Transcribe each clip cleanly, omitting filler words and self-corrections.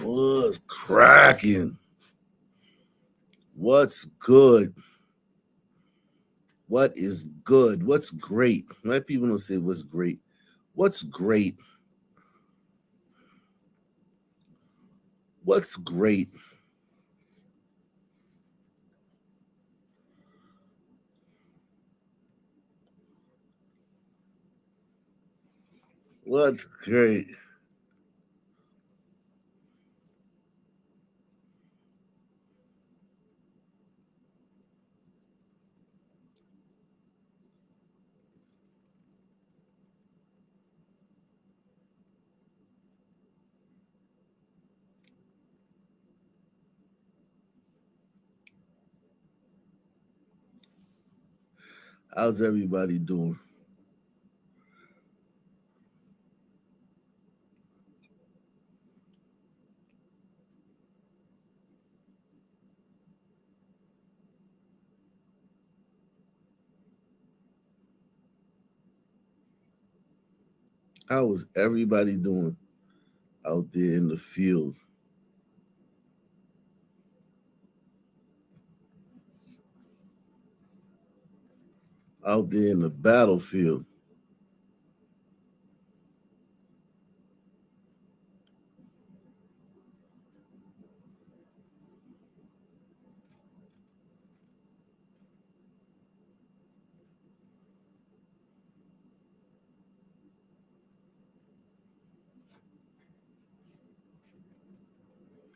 What's cracking? What's good? What is good? What's great? My people don't say what's great. What's great? What's great? What's great? How's everybody doing? How is everybody doing out there in the field? Out there in the battlefield?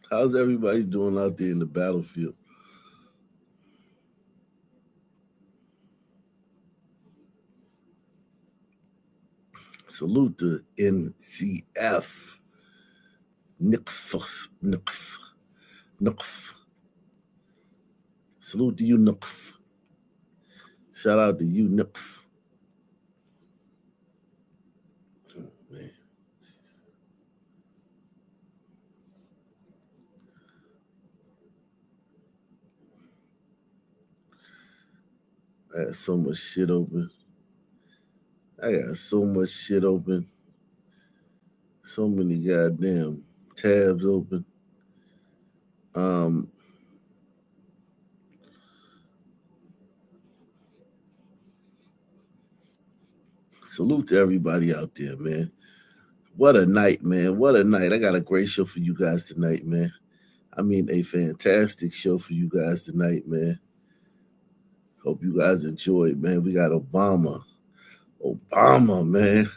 How's everybody doing out there in the battlefield? Salute to NCF. Nikf. Nikf. Nikf. Salute to you, Nikf. Shout out to you, Nikf. Man. I got so much shit open. I got so much shit open. So many goddamn tabs open. Um, Salute to everybody out there, man. What a night, man. What a night. I got a great show for you guys tonight, man. I mean, a fantastic show for you guys tonight, man. Hope you guys enjoyed, man. We got Obama. Obama, man.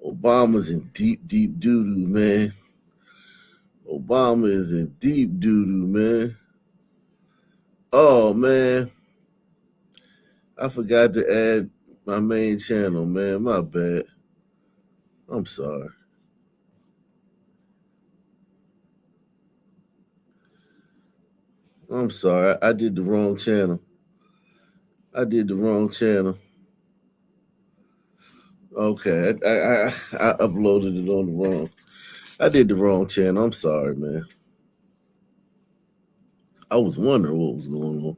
Obama's in deep, deep doo doo, man. Obama is in deep doo doo, man. Oh, man. I forgot to add my main channel, man. My bad. I'm sorry. I'm sorry. I did the wrong channel. I did the wrong channel. Okay. I uploaded it on the wrong. I did the wrong channel. I'm sorry, man. I was wondering what was going on.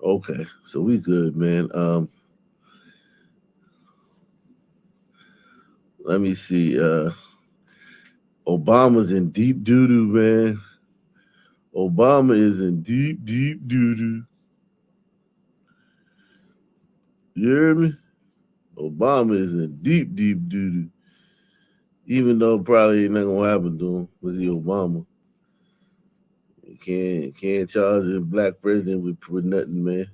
Okay. So we good, man. Let me see. Obama's in deep doo doo, man. Obama is in deep, deep doo doo. You hear me? Obama is in deep, deep doo doo. Even though probably ain't not gonna happen to him, was he Obama? You can't charge a black president with nothing, man.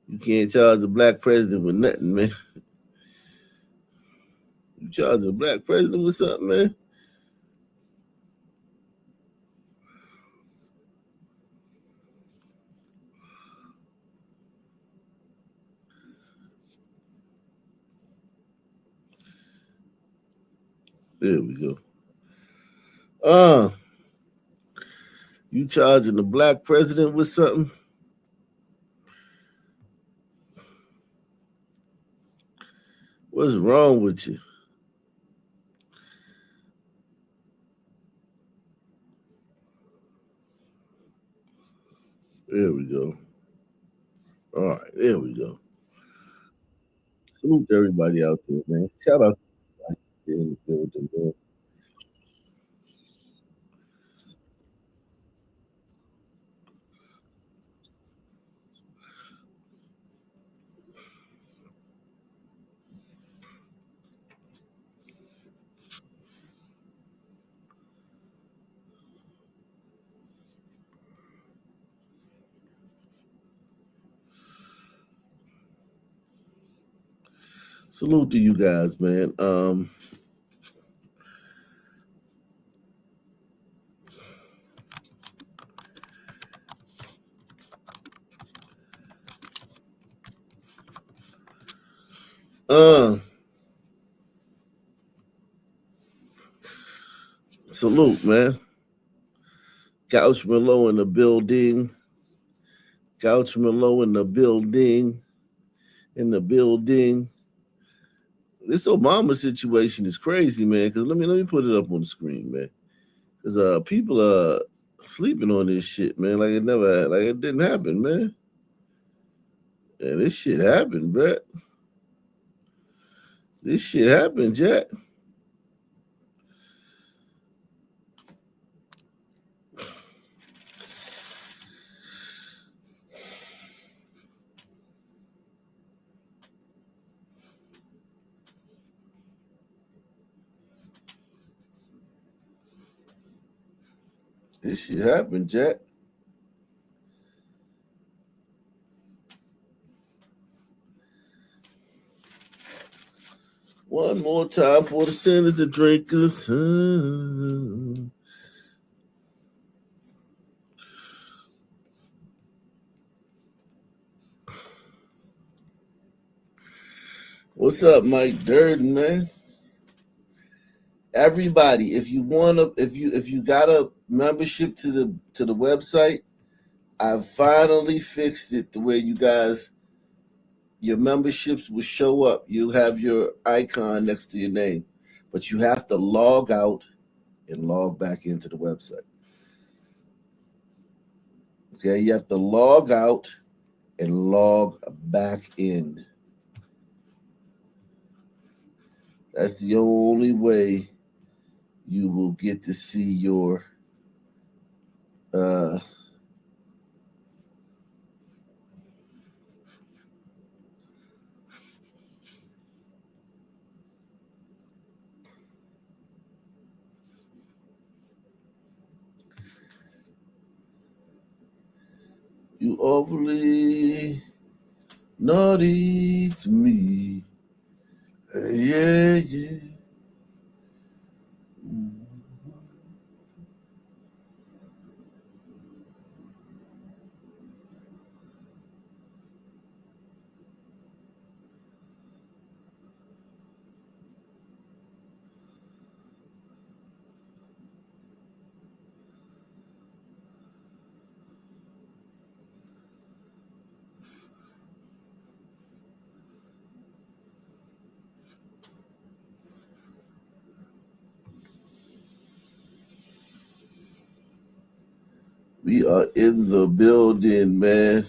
You can't charge a black president with nothing, man. You charge a black president with something, man. There we go. Uh, you charging the black president with something? What's wrong with you? There we go. All right, there we go. Salute to everybody out there, man. Shout out. Salute to you guys, man. Salute, man. Couch Merlot in the building. Couch Merlot in the building. In the building. This Obama situation is crazy, man. Because let me put it up on the screen, man. Because people are sleeping on this shit, man. Like it didn't happen, man. And this shit happened, bruh. This shit happened, Jack. This shit happened, Jack. One more time for the sinners and drinkers. What's up, Mike Durden, man? Everybody, if you got a membership to the website, I finally fixed it the way you guys, your memberships will show up. You have your icon next to your name, but you have to log out and log back into the website. Okay, you have to log out and log back in. That's the only way you will get to see your you awfully naughty to me. Yeah. We are in the building, man.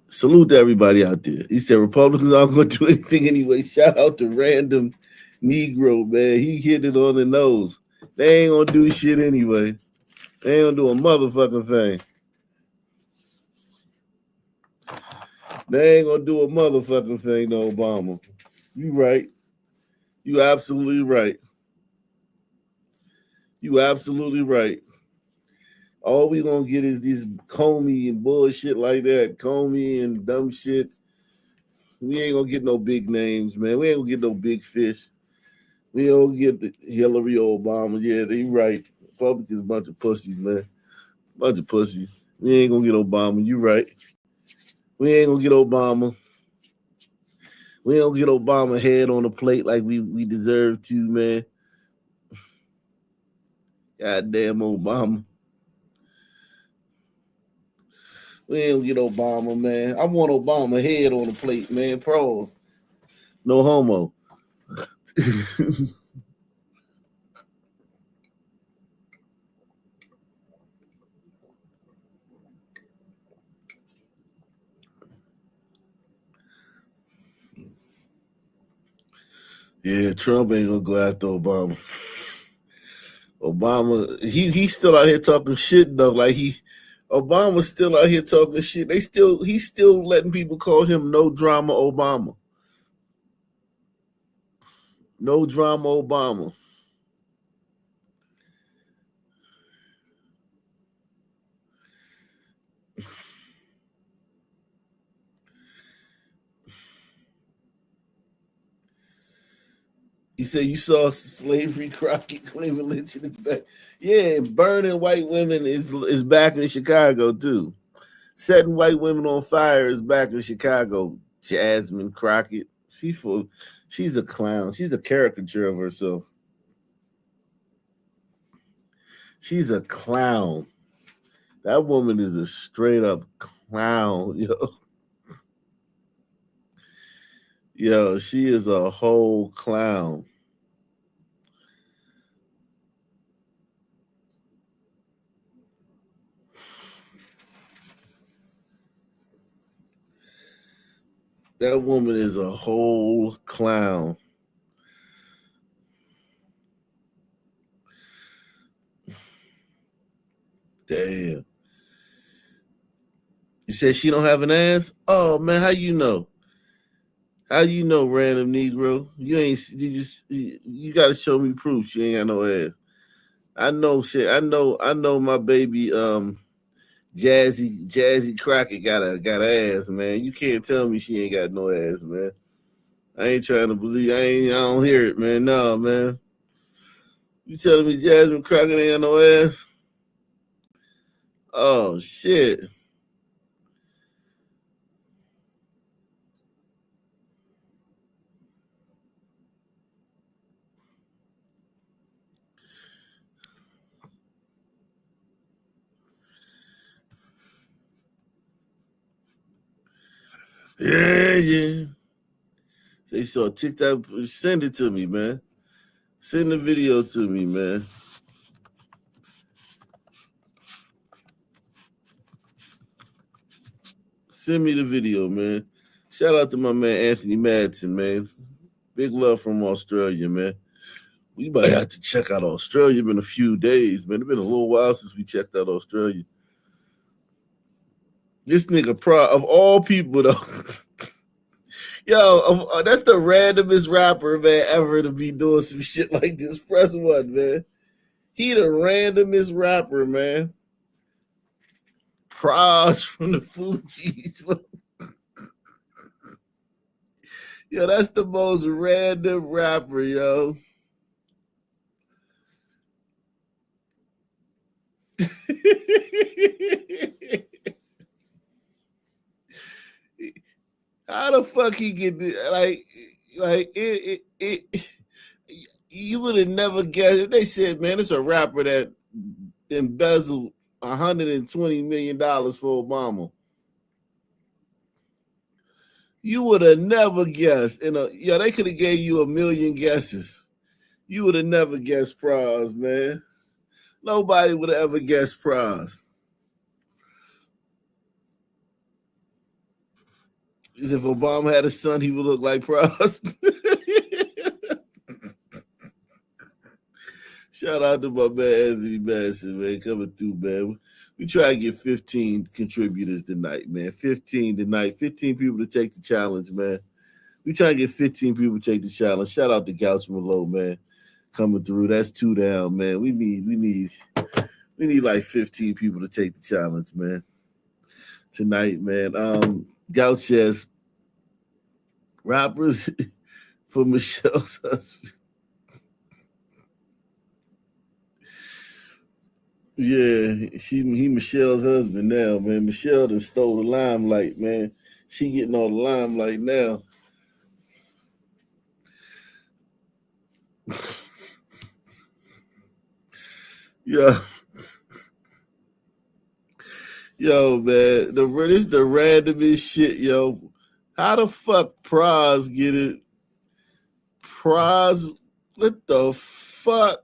Salute to everybody out there. He said Republicans aren't going to do anything anyway. Shout out to Random Negro, man. He hit it on the nose. They ain't going to do shit anyway. They ain't going to do a motherfucking thing. They ain't going to do a motherfucking thing to Obama. You right. You absolutely right. You absolutely right. All we gonna get is these Comey and bullshit like that. Comey and dumb shit. We ain't gonna get no big names, man. We ain't gonna get no big fish. We don't get Hillary or Obama. Yeah, they right. Republicans a bunch of pussies, man. Bunch of pussies. We ain't gonna get Obama. You right. We ain't gonna get Obama. We ain't gonna get Obama head on the plate like we deserve to, man. Goddamn Obama. We ain't gonna get Obama, man. I want Obama head on the plate, man. Pro. No homo. Yeah, Trump ain't gonna go after Obama. Obama, he's still out here talking shit though. Like Obama's still out here talking shit. He's still letting people call him no drama Obama. No drama, Obama. You say you saw slavery, Crockett claiming lynching is back. Yeah, burning white women is back in Chicago too. Setting white women on fire is back in Chicago. Jasmine Crockett. She's a clown. She's a caricature of herself. She's a clown. That woman is a straight up clown, yo. Yo, she is a whole clown. That woman is a whole clown. Damn. You said she don't have an ass? Oh man, how you know? How you know, random Negro? You ain't you gotta show me proof she ain't got no ass. I know shit. I know my baby Jazzy Crockett got a ass, man. You can't tell me she ain't got no ass, man. I ain't trying to believe I don't hear it, man. No, man. You telling me Jasmine Crockett ain't got no ass? Oh shit. Yeah, yeah. They saw TikTok. Send it to me, man. Send the video to me, man. Send me the video, man. Shout out to my man Anthony Madsen, man. Big love from Australia, man. We might have to check out Australia. Been a few days, man. It's been a little while since we checked out Australia. This nigga Pro of all people though. Yo, that's the randomest rapper, man, ever to be doing some shit like this. Press one, man. He the randomest rapper, man. Praj from the Fugees. Yo, that's the most random rapper, yo. How the fuck he get this? Like it you would have never guessed if they said, man, it's a rapper that embezzled $120 million for Obama. You would have never guessed. Yeah, they could have gave you a million guesses. You would have never guessed Praz, man. Nobody would have ever guessed Praz. If Obama had a son, he would look like Praz. Shout out to my man Anthony Madsen, man, coming through, man. We try to get 15 contributors tonight, man. 15 tonight. 15 people to take the challenge, man. We try to get 15 people to take the challenge. Shout out to Gouch Malo, man, coming through. That's 2 down, man. We need like 15 people to take the challenge, man. Tonight, man. Gouch says rappers for Michelle's husband. Yeah, he Michelle's husband now, man. Michelle done stole the limelight, man. She getting all the limelight now. Yeah, yo, man. This the randomest shit, yo. How the fuck Praz get it? Praz, what the fuck?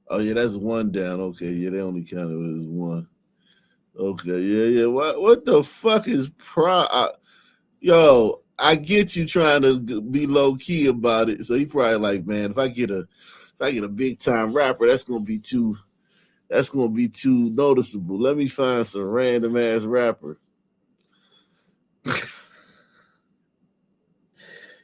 Oh yeah, that's 1 down. Okay, yeah, they only counted it as 1. Okay, yeah. What the fuck is Yo, I get you trying to be low key about it. So he probably like, man, if I get a big time rapper, that's gonna be too noticeable. Let me find some random ass rapper.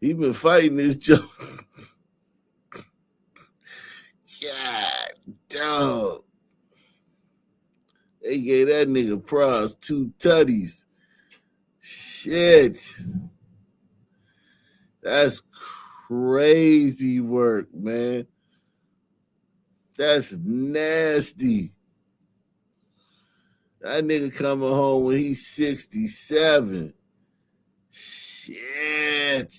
He been fighting this joke. God, dog. They gave that nigga Pras 2 tutties. Shit. That's crazy work, man. That's nasty. That nigga coming home when he's 67. Shit.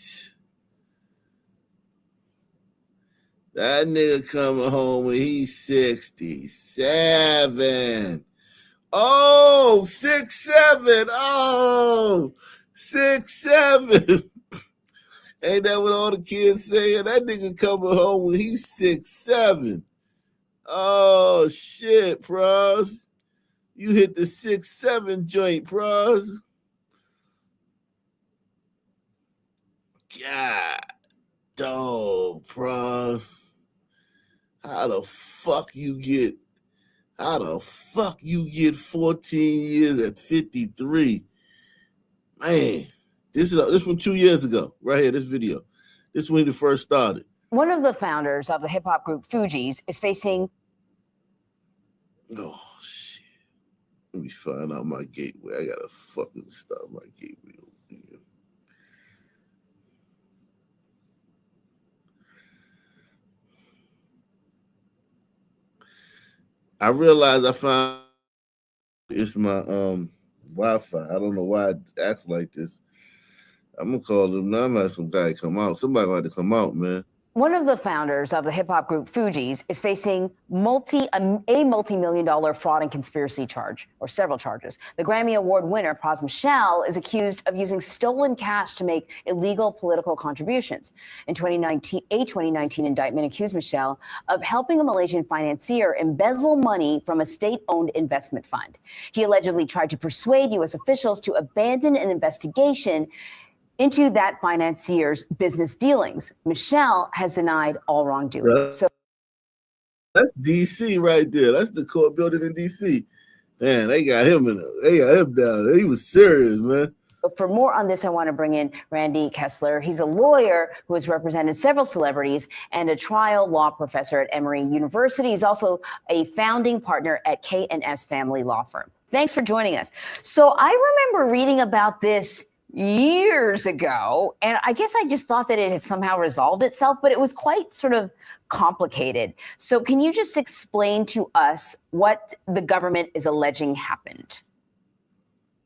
That nigga coming home when he's 67. Oh, 6'7". Oh, 6'7". Ain't that what all the kids saying? That nigga coming home when he's 6'7". Oh shit, Pras. You hit the 6'7" joint, Pras. God, dog, Pras. How the fuck you get 14 years at 53? Man, this from 2 years ago, right here, this video. This is when he first started. One of the founders of the hip-hop group Fugees is facing... Oh, shit. Let me find out my gateway. I gotta fucking start my gateway over here. I realized I found it's my Wi-Fi. I don't know why it acts like this. I'm gonna call them now. I'm gonna have some guy come out. Somebody gonna have to come out, man. One of the founders of the hip-hop group Fugees is facing a multi-million-dollar fraud and conspiracy charge, or several charges. The Grammy Award winner, Pras Michel, is accused of using stolen cash to make illegal political contributions. In 2019, a 2019 indictment accused Michel of helping a Malaysian financier embezzle money from a state-owned investment fund. He allegedly tried to persuade U.S. officials to abandon an investigation into that financier's business dealings. Michel has denied all wrongdoing. So that's DC right there. That's the court building in DC. Man, they got him down there. He was serious, man. But for more on this, I want to bring in Randy Kessler. He's a lawyer who has represented several celebrities and a trial law professor at Emory University. He's also a founding partner at K&S Family Law Firm. Thanks for joining us. So I remember reading about this years ago, and I guess I just thought that it had somehow resolved itself, but it was quite sort of complicated. So can you just explain to us what the government is alleging happened?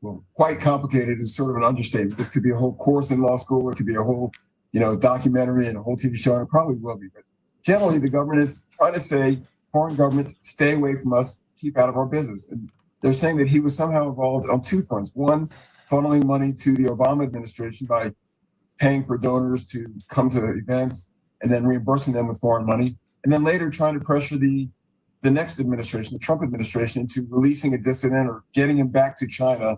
Well, quite complicated is sort of an understatement. This could be a whole course in law school. It could be a whole, documentary and a whole TV show, and it probably will be. But generally, the government is trying to say, foreign governments, stay away from us, keep out of our business. And they're saying that he was somehow involved on two fronts. One, funneling money to the Obama administration by paying for donors to come to events and then reimbursing them with foreign money. And then later trying to pressure the next administration, the Trump administration, into releasing a dissident or getting him back to China,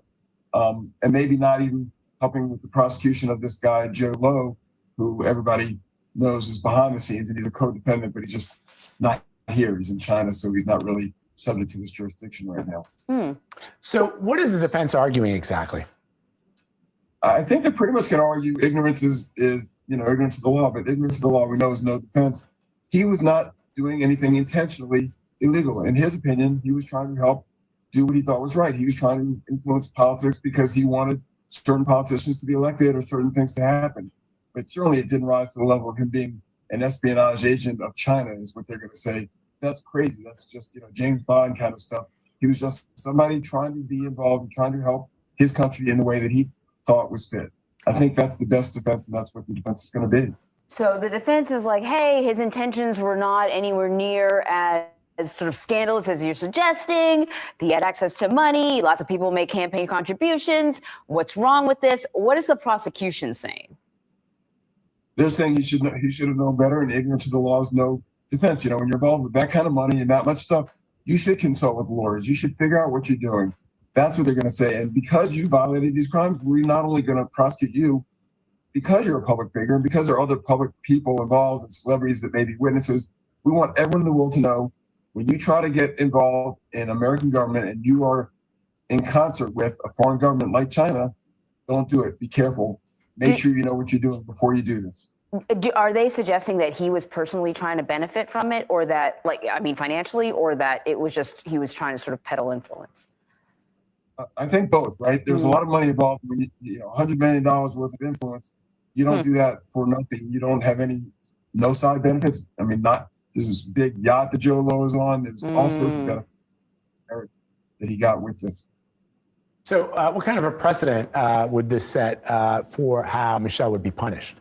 and maybe not even helping with the prosecution of this guy, Joe Lowe, who everybody knows is behind the scenes, and he's a co-defendant, but he's just not here. He's in China, so he's not really subject to this jurisdiction right now. So what is the defense arguing exactly? I think they're pretty much going to argue ignorance is ignorance of the law, but ignorance of the law we know is no defense. He was not doing anything intentionally illegal. In his opinion, he was trying to help do what he thought was right. He was trying to influence politics because he wanted certain politicians to be elected or certain things to happen. But certainly it didn't rise to the level of him being an espionage agent of China, is what they're going to say. That's crazy. That's just, James Bond kind of stuff. He was just somebody trying to be involved and trying to help his country in the way that he thought was fit. I think that's the best defense, and that's what the defense is going to be. So the defense is like, hey, his intentions were not anywhere near as sort of scandalous as you're suggesting. He had access to money. Lots of people make campaign contributions. What's wrong with this? What is the prosecution saying? They're saying he should have known better, and ignorance of the law is no defense. When you're involved with that kind of money and that much stuff, you should consult with lawyers. You should figure out what you're doing. That's what they're going to say. And because you violated these crimes, we're not only going to prosecute you because you're a public figure and because there are other public people involved and celebrities that may be witnesses. We want everyone in the world to know when you try to get involved in American government and you are in concert with a foreign government like China, don't do it. Be careful. Make sure you know what you're doing before you do this. Are they suggesting that he was personally trying to benefit from it, or that, financially, or that it was just he was trying to sort of peddle influence? I think both, right? There's a lot of money involved when $100 million worth of influence. You don't do that for nothing. You don't have no side benefits. I mean, there's this big yacht that Joe Low is on. There's all sorts of benefits that he got with this. So what kind of a precedent would this set for how Michelle would be punished?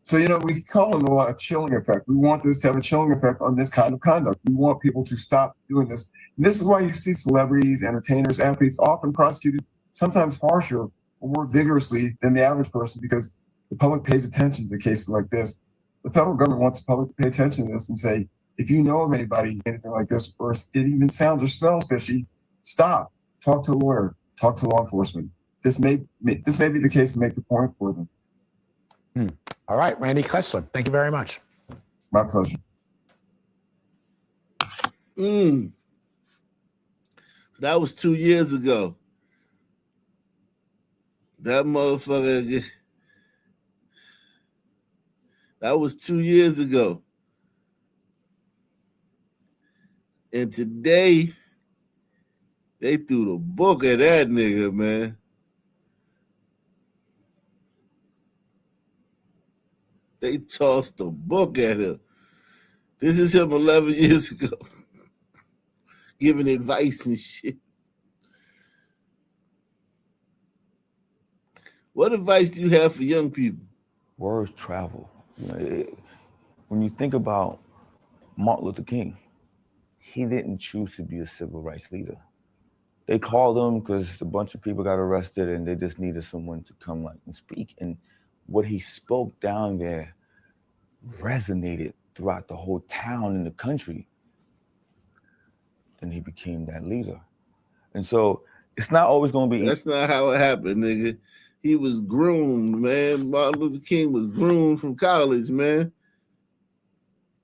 So, we call it a chilling effect. We want this to have a chilling effect on this kind of conduct. We want people to stop doing this. And this is why you see celebrities, entertainers, athletes often prosecuted, sometimes harsher or more vigorously than the average person, because the public pays attention to cases like this. The federal government wants the public to pay attention to this and say, if you know of anybody, anything like this, or it even sounds or smells fishy, stop. Talk to a lawyer. Talk to law enforcement. This may be the case to make the point for them. All right, Randy Klessler, thank you very much. My pleasure. That was 2 years ago. That motherfucker, that was 2 years ago. And today, they threw the book at that nigga, man. They tossed the book at him. This is him 11 years ago, giving advice and shit. What advice do you have for young people? Words travel. When you think about Martin Luther King, he didn't choose to be a civil rights leader. They called him because a bunch of people got arrested and they just needed someone to come and speak. And what he spoke down there resonated throughout the whole town and the country. Then he became that leader. And so it's not always going to be. That's not how it happened, nigga. He was groomed, man. Martin Luther King was groomed from college, man.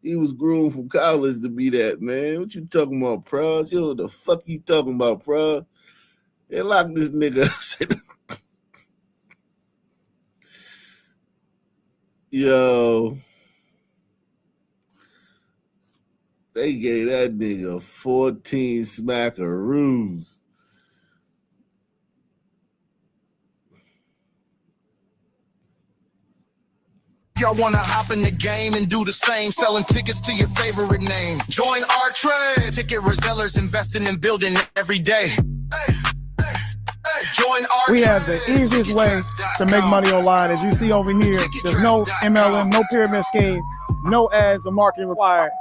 He was groomed from college to be that, man. What you talking about, Prod? You know what the fuck you talking about, Prod? They locked this nigga up. Yo. They gave that nigga 14 smackaroos. Y'all wanna hop in the game and do the same, selling tickets to your favorite name. Join our trade. Ticket resellers investing in building every day. Join our We have the easiest way to make money online. As you see over here, there's no MLM, no pyramid scheme, no ads or marketing required,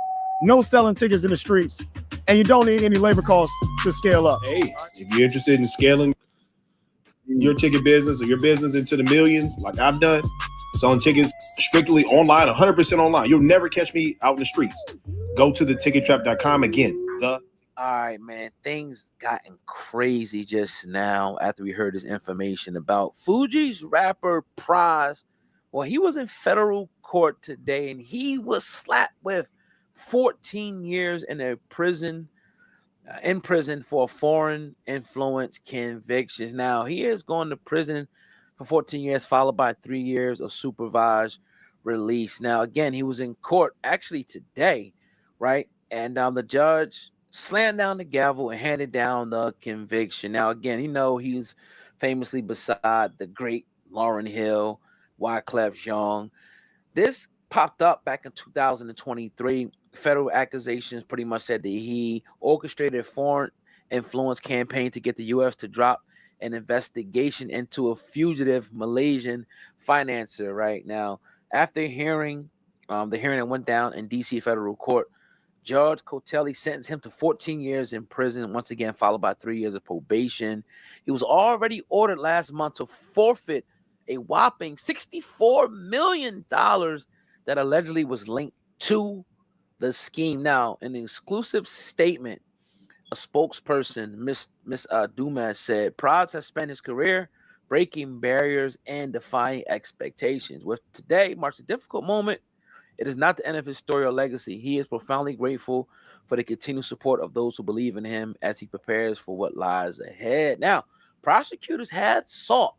no selling tickets in the streets, and you don't need any labor costs to scale up. Hey, if you're interested in scaling your ticket business or your business into the millions, like I've done, selling tickets strictly online, 100% online. You'll never catch me out in the streets. Go to thetickettrap.com again. All right, man. Things gotten crazy just now after we heard this information about Fugees rapper Pras. Well, he was in federal court today and he was slapped with 14 years in prison for foreign influence convictions. Now, he is going to prison for 14 years, followed by 3 years of supervised release. Now, again, he was in court actually today, right? And the judge slammed down the gavel and handed down the conviction. Now, again, he's famously beside the great Lauryn Hill, Wyclef Jean. This popped up back in 2023. Federal accusations pretty much said that he orchestrated a foreign influence campaign to get the U.S. to drop an investigation into a fugitive Malaysian financier. Right now, after the hearing that went down in D.C. federal court, Judge Cotelli sentenced him to 14 years in prison, once again followed by 3 years of probation. He was already ordered last month to forfeit a whopping $64 million that allegedly was linked to the scheme. Now, in an exclusive statement, a spokesperson, Miss Dumas, said Pras has spent his career breaking barriers and defying expectations. With today marks a difficult moment, it is not the end of his story or legacy. He is profoundly grateful for the continued support of those who believe in him as he prepares for what lies ahead. Now, prosecutors had sought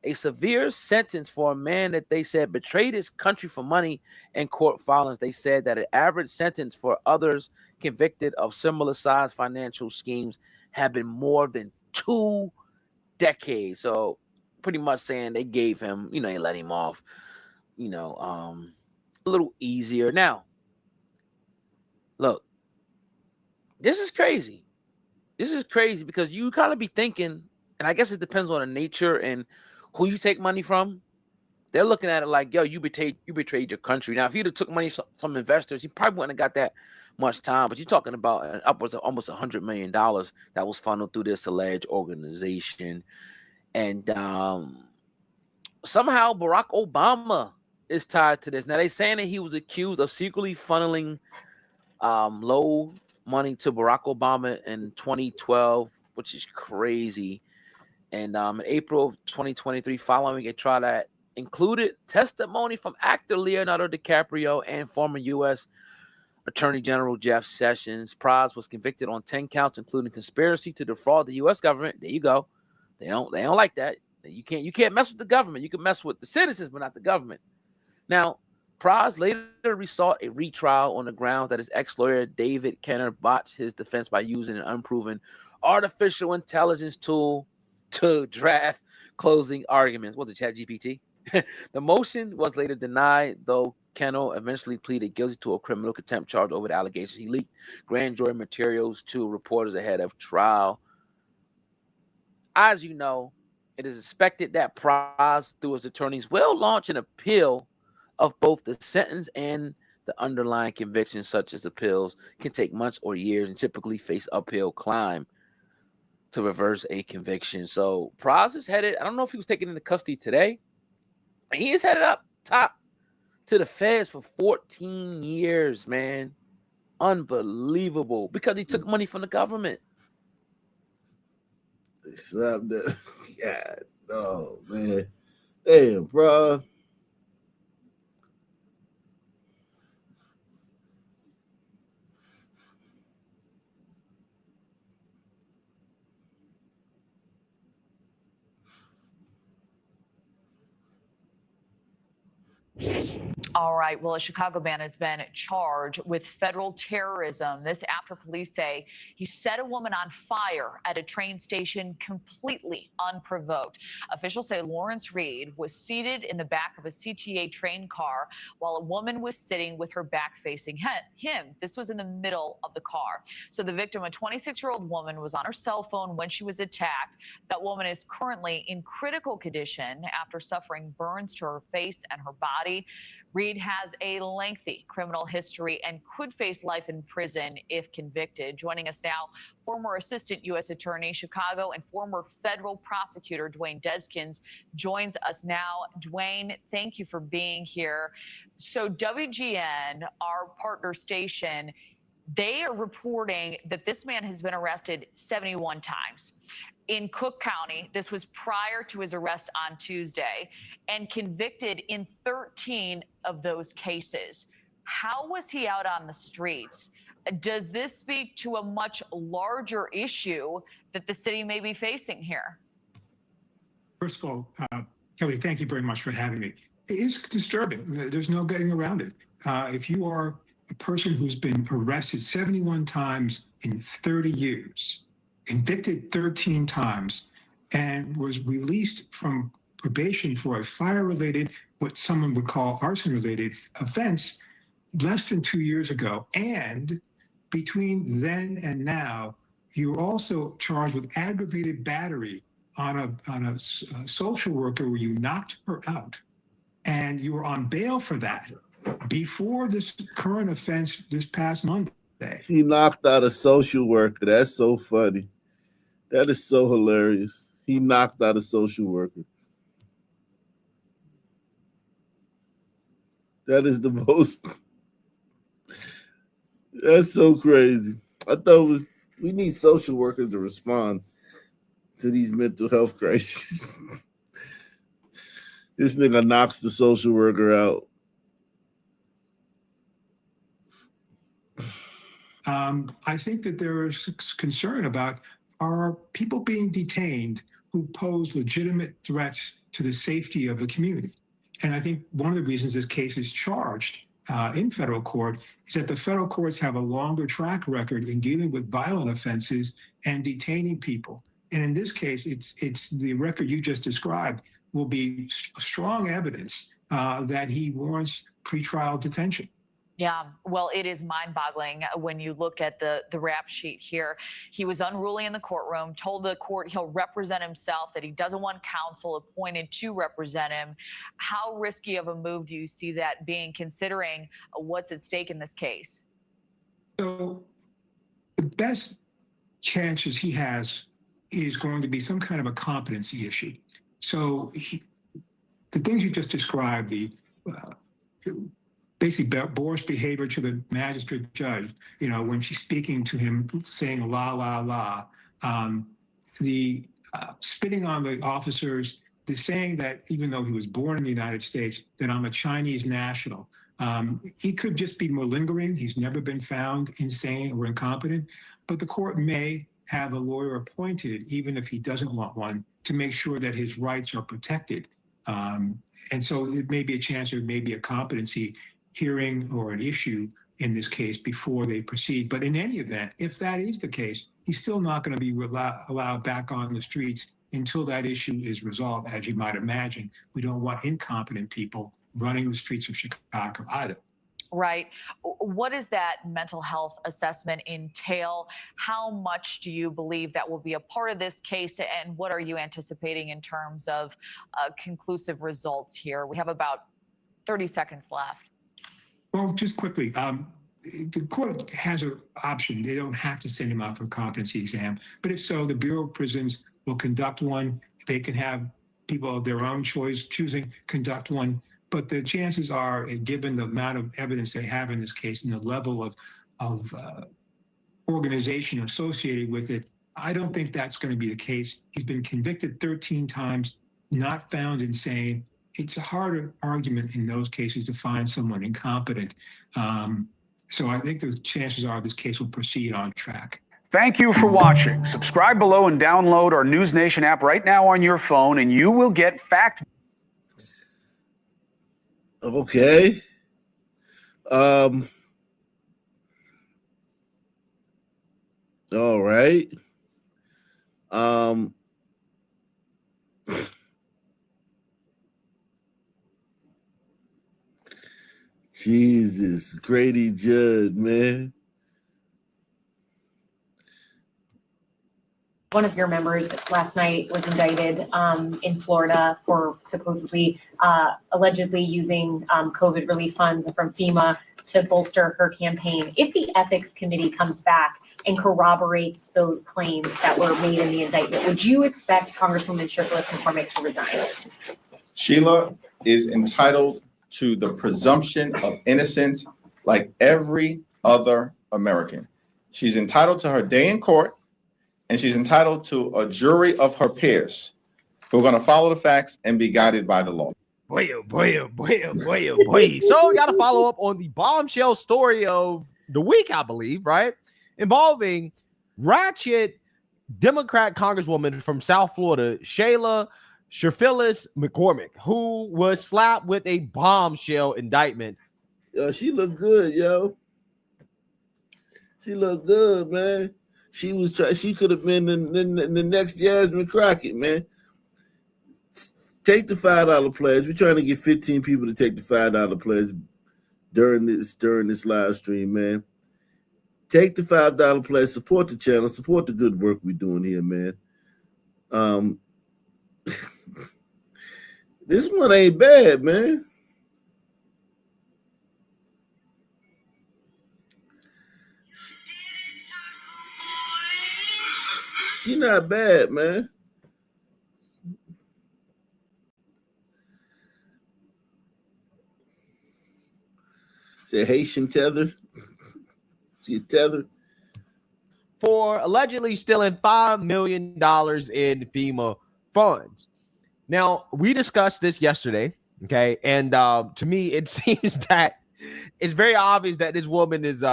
a severe sentence for a man that they said betrayed his country for money in court filings. They said that an average sentence for others convicted of similar size financial schemes have been more than 2 decades. So pretty much saying they gave him, they let him off, a little easier. Now, look, this is crazy. This is crazy because you kind of be thinking, and I guess it depends on the nature and who you take money from. They're looking at it like, yo, you betrayed your country. Now, if you'd have took money from investors, you probably wouldn't have got that much time. But you're talking about upwards of almost $100 million that was funneled through this alleged organization. And somehow Barack Obama is tied to this. Now, they're saying that he was accused of secretly funneling low money to Barack Obama in 2012, which is crazy. And in April of 2023, following a trial that included testimony from actor Leonardo DiCaprio and former U.S. Attorney General Jeff Sessions, Pras was convicted on 10 counts, including conspiracy to defraud the U.S. government. There you go. They don't like that. You can't mess with the government. You can mess with the citizens, but not the government. Now, Pras later sought a retrial on the grounds that his ex-lawyer David Kenner botched his defense by using an unproven artificial intelligence tool to draft closing arguments. Was it ChatGPT? The motion was later denied, though Kenner eventually pleaded guilty to a criminal contempt charge over the allegations he leaked grand jury materials to reporters ahead of trial. As you know, it is expected that Pras, through his attorneys, will launch an appeal of both the sentence and the underlying convictions. Such as appeals can take months or years and typically face uphill climb to reverse a conviction. So Pras is headed, I don't know if he was taken into custody today. He is headed up top to the feds for 14 years, man. Unbelievable. Because he took money from the government. They slapped that. God, oh, man. Damn, bro. All right. Well, a Chicago man has been charged with federal terrorism. This after police say he set a woman on fire at a train station completely unprovoked. Officials say Lawrence Reed was seated in the back of a CTA train car while a woman was sitting with her back facing him. This was in the middle of the car. So the victim, a 26-year-old woman, was on her cell phone when she was attacked. That woman is currently in critical condition after suffering burns to her face and her body. Reed has a lengthy criminal history and could face life in prison if convicted. Joining us now, former Assistant U.S. Attorney Chicago and former federal prosecutor Dwayne Deskins joins us now. Dwayne, thank you for being here. So WGN, our partner station, they are reporting that this man has been arrested 71 times. In Cook County, this was prior to his arrest on Tuesday, and convicted in 13 of those cases. How was he out on the streets? Does this speak to a much larger issue that the city may be facing here? First of all, Kelly, thank you very much for having me. It is disturbing. There's no getting around it. If you are a person who's been arrested 71 times in 30 years, convicted 13 times, and was released from probation for a fire-related, what someone would call arson-related offense less than 2 years ago. And between then and now, you're also charged with aggravated battery on a social worker where you knocked her out, and you were on bail for that before this current offense this past Monday. He knocked out a social worker. That's so funny. That is so hilarious. He knocked out a social worker. That is the most. That's so crazy. I thought we need social workers to respond to these mental health crises. This nigga knocks the social worker out. I think that there is concern about are people being detained who pose legitimate threats to the safety of the community. And I think one of the reasons this case is charged in federal court is that the federal courts have a longer track record in dealing with violent offenses and detaining people. And in this case, it's the record you just described will be strong evidence that he warrants pretrial detention. Yeah, well, it is mind-boggling when you look at the rap sheet here. He was unruly in the courtroom, told the court he'll represent himself, that he doesn't want counsel appointed to represent him. How risky of a move do you see that being, considering what's at stake in this case? So the best chances he has is going to be some kind of a competency issue. So the things you just described, the basically Boris' behavior to the magistrate judge, when she's speaking to him, saying la, la, la, the spitting on the officers, the saying that even though he was born in the United States, that I'm a Chinese national. He could just be malingering. He's never been found insane or incompetent, but the court may have a lawyer appointed, even if he doesn't want one, to make sure that his rights are protected. And so it may be a chance, or maybe a competency hearing or an issue in this case before they proceed. But in any event, if that is the case, he's still not going to be allowed back on the streets until that issue is resolved, as you might imagine. We don't want incompetent people running the streets of Chicago either. Right. What does that mental health assessment entail? How much do you believe that will be a part of this case? And what are you anticipating in terms of conclusive results here? We have about 30 seconds left. Well, just quickly, the court has an option. They don't have to send him out for a competency exam. But if so, the Bureau of Prisons will conduct one. They can have people of their own choice choosing conduct one. But the chances are, given the amount of evidence they have in this case and the level of organization associated with it, I don't think that's going to be the case. He's been convicted 13 times, not found insane. It's a harder argument in those cases to find someone incompetent. So I think the chances are this case will proceed on track. Thank you for watching. Subscribe below and download our News Nation app right now on your phone, and you will get fact. Okay. All right. Jesus, Grady Judd, man. One of your members last night was indicted in Florida for supposedly, allegedly using COVID relief funds from FEMA to bolster her campaign. If the ethics committee comes back and corroborates those claims that were made in the indictment, would you expect Congresswoman Shirley McCormick to resign? Sheila is entitled to the presumption of innocence like every other American. She's entitled to her day in court, and she's entitled to a jury of her peers who are going to follow the facts and be guided by the law. Boy. So got to follow up on the bombshell story of the week, I believe, right? Involving ratchet Democrat Congresswoman from South Florida, Shayla Phyllis McCormick, who was slapped with a bombshell indictment. Yo, she looked good, yo. She looked good, man. She could have been the next Jasmine Crockett, man. Take the $5 pledge. We're trying to get 15 people to take the $5 pledge during this live stream, man. Take the $5 pledge. Support the channel. Support the good work we're doing here, man. This one ain't bad, man. She not bad, man. Say Haitian tether. She tethered. For allegedly stealing $5 million in FEMA funds. Now, we discussed this yesterday, okay? And to me, it seems that it's very obvious that this woman is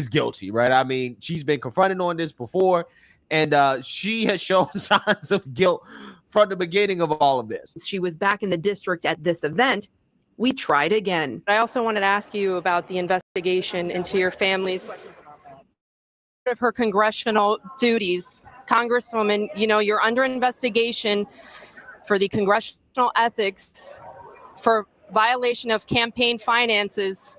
guilty, right? I mean, she's been confronted on this before, and she has shown signs of guilt from the beginning of all of this. She was back in the district at this event. We tried again. I also wanted to ask you about the investigation into your family's of her congressional duties. Congresswoman, you know, you're under investigation for the congressional ethics for violation of campaign finances.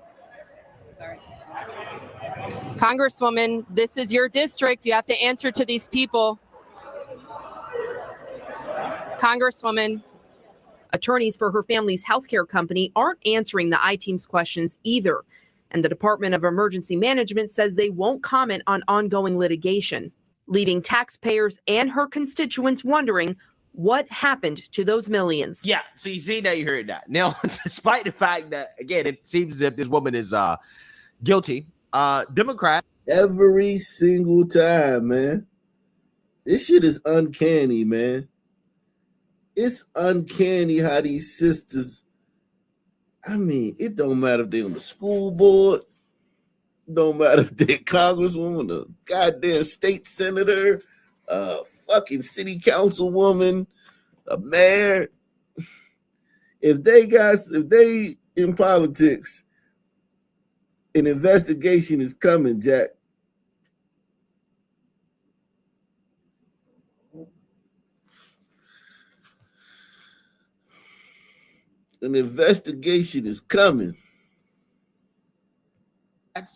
Congresswoman, this is your district. You have to answer to these people. Congresswoman. Attorneys for her family's healthcare company aren't answering the I-Team's questions either. And the Department of Emergency Management says they won't comment on ongoing litigation, leaving taxpayers and her constituents wondering what happened to those millions. Yeah, so you see, now you heard that. Now, despite the fact that, again, it seems as if this woman is guilty, Democrat. Every single time, man. This shit is uncanny, man. It's uncanny how these sisters, I mean, it don't matter if they're on the school board, don't matter if they're congresswoman, a goddamn state senator, a fucking city councilwoman, a mayor. If they in politics, an investigation is coming, Jack. An investigation is coming.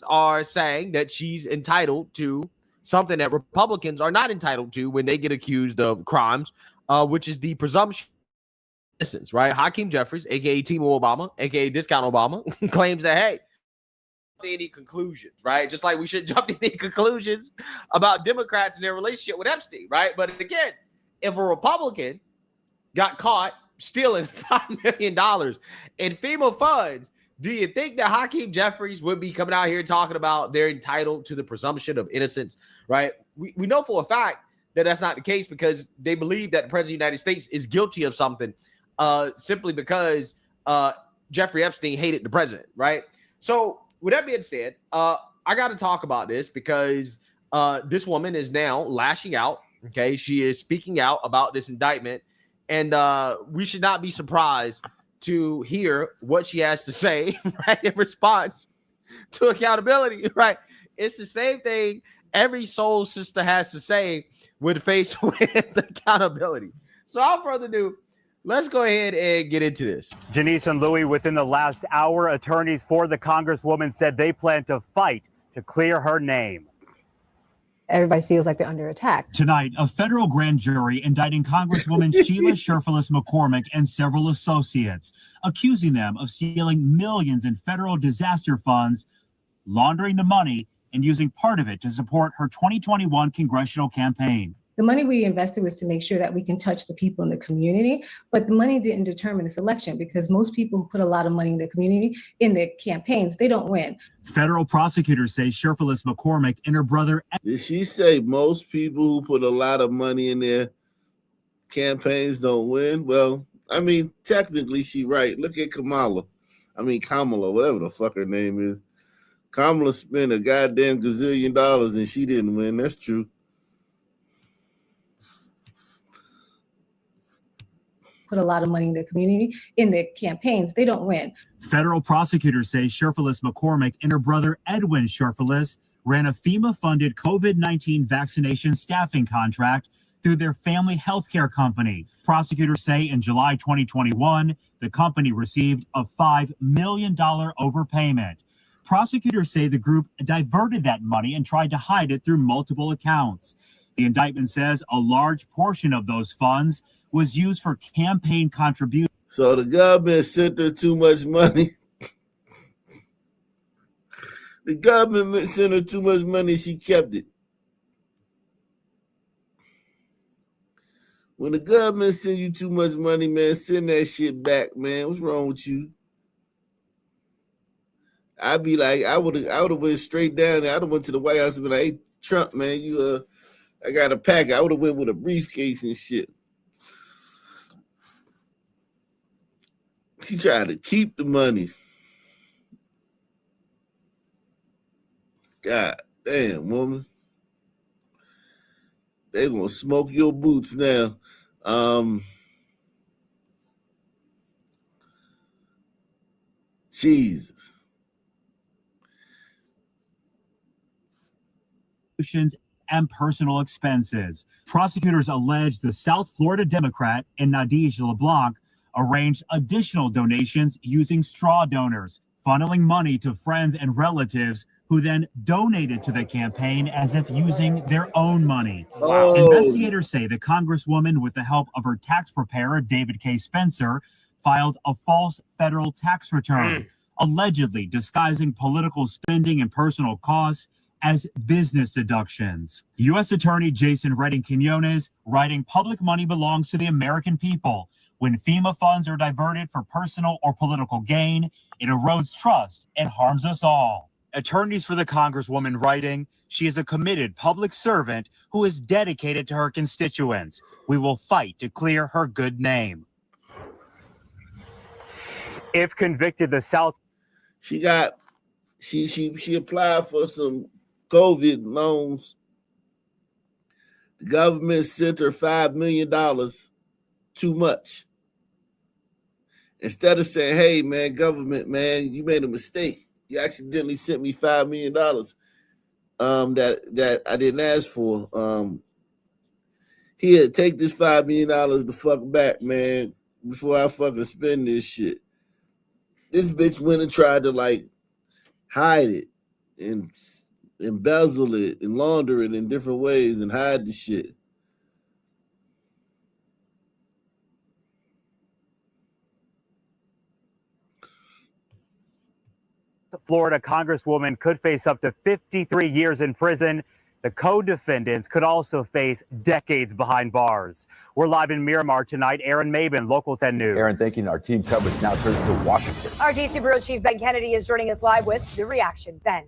Are saying that she's entitled to something that Republicans are not entitled to when they get accused of crimes, which is the presumption of innocence, right? Hakeem Jeffries, aka Timo Obama, aka Discount Obama, claims that, hey, any conclusions, right? Just like we shouldn't jump to any conclusions about Democrats and their relationship with Epstein, right? But again, if a Republican got caught stealing $5 million in FEMA funds, do you think that Hakeem Jeffries would be coming out here talking about they're entitled to the presumption of innocence, right? We know for a fact that that's not the case because they believe that the president of the United States is guilty of something simply because Jeffrey Epstein hated the president, right? So with that being said, I got to talk about this because this woman is now lashing out, okay? She is speaking out about this indictment. And we should not be surprised to hear what she has to say, right, in response to accountability, right? It's the same thing every soul sister has to say when faced with accountability. So without further ado, let's go ahead and get into this. Janice and Louis, within the last hour, attorneys for the Congresswoman said they plan to fight to clear her name. Everybody feels like they're under attack. Tonight, a federal grand jury indicting Congresswoman Sheila Sherfilis McCormick and several associates, accusing them of stealing millions in federal disaster funds, laundering the money, and using part of it to support her 2021 congressional campaign. The money we invested was to make sure that we can touch the people in the community, but the money didn't determine this election because most people who put a lot of money in the community, in their campaigns, they don't win. Federal prosecutors say Sherfilis McCormick and her brother. Did she say most people who put a lot of money in their campaigns don't win? Well, I mean, technically she right. Look at Kamala, whatever the fuck her name is. Kamala spent a goddamn gazillion dollars and she didn't win. That's true. Put a lot of money in the community, in their campaigns, they don't win. Federal prosecutors say Sherfilis McCormick and her brother Edwin Sherfilis ran a FEMA-funded COVID-19 vaccination staffing contract through their family healthcare company. Prosecutors say in July 2021, the company received a $5 million overpayment. Prosecutors say the group diverted that money and tried to hide it through multiple accounts. The indictment says a large portion of those funds was used for campaign contributions. So the government sent her too much money. The government sent her too much money, she kept it. When the government send you too much money, man, send that shit back, man. What's wrong with you? I'd be like, I would have went straight down there. I'd have went to the White House and been like, hey, Trump, man, I got a pack. I would have went with a briefcase and shit. She tried to keep the money. God damn, woman. They gonna smoke your boots now. Jesus. And personal expenses. Prosecutors allege the South Florida Democrat and Nadege LeBlanc arranged additional donations using straw donors, funneling money to friends and relatives who then donated to the campaign as if using their own money. Wow. Investigators say the Congresswoman, with the help of her tax preparer, David K. Spencer, filed a false federal tax return, allegedly disguising political spending and personal costs as business deductions. U.S. Attorney Jason Redding Quinones writing, public money belongs to the American people. When FEMA funds are diverted for personal or political gain, it erodes trust and harms us all. Attorneys for the Congresswoman writing, she is a committed public servant who is dedicated to her constituents. We will fight to clear her good name. If convicted, the South. She applied for some COVID loans. The government sent her $5 million too much. Instead of saying, hey, man, government, man, you made a mistake. You accidentally sent me $5 million that I didn't ask for. Here, take this $5 million the fuck back, man, before I fucking spend this shit. This bitch went and tried to, like, hide it and embezzle it and launder it in different ways and hide the shit. The Florida Congresswoman could face up to 53 years in prison. The co-defendants could also face decades behind bars. We're live in Miramar tonight. Aaron Maben, Local 10 News. Aaron, thank you. Our team coverage now turns to Washington. Our DC Bureau Chief Ben Kennedy is joining us live with the reaction. Ben.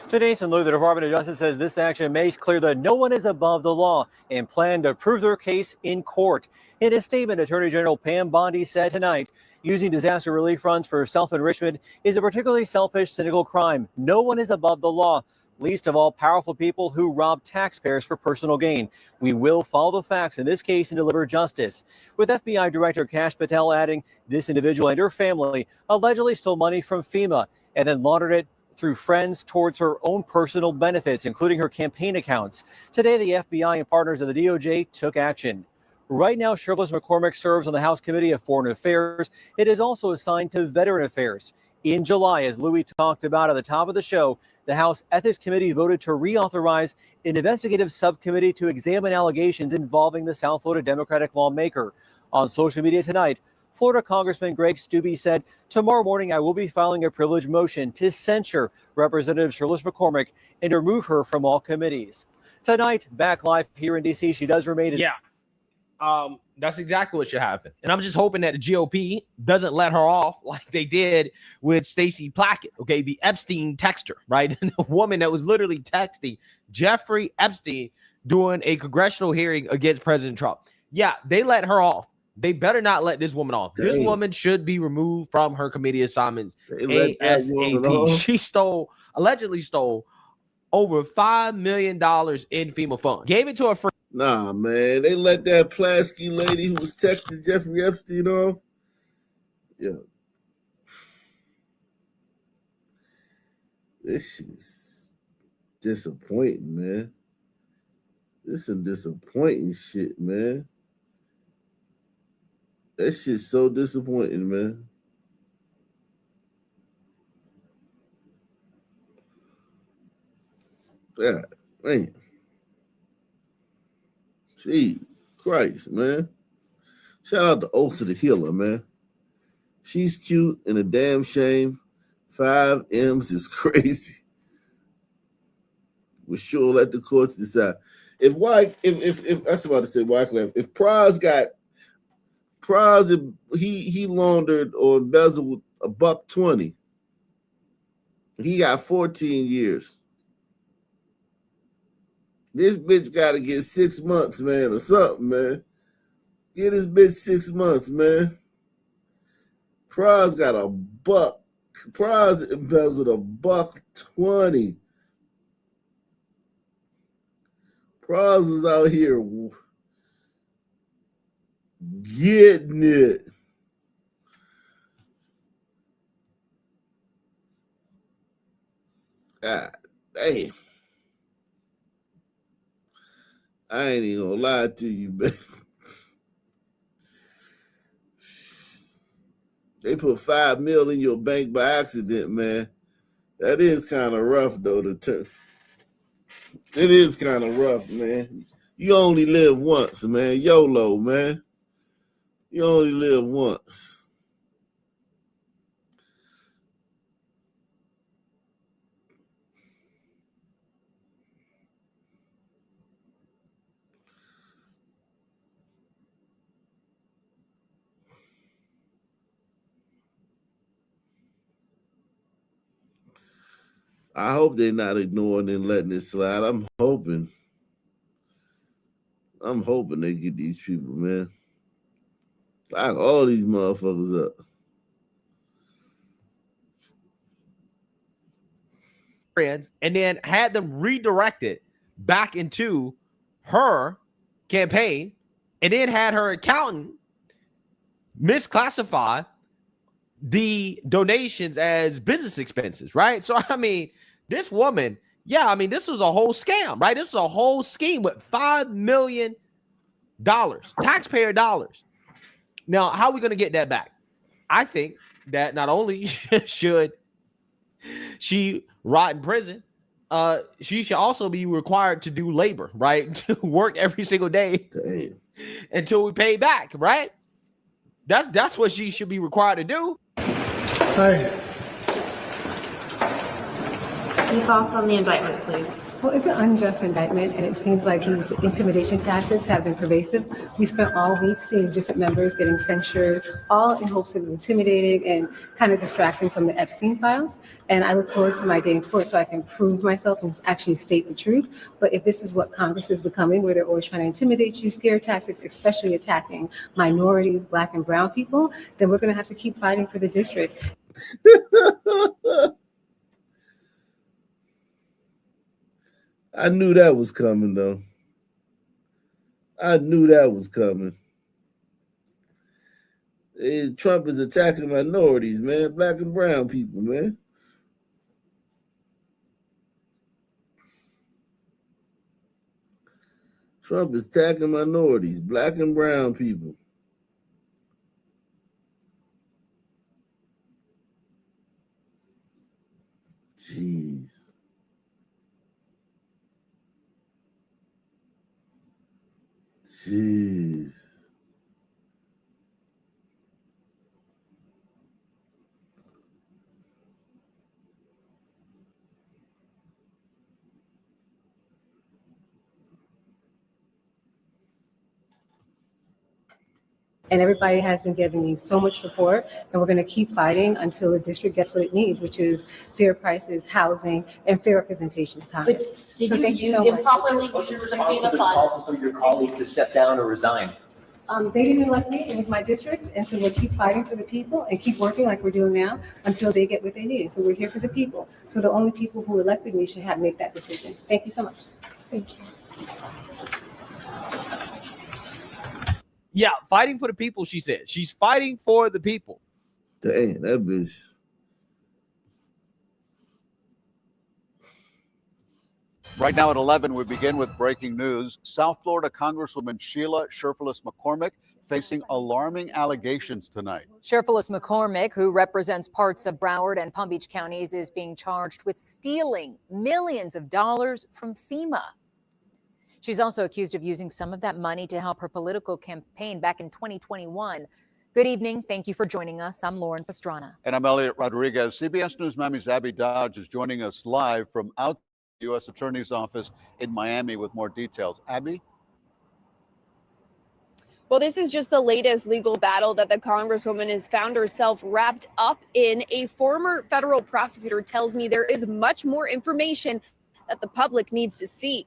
Today, the Department of Justice says this action makes clear that no one is above the law and plan to prove their case in court. In a statement, Attorney General Pam Bondi said tonight, using disaster relief funds for self-enrichment is a particularly selfish, cynical crime. No one is above the law, least of all powerful people who rob taxpayers for personal gain. We will follow the facts in this case and deliver justice. With FBI Director Kash Patel adding, this individual and her family allegedly stole money from FEMA and then laundered it through friends towards her own personal benefits, including her campaign accounts. Today, the FBI and partners of the DOJ took action. Right now, Shirley McCormick serves on the House Committee of Foreign Affairs. It is also assigned to Veteran Affairs. In July, as Louis talked about at the top of the show, the House Ethics Committee voted to reauthorize an investigative subcommittee to examine allegations involving the South Florida Democratic lawmaker. On social media tonight, Florida Congressman Greg Steube said, tomorrow morning I will be filing a privilege motion to censure Representative Shirley McCormick and remove her from all committees. Tonight, back live here in D.C., she does remain. That's exactly what should happen. And I'm just hoping that the GOP doesn't let her off like they did with Stacey Plackett, okay, the Epstein texter, right? The woman that was literally texting Jeffrey Epstein during a congressional hearing against President Trump. Yeah, they let her off. They better not let this woman off. This woman should be removed from her committee assignments ASAP. She allegedly stole over $5 million in FEMA funds. Gave it to her friend. Nah, man. They let that Plasky lady who was texting Jeffrey Epstein off. Yeah. This is disappointing, man. This is some disappointing shit, man. That shit's so disappointing, man. Yeah, man. Gee, Christ, man. Shout out to Osa the Healer, man. She's cute and a damn shame. 5 M's is crazy. We sure let the courts decide. If I was about to say Wycliffe, if he laundered or embezzled $120, he got 14 years. This bitch got to get 6 months, man, or something, man. Get this bitch 6 months, man. Praz got Praz embezzled $120. Praz was out here Getting it. God damn. I ain't even gonna lie to you, man. They put $5 million in your bank by accident, man. That is kind of rough, though. It is kind of rough, man. You only live once, man. YOLO, man. You only live once. I hope they're not ignoring and letting it slide. I'm hoping they get these people, man. Lock all these motherfuckers up. Friends, and then had them redirected back into her campaign, and then had her accountant misclassify the donations as business expenses, right? So, I mean, this woman, yeah, I mean, this was a whole scam, right? This is a whole scheme with $5 million, taxpayer dollars. Now, how are we going to get that back? I think that not only should she rot in prison, she should also be required to do labor, right? To work every single day until we pay back, right? That's what she should be required to do. Hey. Any thoughts on the indictment, please? Well, it's an unjust indictment, and it seems like these intimidation tactics have been pervasive. We spent all week seeing different members getting censured, all in hopes of intimidating and kind of distracting from the Epstein files. And I look forward to my day in court so I can prove myself and actually state the truth. But if this is what Congress is becoming, where they're always trying to intimidate you, scare tactics, especially attacking minorities, Black and brown people, then we're going to have to keep fighting for the district. I knew that was coming, though. I knew that was coming. Trump is attacking minorities, man. Black and brown people, man. Trump is attacking minorities, Black and brown people. Jeez. Jeez. And everybody has been giving me so much support, and we're going to keep fighting until the district gets what it needs, which is fair prices, housing, and fair representation in Congress. Did So you thank you use so much. improperly use the FEMA calls for some of your colleagues to step down or resign? They didn't elect me, it was my district, and so we'll keep fighting for the people and keep working like we're doing now until they get what they need. So we're here for the people. So the only people who elected me should have make that decision. Thank you so much. Thank you. Yeah, fighting for the people, she said. She's fighting for the people. Dang, that bitch. Right now at 11, we begin with breaking news. South Florida Congresswoman Sheila Sherfilis McCormick facing alarming allegations tonight. Sherfilis McCormick, who represents parts of Broward and Palm Beach counties, is being charged with stealing millions of dollars from FEMA. She's also accused of using some of that money to help her political campaign back in 2021. Good evening. Thank you for joining us. I'm Lauren Pastrana. And I'm Elliot Rodriguez. CBS News Miami's Abby Dodge is joining us live from out the U.S. Attorney's Office in Miami with more details. Abby? Well, this is just the latest legal battle that the Congresswoman has found herself wrapped up in. A former federal prosecutor tells me there is much more information that the public needs to see.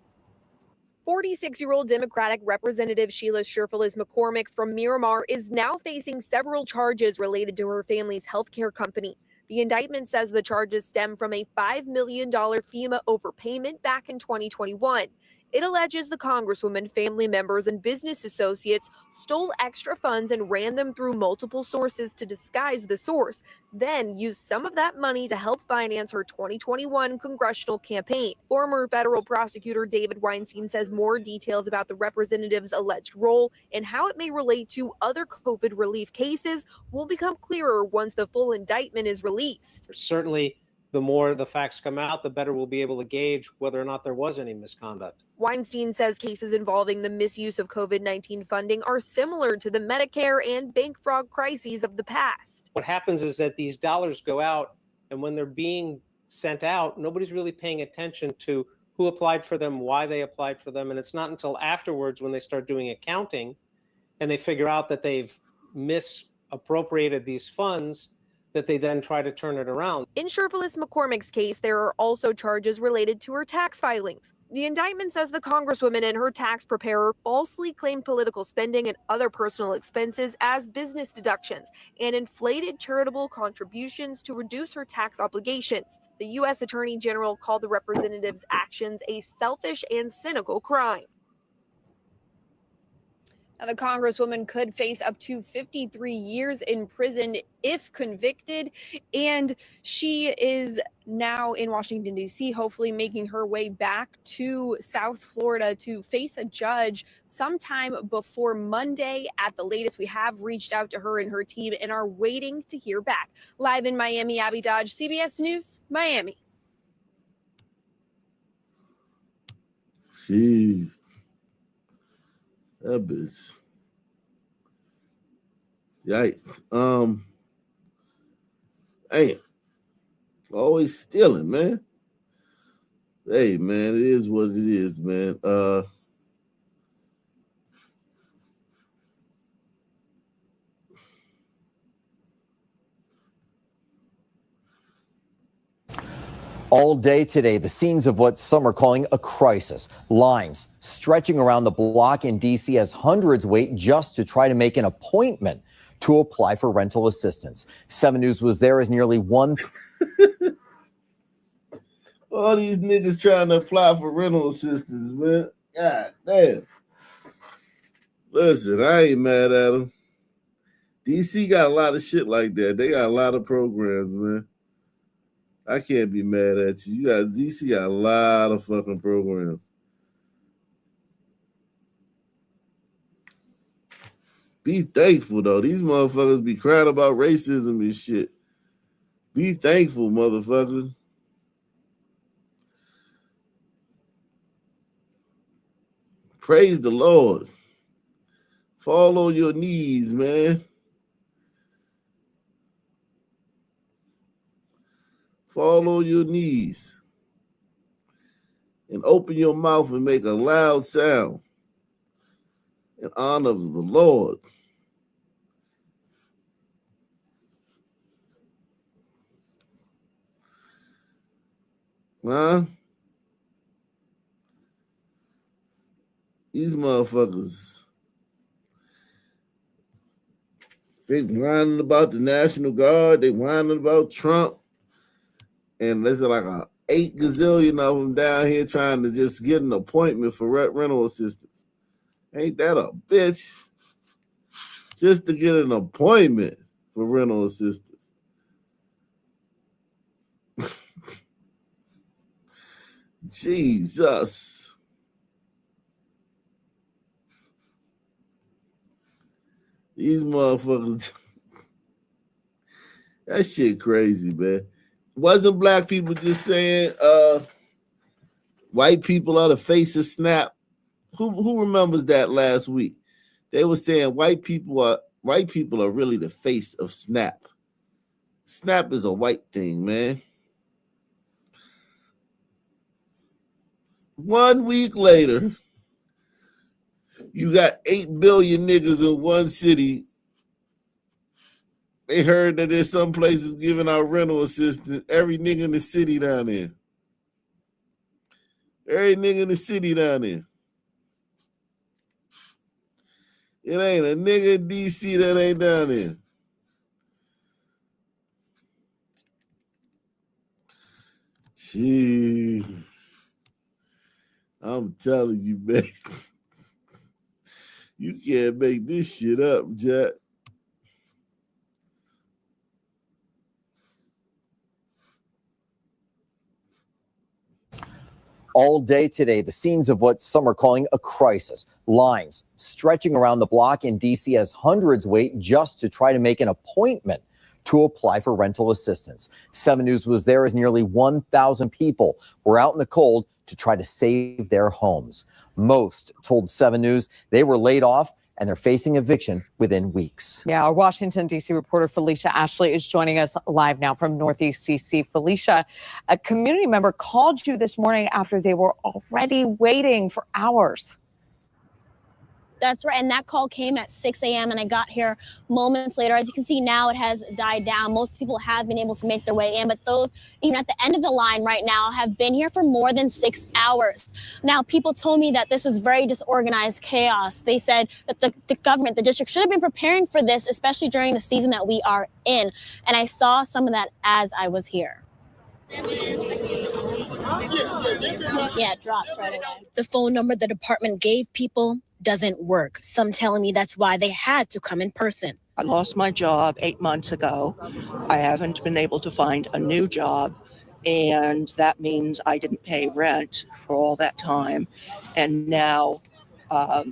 46-year-old Democratic Representative Sheila Sherfilis McCormick from Miramar is now facing several charges related to her family's healthcare company. The indictment says the charges stem from a $5 million FEMA overpayment back in 2021. It alleges the Congresswoman, family members, and business associates stole extra funds and ran them through multiple sources to disguise the source, then used some of that money to help finance her 2021 congressional campaign. Former federal prosecutor David Weinstein says more details about the representative's alleged role and how it may relate to other COVID relief cases will become clearer once the full indictment is released. Certainly, the more the facts come out, the better we'll be able to gauge whether or not there was any misconduct. Weinstein says cases involving the misuse of COVID-19 funding are similar to the Medicare and bank fraud crises of the past. What happens is that these dollars go out, and when they're being sent out, nobody's really paying attention to who applied for them, why they applied for them, and it's not until afterwards when they start doing accounting and they figure out that they've misappropriated these funds that they then try to turn it around. In Sheriff McCormick's case, there are also charges related to her tax filings. The indictment says the Congresswoman and her tax preparer falsely claimed political spending and other personal expenses as business deductions and inflated charitable contributions to reduce her tax obligations. The U.S. Attorney General called the representative's actions a selfish and cynical crime. Now, the Congresswoman could face up to 53 years in prison if convicted, and she is now in Washington, D.C., hopefully making her way back to South Florida to face a judge sometime before Monday at the latest. We have reached out to her and her team and are waiting to hear back. Live in Miami, Abby Dodge, CBS News, Miami. Jeez. That bitch. Yikes. Damn. Always stealing, man. Hey, man, it is what it is, man. All day today, the scenes of what some are calling a crisis. Lines stretching around the block in D.C. as hundreds wait just to try to make an appointment to apply for rental assistance. 7 News was there as nearly one. All these niggas trying to apply for rental assistance, man. God damn. Listen, I ain't mad at them. D.C. got a lot of shit like that. They got a lot of programs, man. I can't be mad at you. DC got a lot of fucking programs. Be thankful though. These motherfuckers be crying about racism and shit. Be thankful, motherfucker. Praise the Lord. Fall on your knees, man. Fall on your knees and open your mouth and make a loud sound in honor of the Lord. Huh? These motherfuckers, they whining about the National Guard, they whining about Trump. And there's like 8 gazillion of them down here trying to just get an appointment for rental assistance. Ain't that a bitch? Just to get an appointment for rental assistance. Jesus. These motherfuckers. That shit crazy, man. Wasn't black people just saying white people are the face of Snap? Who remembers that last week? They were saying white people are really the face of Snap. Snap is a white thing, man. 1 week later, you got 8 billion niggas in one city. They heard that there's some places giving out rental assistance. Every nigga in the city down there. Every nigga in the city down there. It ain't a nigga in DC that ain't down there. Jeez. I I'm telling you, man. You can't make this shit up, Jack. All day today, the scenes of what some are calling a crisis. Lines stretching around the block in D.C. as hundreds wait just to try to make an appointment to apply for rental assistance. 7 News was there as nearly 1,000 people were out in the cold to try to save their homes. Most told 7 News they were laid off and they're facing eviction within weeks. Yeah, our Washington, D.C. reporter Felicia Ashley is joining us live now from Northeast D.C. Felicia, a community member called you this morning after they were already waiting for hours. That's right. And that call came at 6 a.m. and I got here moments later. As you can see now, it has died down. Most people have been able to make their way in, but those even at the end of the line right now have been here for more than 6 hours. Now, people told me that this was very disorganized chaos. They said that the government, the district should have been preparing for this, especially during the season that we are in. And I saw some of that as I was here. Yeah, it drops right away. The phone number the department gave people doesn't work. Some telling me that's why they had to come in person. I lost my job 8 months ago. I haven't been able to find a new job, and that means I didn't pay rent for all that time. And now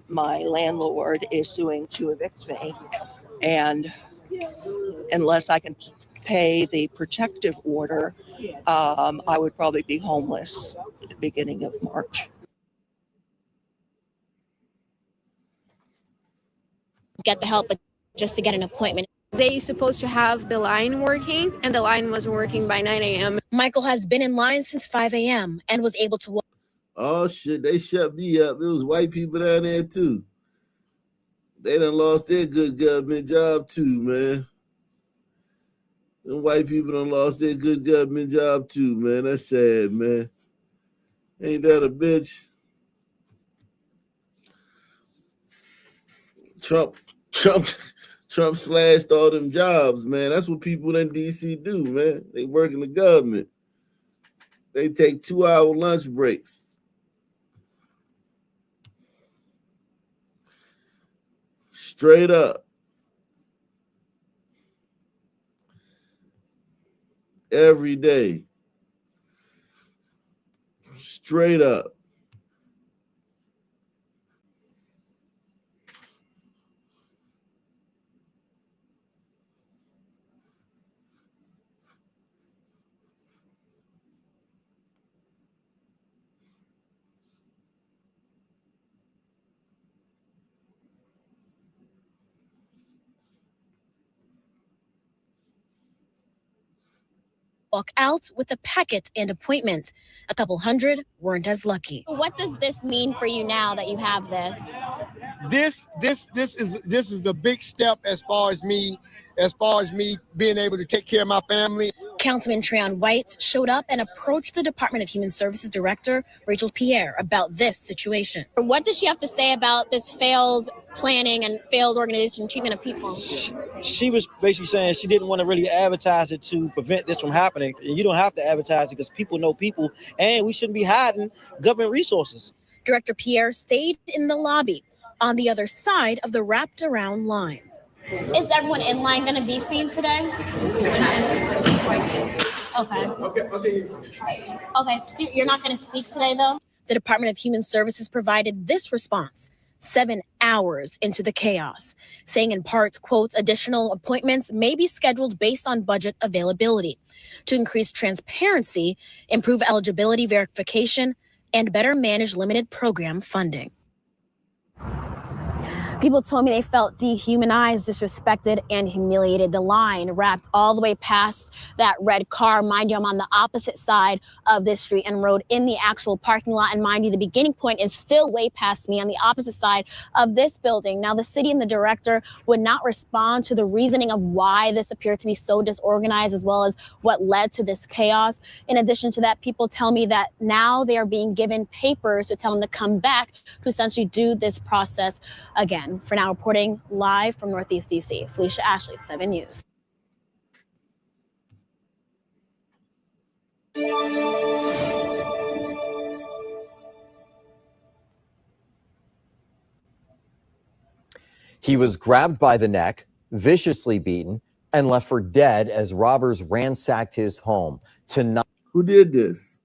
my landlord is suing to evict me. And unless I can pay the protective order, I would probably be homeless at the beginning of March. Get the help, but just to get an appointment. They supposed to have the line working, and the line wasn't working by 9 a.m. Michael has been in line since 5 a.m. and was able to walk. Oh, shit, they shut me up. It was white people down there, too. They done lost their good government job, too, man. Them white people done lost their good government job, too, man. That's sad, man. Ain't that a bitch? Trump slashed all them jobs, man. That's what people in D.C. do, man. They work in the government. They take 2-hour lunch breaks. Straight up. Every day. Straight up. Walk out with a packet and appointment. A couple hundred weren't as lucky. What does this mean for you now that you have this? This is a big step as far as me being able to take care of my family. Councilman Treon White showed up and approached the Department of Human Services Director, Rachel Pierre, about this situation. What does she have to say about this failed planning and failed organization treatment of people? She was basically saying she didn't want to really advertise it to prevent this from happening. And you don't have to advertise it because people know people, and we shouldn't be hiding government resources. Director Pierre stayed in the lobby on the other side of the wrapped around line. Is everyone in line going to be seen today? Okay. Okay, so you're not going to speak today, though? The Department of Human Services provided this response 7 hours into the chaos, saying in part, quote, additional appointments may be scheduled based on budget availability to increase transparency, improve eligibility verification, and better manage limited program funding. People told me they felt dehumanized, disrespected, and humiliated. The line wrapped all the way past that red car. Mind you, I'm on the opposite side of this street and rode in the actual parking lot. And mind you, the beginning point is still way past me on the opposite side of this building. Now, the city and the director would not respond to the reasoning of why this appeared to be so disorganized, as well as what led to this chaos. In addition to that, people tell me that now they are being given papers to tell them to come back to essentially do this process again. For now, reporting live from Northeast DC, Felicia Ashley, 7 News. He was grabbed by the neck, viciously beaten, and left for dead as robbers ransacked his home. Tonight, who did this?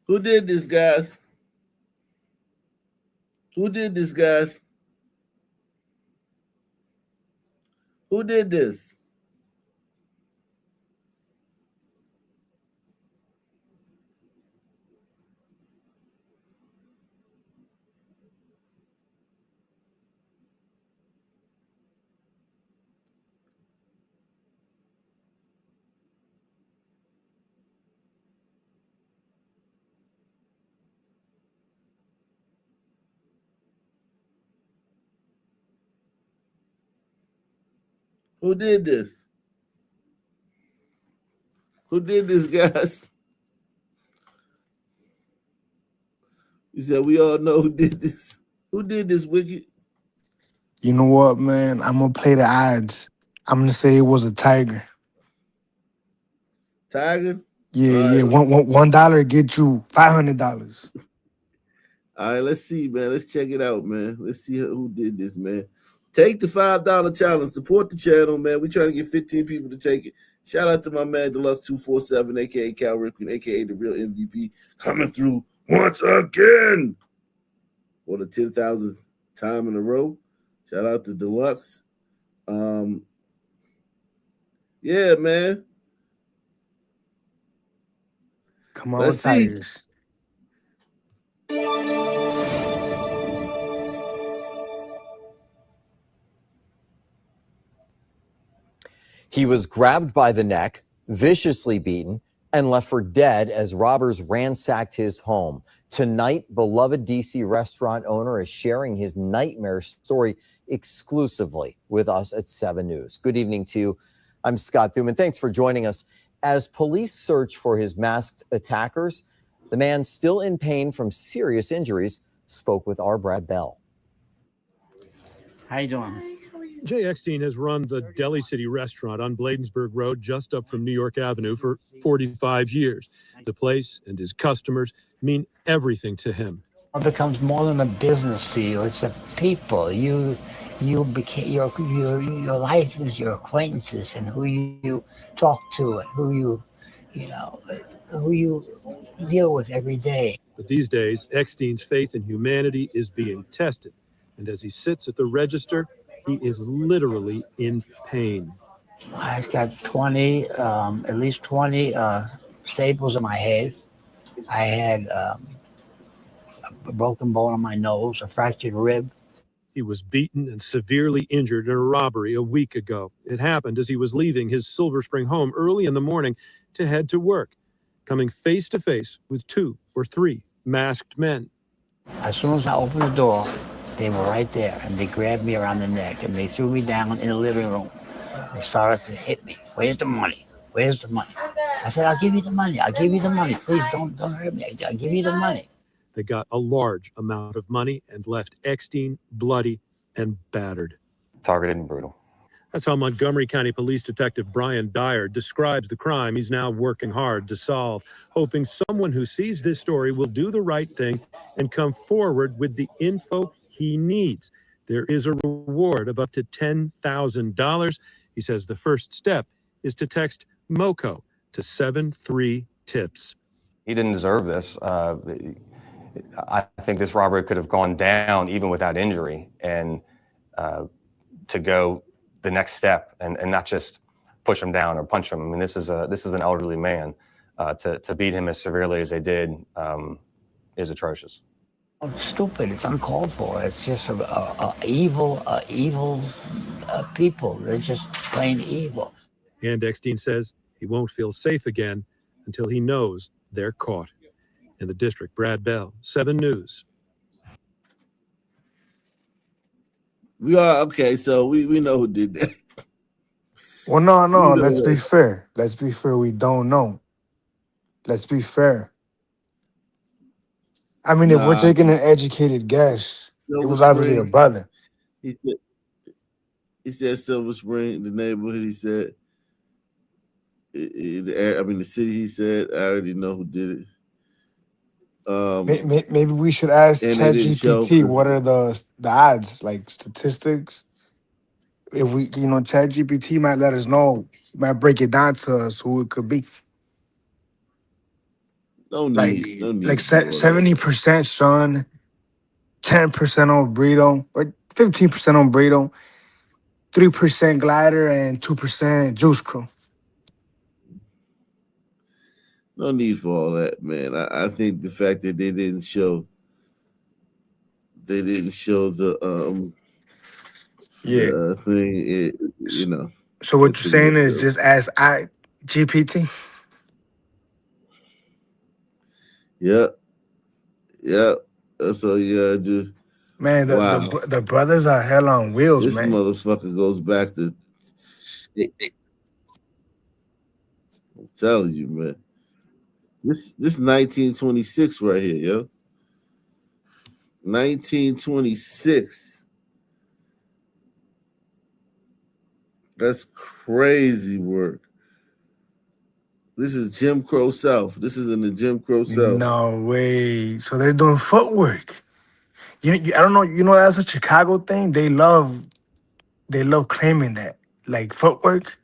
Who did this, guys? Who did this, guys? Who did this? Who did this? Who did this, guys? You said we all know who did this. Who did this, Wicked? You know what, man? I'm gonna play the odds. I'm gonna say it was a tiger. Tiger? Yeah. $1 get you $500. All right, let's see, man. Let's check it out, man. Let's see who did this, man. Take the $5 challenge. Support the channel, man. We're trying to get 15 people to take it. Shout out to my man Deluxe247, a.k.a. Cal Ripken, a.k.a. the real MVP, coming through once again for the 10,000th time in a row. Shout out to Deluxe. Yeah, man. Come on, Let's Tigers. see. he was grabbed by the neck, viciously beaten, and left for dead as robbers ransacked his home. Tonight, beloved DC restaurant owner is sharing his nightmare story exclusively with us at 7 News. Good evening to you. I'm Scott Thuman. Thanks for joining us. As police search for his masked attackers, the man still in pain from serious injuries spoke with our Brad Bell. How you doing? Jay Eckstein has run the Deli City restaurant on Bladensburg Road, just up from New York Avenue, for 45 years. The place and his customers mean everything to him. It becomes more than a business to you. It's a people. You became your life is your acquaintances and who you talk to and who you deal with every day. But these days, Eckstein's faith in humanity is being tested. And as he sits at the register, he is literally in pain. I've got at least 20 staples in my head. I had a broken bone in my nose, a fractured rib. He was beaten and severely injured in a robbery a week ago. It happened as he was leaving his Silver Spring home early in the morning to head to work, coming face to face with 2 or 3 masked men. As soon as I opened the door, they were right there, and they grabbed me around the neck, and they threw me down in the living room. They started to hit me. Where's the money? Where's the money? I said, I'll give you the money. I'll give you the money. Please don't hurt me. I'll give you the money. They got a large amount of money and left Eckstein bloody and battered. Targeted and brutal. That's how Montgomery County Police Detective Brian Dyer describes the crime he's now working hard to solve, hoping someone who sees this story will do the right thing and come forward with the info he needs. There is a reward of up to $10,000. He says the first step is to text MoCo to 73-TIPS. He didn't deserve this. I think this robbery could have gone down even without injury, and to go the next step and not just push him down or punch him. I mean, this is an elderly man. To beat him as severely as they did is atrocious. It's stupid. It's uncalled for. It's just evil people. They're just plain evil. And Eckstein says he won't feel safe again until he knows they're caught. In the district, Brad Bell, 7 News. We are okay, so we know who did that. Well, no. We know Let's be that. fair. Let's be fair. We don't know. Let's be fair. I mean, if we're Nah, taking an educated guess, it Silver was obviously a Spring. brother. He said Silver Spring, the neighborhood. He said, the city. He said, I already know who did it. Maybe we should ask and they didn't show ChatGPT for what are the odds, like statistics. If we, ChatGPT might let us know, might break it down to us who it could be. no Like need, no need like to do all that. 70% Sun, 10% on Burrito, or 15% on Burrito, 3% Glider, and 2% Juice Crew. No need for all that, man. I think the fact that they didn't show the Yeah. the thing, you know. So what that's you're pretty saying much is dope. just ask GPT? Yep. That's all you gotta do. Man, Wow. the brothers are hell on wheels, This man. motherfucker goes back to. I'm telling you, man. This 1926 right here, yo. 1926. That's crazy work. This is Jim Crow South. This is in the Jim Crow South. No way. So they're doing footwork. I don't know. That's a Chicago thing. They love claiming that, like footwork.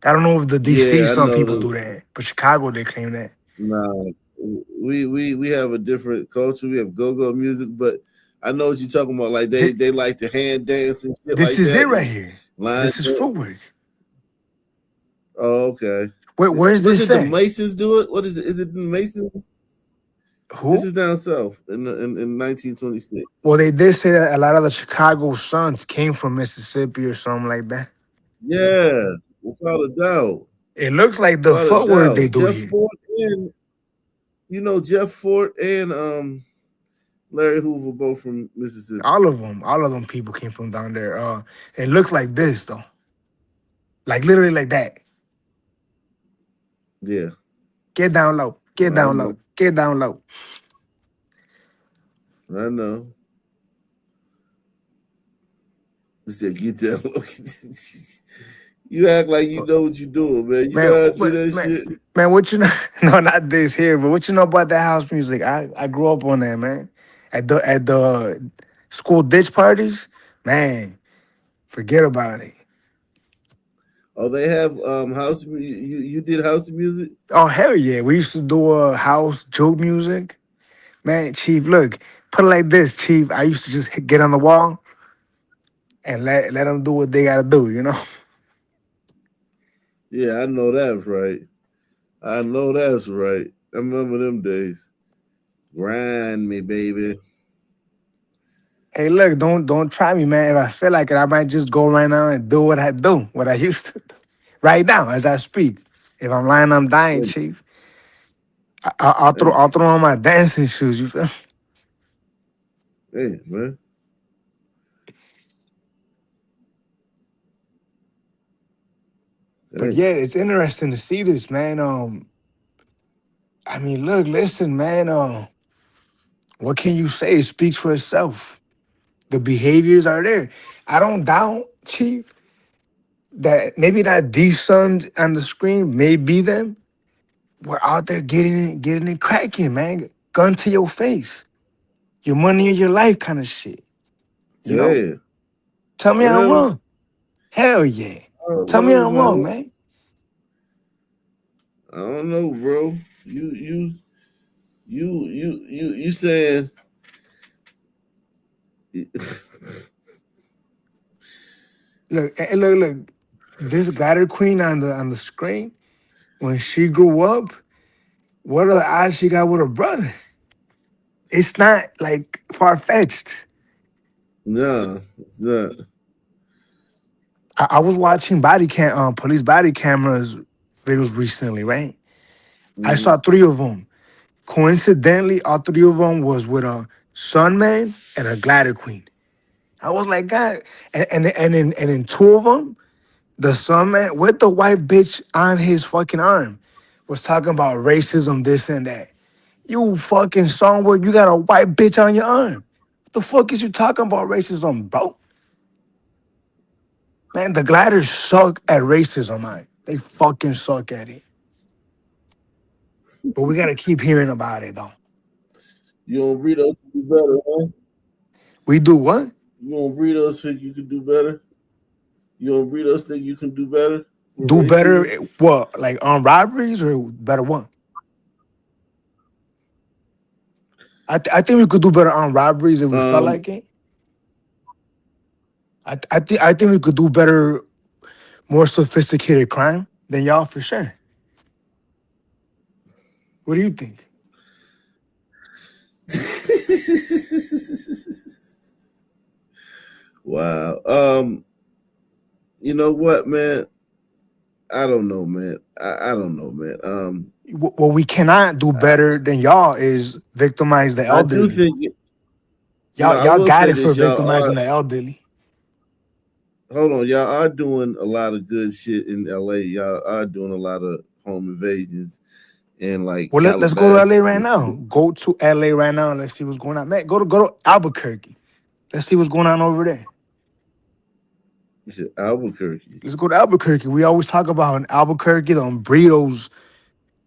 I don't know if the DC Yeah, I some know people do that, but Chicago they claim that. Nah, we have a different culture. We have go-go music, but I know what you're talking about. Like they like to hand dance and shit This like is that. it right here. Line This is dance. footwork. Oh, okay. Wait, where's Was this it the at? Masons do it? What is it? Is it the Masons? Who? This is down south in 1926. Well, they did say that a lot of the Chicago Suns came from Mississippi or something like that. Yeah, without a doubt. It looks like the Without a footwork they doubt. do Jeff here. Fort and Jeff Fort and Larry Hoover both from Mississippi. All of them people came from down there. It looks like this though, like literally like that. Yeah. Get down low. Get down low. Get down low. I know. He said, "Get down low." You act like you know what you're doing, man. You know how to do that shit. Man, what you know? No, not this here, but what you know about that house music? I grew up on that, man. At the school ditch parties, man, forget about it. Oh, they have house. You did house music? Oh hell yeah, we used to do house joke music, man. Chief, look, put it like this, Chief. I used to just get on the wall and let them do what they gotta do, you know. Yeah, I know that's right. I know that's right. I remember them days. Grind me, baby. Hey, look, don't try me, man. If I feel like it, I might just go right now and do what I do, what I used to do. Right now, as I speak. If I'm lying, I'm dying, Chief. I'll throw on my dancing shoes. You feel? Hey, man. But yeah, it's interesting to see this, man. I mean, look, listen, man. What can you say? It speaks for itself. The behaviors are there. I don't doubt, Chief, that maybe not these sons on the screen may be them. We're out there getting it cracking, man. Gun to your face. Your money or your life kind of shit. You know? Tell me I'm wrong. Hell yeah. Tell me I'm wrong, man. I don't know, bro. You saying look. This glider queen on the screen, when she grew up, what are the odds she got with her brother? It's not like far-fetched. No, it's not. I was watching police body cameras videos recently, right? I saw 3 of them. Coincidentally, all 3 of them was with a Sun man and a glider queen. I was like, God, and in 2 of them, the Sun man with the white bitch on his fucking arm was talking about racism, this and that. You fucking Songbird, you got a white bitch on your arm. What the fuck is you talking about racism, bro? Man, the gliders suck at racism, man. They fucking suck at it. But we gotta keep hearing about it, though. You and Britos can do better, huh? We do what? You and Britos think you can do better? You and Britos think you can do better? with Do better racism? what? Like on robberies or better what? I think we could do better on robberies if we felt like it. I think we could do better, more sophisticated crime than y'all for sure. What do you think? Wow. You know what, man? I don't know, man. I don't know, man. What we cannot do better than y'all is victimize the I do elderly. think Y'all I will got say it for this, y'all victimizing are the elderly. hold on, y'all are doing a lot of good shit in LA. Y'all are doing a lot of home invasions and like Well, let's go to LA Calabasas right and now. shit. Go to LA right now and let's see what's going on. Man, go to Albuquerque. Let's see what's going on over there. You said Albuquerque. Let's go to Albuquerque. We always talk about in Albuquerque, the burritos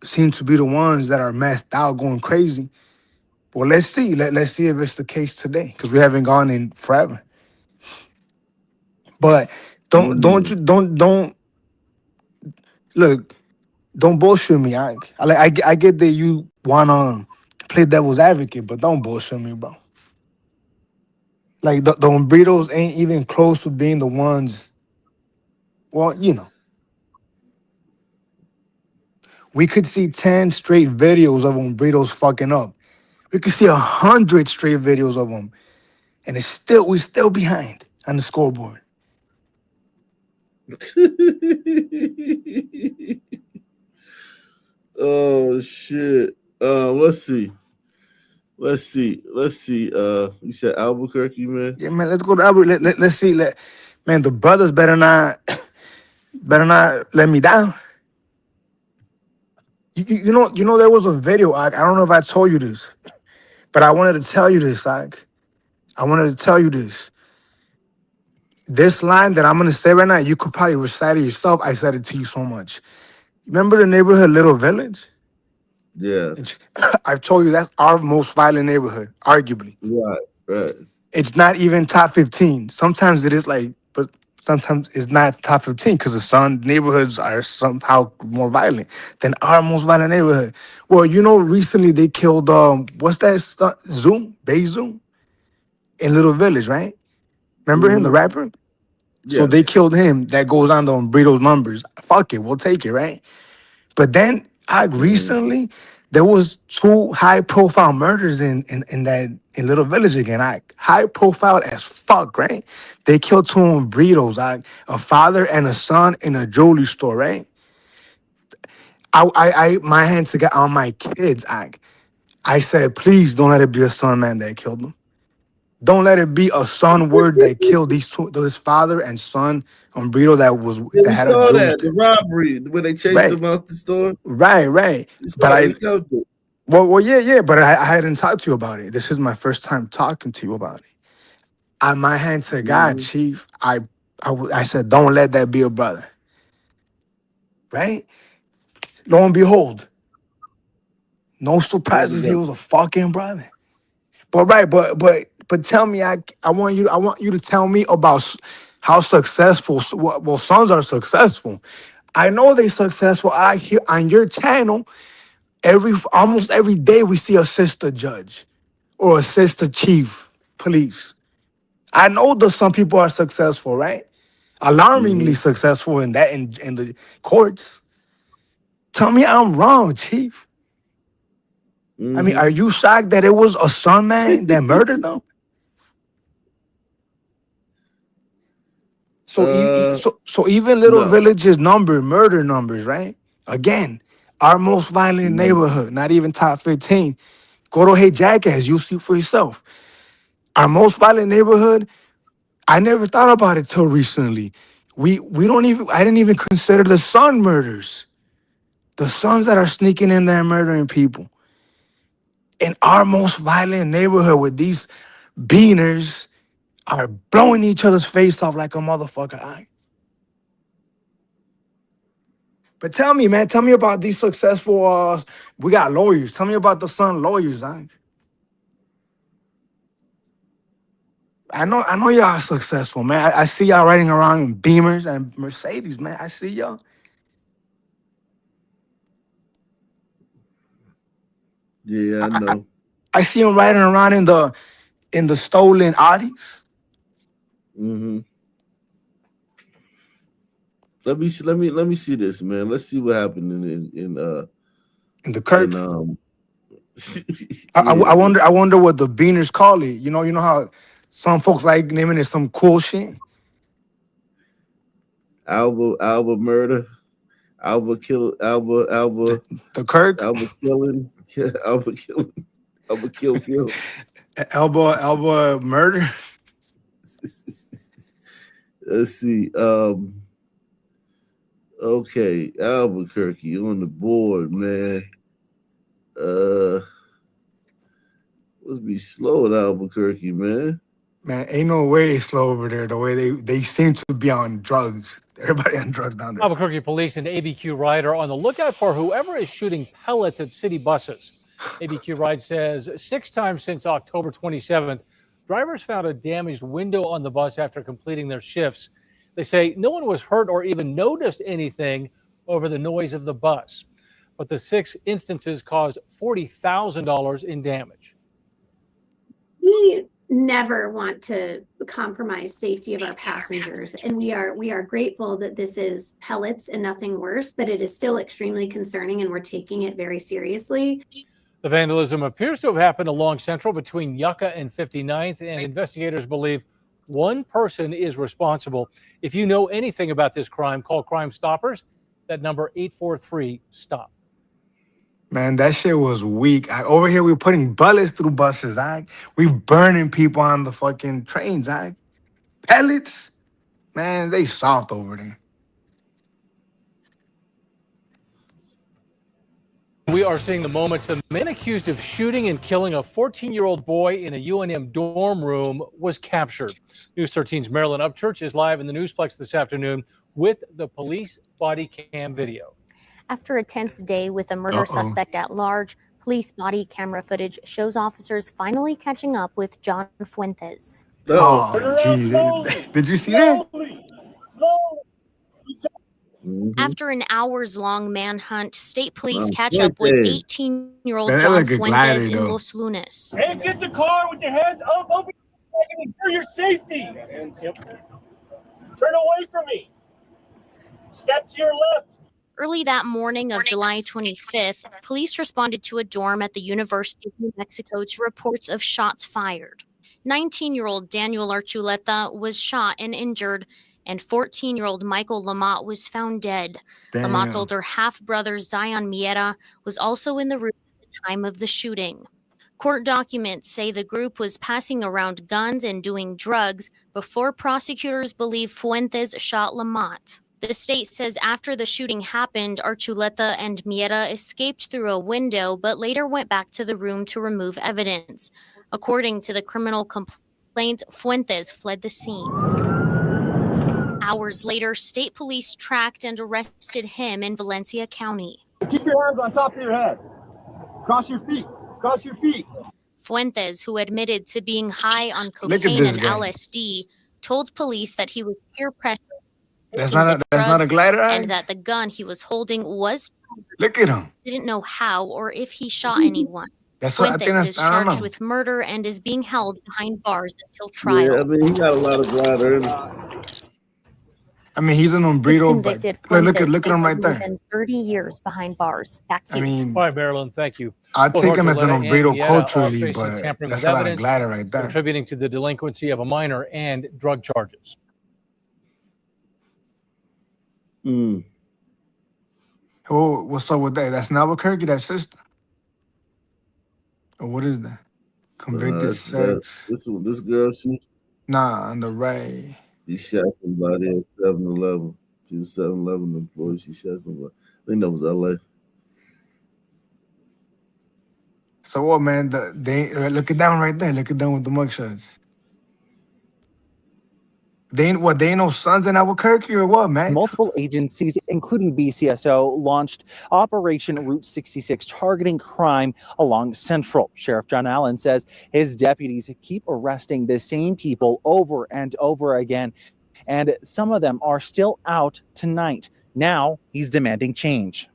seem to be the ones that are methed out, going crazy. Well, let's see. Let's see if it's the case today, because we haven't gone in forever. But don't look. Don't bullshit me. I get that you wanna play devil's advocate, but don't bullshit me, bro. Like the burritos ain't even close to being the ones. Well, you know, we could see 10 straight videos of burritos fucking up. We could see 100 straight videos of them, and we're still behind on the scoreboard. Oh shit. Let's see. You said Albuquerque, man. Yeah, man, let's go to Albuquerque. Let's see. Man, the brothers better not let me down. You know, there was a video. I don't know if I told you this, but I wanted to tell you this. I wanted to tell you this. This line that I'm gonna say right now, you could probably recite it yourself. I said it to you so much. Remember the neighborhood Little Village? Yeah. I've told you that's our most violent neighborhood, arguably. Right. It's not even top 15. Sometimes it is but sometimes it's not top 15 because some neighborhoods are somehow more violent than our most violent neighborhood. Well, recently they killed what's that Zoom, Bay Zoom in Little Village, right? Remember him, the rapper? So they killed him. That goes on the Burritos numbers. Fuck it, we'll take it, right? But then recently there was 2 high-profile murders in Little Village again. High profile as fuck, right? They killed 2 burritos, a father and a son in a jewelry store, right? I my hands to get on my kids. I said, please don't let it be a son man that killed them. Don't let it be a son word that killed this father and son on burrito that Yeah, we had a saw jewelry that, store. the robbery when they chased Right. him out the store. Right. We But saw it, we felt it. well, yeah, but I hadn't talked to you about it. This is my first time talking to you about it. My hand to God, Chief. I said, don't let that be a brother. Right? Lo and behold, no surprises. He was a fucking brother. But tell me, I want you to tell me about how successful. Well, sons are successful. I know they successful. I hear on your channel almost every day we see a sister judge or a sister chief police. I know that some people are successful, right? Alarmingly successful in the courts. Tell me I'm wrong, Chief. I mean, are you shocked that it was a son man that murdered them? So even Little Village's murder numbers, right? Again, our most violent neighborhood, not even top 15. Go to Hey Jackass, you'll see for yourself. Our most violent neighborhood, I never thought about it till recently. I didn't even consider the son murders. The sons that are sneaking in there and murdering people. In our most violent neighborhood where these beaners are blowing each other's face off like a motherfucker. But tell me, man, tell me about these successful, we got lawyers. Tell me about the son lawyers. I know y'all are successful, man. I see y'all riding around in Beamers and Mercedes, man. I see y'all. Yeah, I know. I see them riding around in the stolen Audis. Mm-hmm. Let me see this, man. Let's see what happened in the Kirk. I Yeah. wonder what the Beaners call it. You know how some folks like naming it some cool shit. Alba murder, Alba kill, Alba the Kirk, Alba killing, Alba killing, Alba kill. Alba murder. Let's see. Okay, Albuquerque on the board, man. Let's be slow at Albuquerque, man. Man, ain't no way it's slow over there. The way they seem to be on drugs. Everybody on drugs down there. Albuquerque police and ABQ Ride are on the lookout for whoever is shooting pellets at city buses. ABQ Ride says 6 times since October 27th, drivers found a damaged window on the bus after completing their shifts. They say no one was hurt or even noticed anything over the noise of the bus. But the 6 instances caused $40,000 in damage. We never want to compromise safety of our passengers, and we are grateful that this is pellets and nothing worse, but it is still extremely concerning and we're taking it very seriously. The vandalism appears to have happened along Central between Yucca and 59th, and investigators believe one person is responsible. If you know anything about this crime, call Crime Stoppers. That number 843-STOP. Man, that shit was weak. Over here, we're putting bullets through buses. We burning people on the fucking trains. Pellets, man, they soft over there. We are seeing the moments the man accused of shooting and killing a 14-year-old boy in a UNM dorm room was captured. News 13's Marilyn Upchurch is live in the Newsplex this afternoon with the police body cam video. After a tense day with a murder suspect at large, police body camera footage shows officers finally catching up with John Fuentes. Oh, Jesus. Did you see that? After an hours-long manhunt, state police catch up with 18-year-old Man, that John look like a Fuentes in glider, Los Lunas. Exit the car with your hands up over your head and ensure your safety. Turn away from me. Step to your left. Early that morning of July 25th, police responded to a dorm at the University of New Mexico to reports of shots fired. 19-year-old Daniel Archuleta was shot and injured, and 14-year-old Michael Lamont was found dead. Damn. Lamont's older half-brother Zion Miera was also in the room at the time of the shooting. Court documents say the group was passing around guns and doing drugs before prosecutors believe Fuentes shot Lamont. The state says after the shooting happened, Archuleta and Miera escaped through a window, but later went back to the room to remove evidence. According to the criminal complaint, Fuentes fled the scene. Hours later, state police tracked and arrested him in Valencia County. Keep your hands on top of your head. Cross your feet. Cross your feet. Fuentes, who admitted to being high on Look at cocaine this and guy. LSD, told police that he was peer pressured. That's not a glider eye? And that the gun he was holding was. Look at him. Didn't know how or if he shot anyone. That's what I Fuentes think. is I don't charged know. with murder and is being held behind bars until trial. Yeah, I mean, he got a lot of glider. I mean, he's an umbrito, but Convicted look at Fuentes him right faces more there. than 30 years behind bars. Back to I you. mean, All right, Marilyn, thank you. I'd Both take him as an Archuleta and umbrito Miera are culturally, facing but tampering that's with a lot of evidence, glider right there. contributing to the delinquency of a minor and drug charges. Oh, what's up with that? That's in Albuquerque, that sister. Or what is that? Convicted sex. This girl, Nah, on the right. she shot somebody at 7-Eleven. She was 7-Eleven employee. She shot somebody. I think that was LA. So what, man? Look at that one right there. Look at that with the mugshots. They ain't no sons in Albuquerque or what, man? Multiple agencies, including BCSO, launched Operation Route 66 targeting crime along Central. Sheriff John Allen says his deputies keep arresting the same people over and over again, and some of them are still out tonight. Now he's demanding change.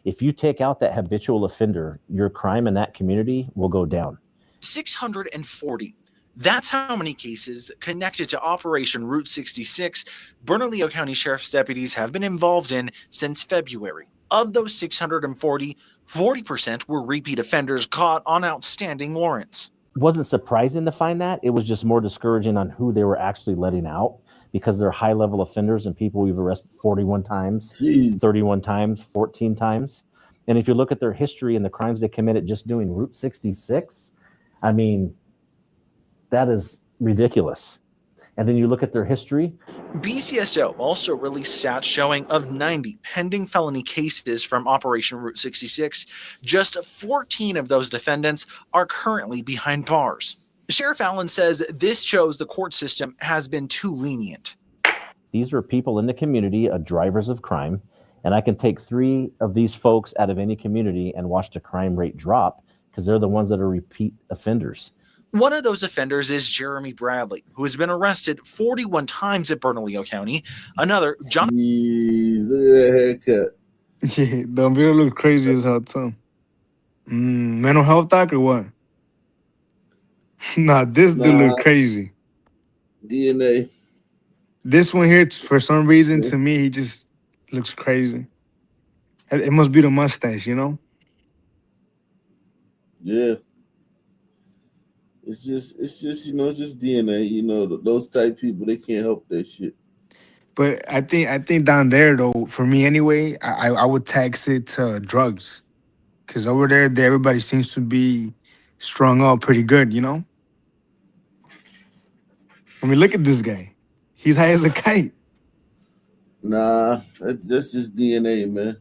If you take out that habitual offender, your crime in that community will go down. 640. That's how many cases connected to Operation Route 66 Bernalillo County Sheriff's deputies have been involved in since February. Of those 640, 40% were repeat offenders caught on outstanding warrants. It wasn't surprising to find that. It was just more discouraging on who they were actually letting out, because they're high-level offenders and people we've arrested 41 times, 31 times, 14 times. And if you look at their history and the crimes they committed just doing Route 66, I mean, that is ridiculous. And then you look at their history. BCSO also released stats showing of 90 pending felony cases from Operation Route 66, just 14 of those defendants are currently behind bars. Sheriff Allen says this shows the court system has been too lenient. These are people in the community, drivers of crime, and I can take 3 of these folks out of any community and watch the crime rate drop because they're the ones that are repeat offenders. One of those offenders is Jeremy Bradley, who has been arrested 41 times at Bernalillo County. Another, John. Jeez, look at that haircut. Yeah, don't be a little crazy as hell, too. Mental health doc or what? Nah, this dude look crazy. DNA. This one here, for some reason, to me, he just looks crazy. It must be the mustache, you know? Yeah. It's just, you know, it's just DNA. You know, those type people, they can't help that shit. But I think down there, though, for me anyway, I would tax it to drugs. Because over there, everybody seems to be strung up pretty good, you know? I mean, look at this guy. He's high as a kite. Nah, that's just DNA, man.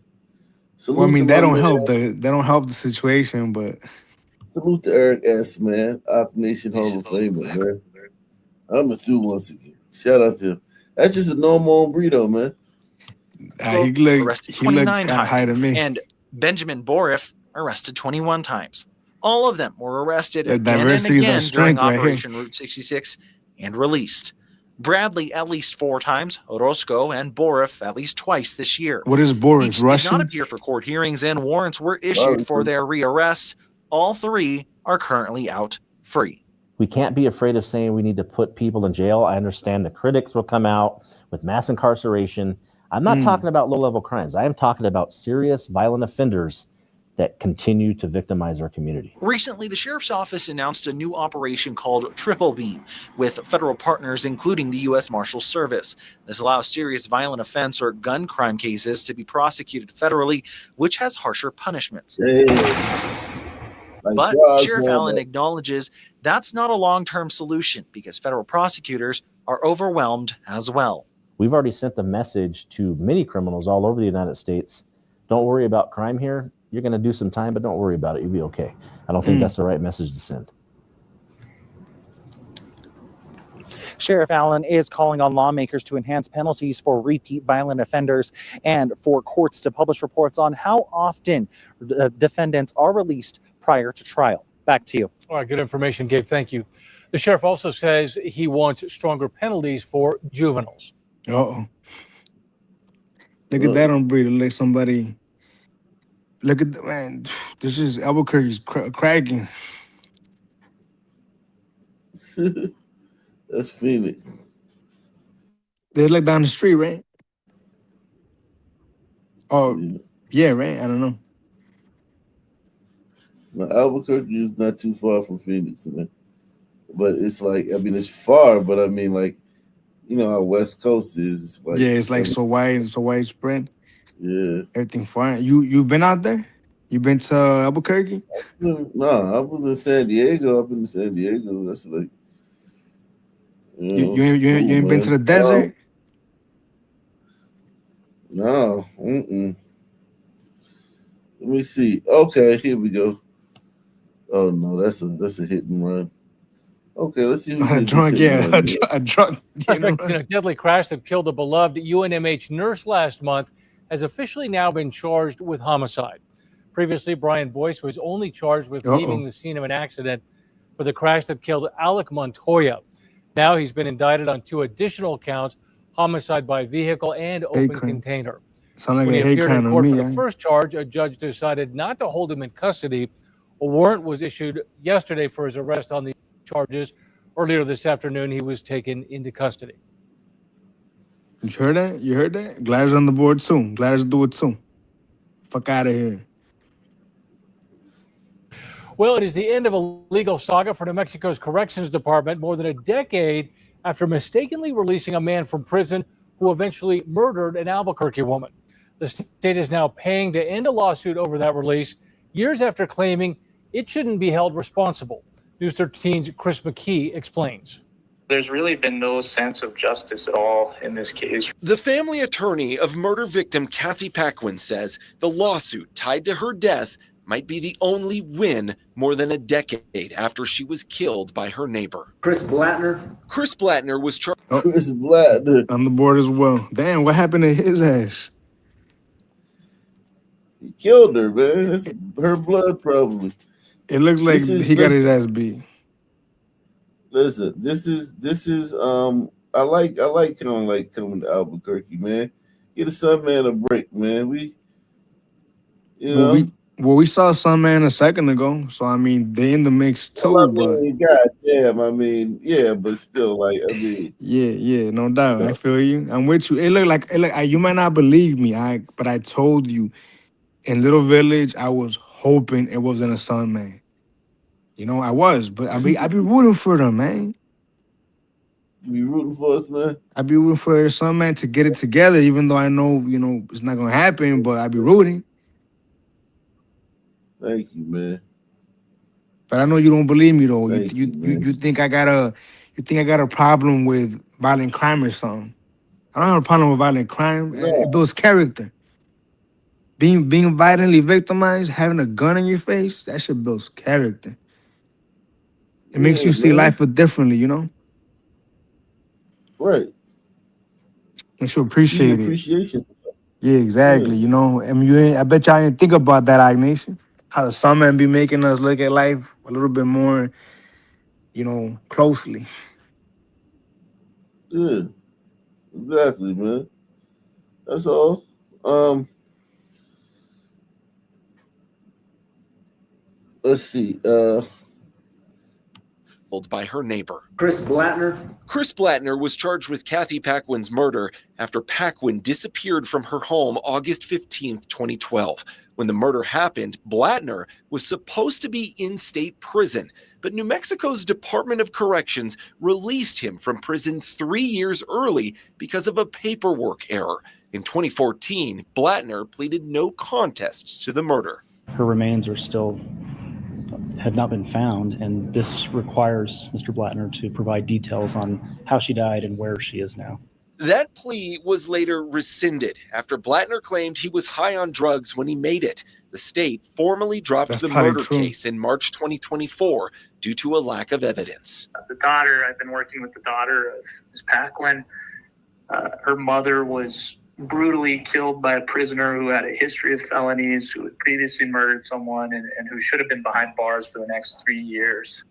Well, I mean, that don't help the situation, but salute to Eric S., man. Op Nation Hall of Famer, man. I'm going to do once again. Shout out to him. That's just a normal burrito, man. He looked arrested 29 high to times, me. and Benjamin Boriff arrested 21 times. All of them were arrested The again and diversity is our again during strength right here. Operation Route 66 and released. Bradley at least 4 times, Orozco and Boriff at least twice this year. What is Boris, Each did Russian? not appear for court hearings, and warrants were issued for their rearrests. All 3 are currently out free. We can't be afraid of saying we need to put people in jail. I understand the critics will come out with mass incarceration. I'm not talking about low-level crimes. I am talking about serious violent offenders that continue to victimize our community. Recently, the Sheriff's Office announced a new operation called Triple Beam with federal partners, including the U.S. Marshals Service. This allows serious violent offense or gun crime cases to be prosecuted federally, which has harsher punishments. But Sheriff Allen acknowledges that's not a long-term solution because federal prosecutors are overwhelmed as well. We've already sent the message to many criminals all over the United States. Don't worry about crime here. You're going to do some time, but don't worry about it. You'll be okay. I don't think that's the right message to send. Sheriff Allen is calling on lawmakers to enhance penalties for repeat violent offenders and for courts to publish reports on how often defendants are released prior to trial. Back to you. All right, good information, Gabe. Thank you. The sheriff also says he wants stronger penalties for juveniles. Uh-oh. Look at that on Breeder. Like somebody. Look at the man. This is Albuquerque's cracking. That's Phoenix. They're like down the street, right? Oh, yeah, right? I don't know. Now, Albuquerque is not too far from Phoenix, man. But it's like, I mean, it's far, but I mean, like, you know how West Coast is. It's like, yeah, it's like so widespread. Yeah. Everything fine. You been out there? You been to Albuquerque? No, I was in San Diego. I've been to San Diego. That's like, you ain't been to the desert? No. Let me see. Okay, here we go. Oh no, that's a hit and run. Okay, let's see who A did drunk, this yeah, hit and run. a drunk. Suspect in a deadly crash that killed a beloved UNMH nurse last month has officially now been charged with homicide. Previously, Brian Boyce was only charged with leaving the scene of an accident for the crash that killed Alec Montoya. Now he's been indicted on 2 additional counts, homicide by vehicle and open crime. container. Sound like When a he hate appeared crime in to court me. for the first charge, a judge decided not to hold him in custody. A warrant was issued yesterday for his arrest on the charges. Earlier this afternoon, he was taken into custody. You heard that? You heard that? Gladys on the board soon. Gladys do it soon. Fuck out of here. Well, it is the end of a legal saga for New Mexico's Corrections Department more than a decade after mistakenly releasing a man from prison who eventually murdered an Albuquerque woman. The state is now paying to end a lawsuit over that release, years after claiming it shouldn't be held responsible. News 13's Chris McKee explains. There's really been no sense of justice at all in this case. The family attorney of murder victim Kathy Paquin says the lawsuit tied to her death might be the only win more than a decade after she was killed by her neighbor. Chris Blattner. Chris Blattner was charged. Chris Blattner on the board as well. Damn, what happened to his ass? He killed her, man. It's her blood, probably. It looks like he got his ass beat. Listen, this is I like kind of like coming to Albuquerque, man. Get a Sun Man a break, man. We saw Sun Man a second ago, so I mean they in the mix too. Well, but goddamn, I mean, yeah, but still, like, I mean, yeah, no doubt. I feel you. I'm with you. It look like you might not believe me, but I told you in Little Village, I was hoping it wasn't a Sun Man. You know, I was, but I be rooting for them, man. You be rooting for us, man? I be rooting for Sun Man to get it together, even though I know, it's not gonna happen, but I be rooting. Thank you, man. But I know you don't believe me though. You think I got a problem with violent crime or something. I don't have a problem with violent crime. It builds character. Being violently victimized, having a gun in your face, that shit builds character. It makes you see life differently, Right. Makes you appreciate it. Appreciation. Yeah, exactly. I mean, I bet y'all didn't think about that, Ignatius. How the Sun Man be making us look at life a little bit more, closely. Yeah, exactly, man. That's all. Let's see. By her neighbor. Chris Blattner. Chris Blattner was charged with Kathy Paquin's murder after Paquin disappeared from her home August 15th, 2012. When the murder happened, Blattner was supposed to be in state prison, but New Mexico's Department of Corrections released him from prison 3 years early because of a paperwork error. In 2014, Blattner pleaded no contest to the murder. Her remains have not been found, and this requires Mr. Blattner to provide details on how she died and where she is now. That plea was later rescinded after Blattner claimed he was high on drugs when he made it. The state formally dropped the murder case in March 2024 due to a lack of evidence. The daughter, I've been working with the daughter of Ms. Paquin. Her mother was brutally killed by a prisoner who had a history of felonies, who had previously murdered someone, and who should have been behind bars for the next 3 years.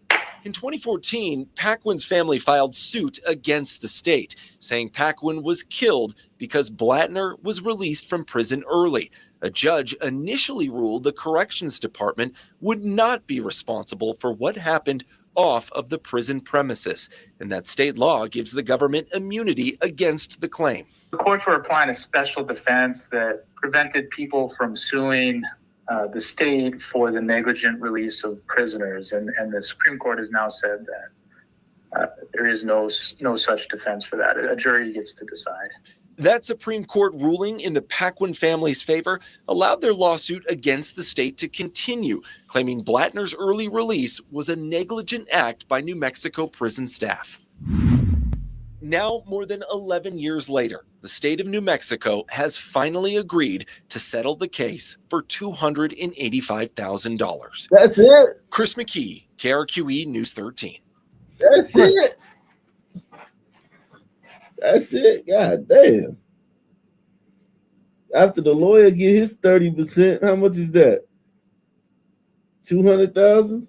In 2014, Paquin's family filed suit against the state, saying Paquin was killed because Blattner was released from prison early. A judge initially ruled the Corrections Department would not be responsible for what happened off of the prison premises, and that state law gives the government immunity against the claim. The courts were applying a special defense that prevented people from suing the state for the negligent release of prisoners, and the Supreme Court has now said that there is no such defense for that. A jury gets to decide. That Supreme Court ruling in the Paquin family's favor allowed their lawsuit against the state to continue, claiming Blattner's early release was a negligent act by New Mexico prison staff. Now, more than 11 years later, the state of New Mexico has finally agreed to settle the case for $285,000. That's it? Chris McKee, KRQE News 13. That's it. That's it. God damn. After the lawyer get his 30%, how much is that? 200,000?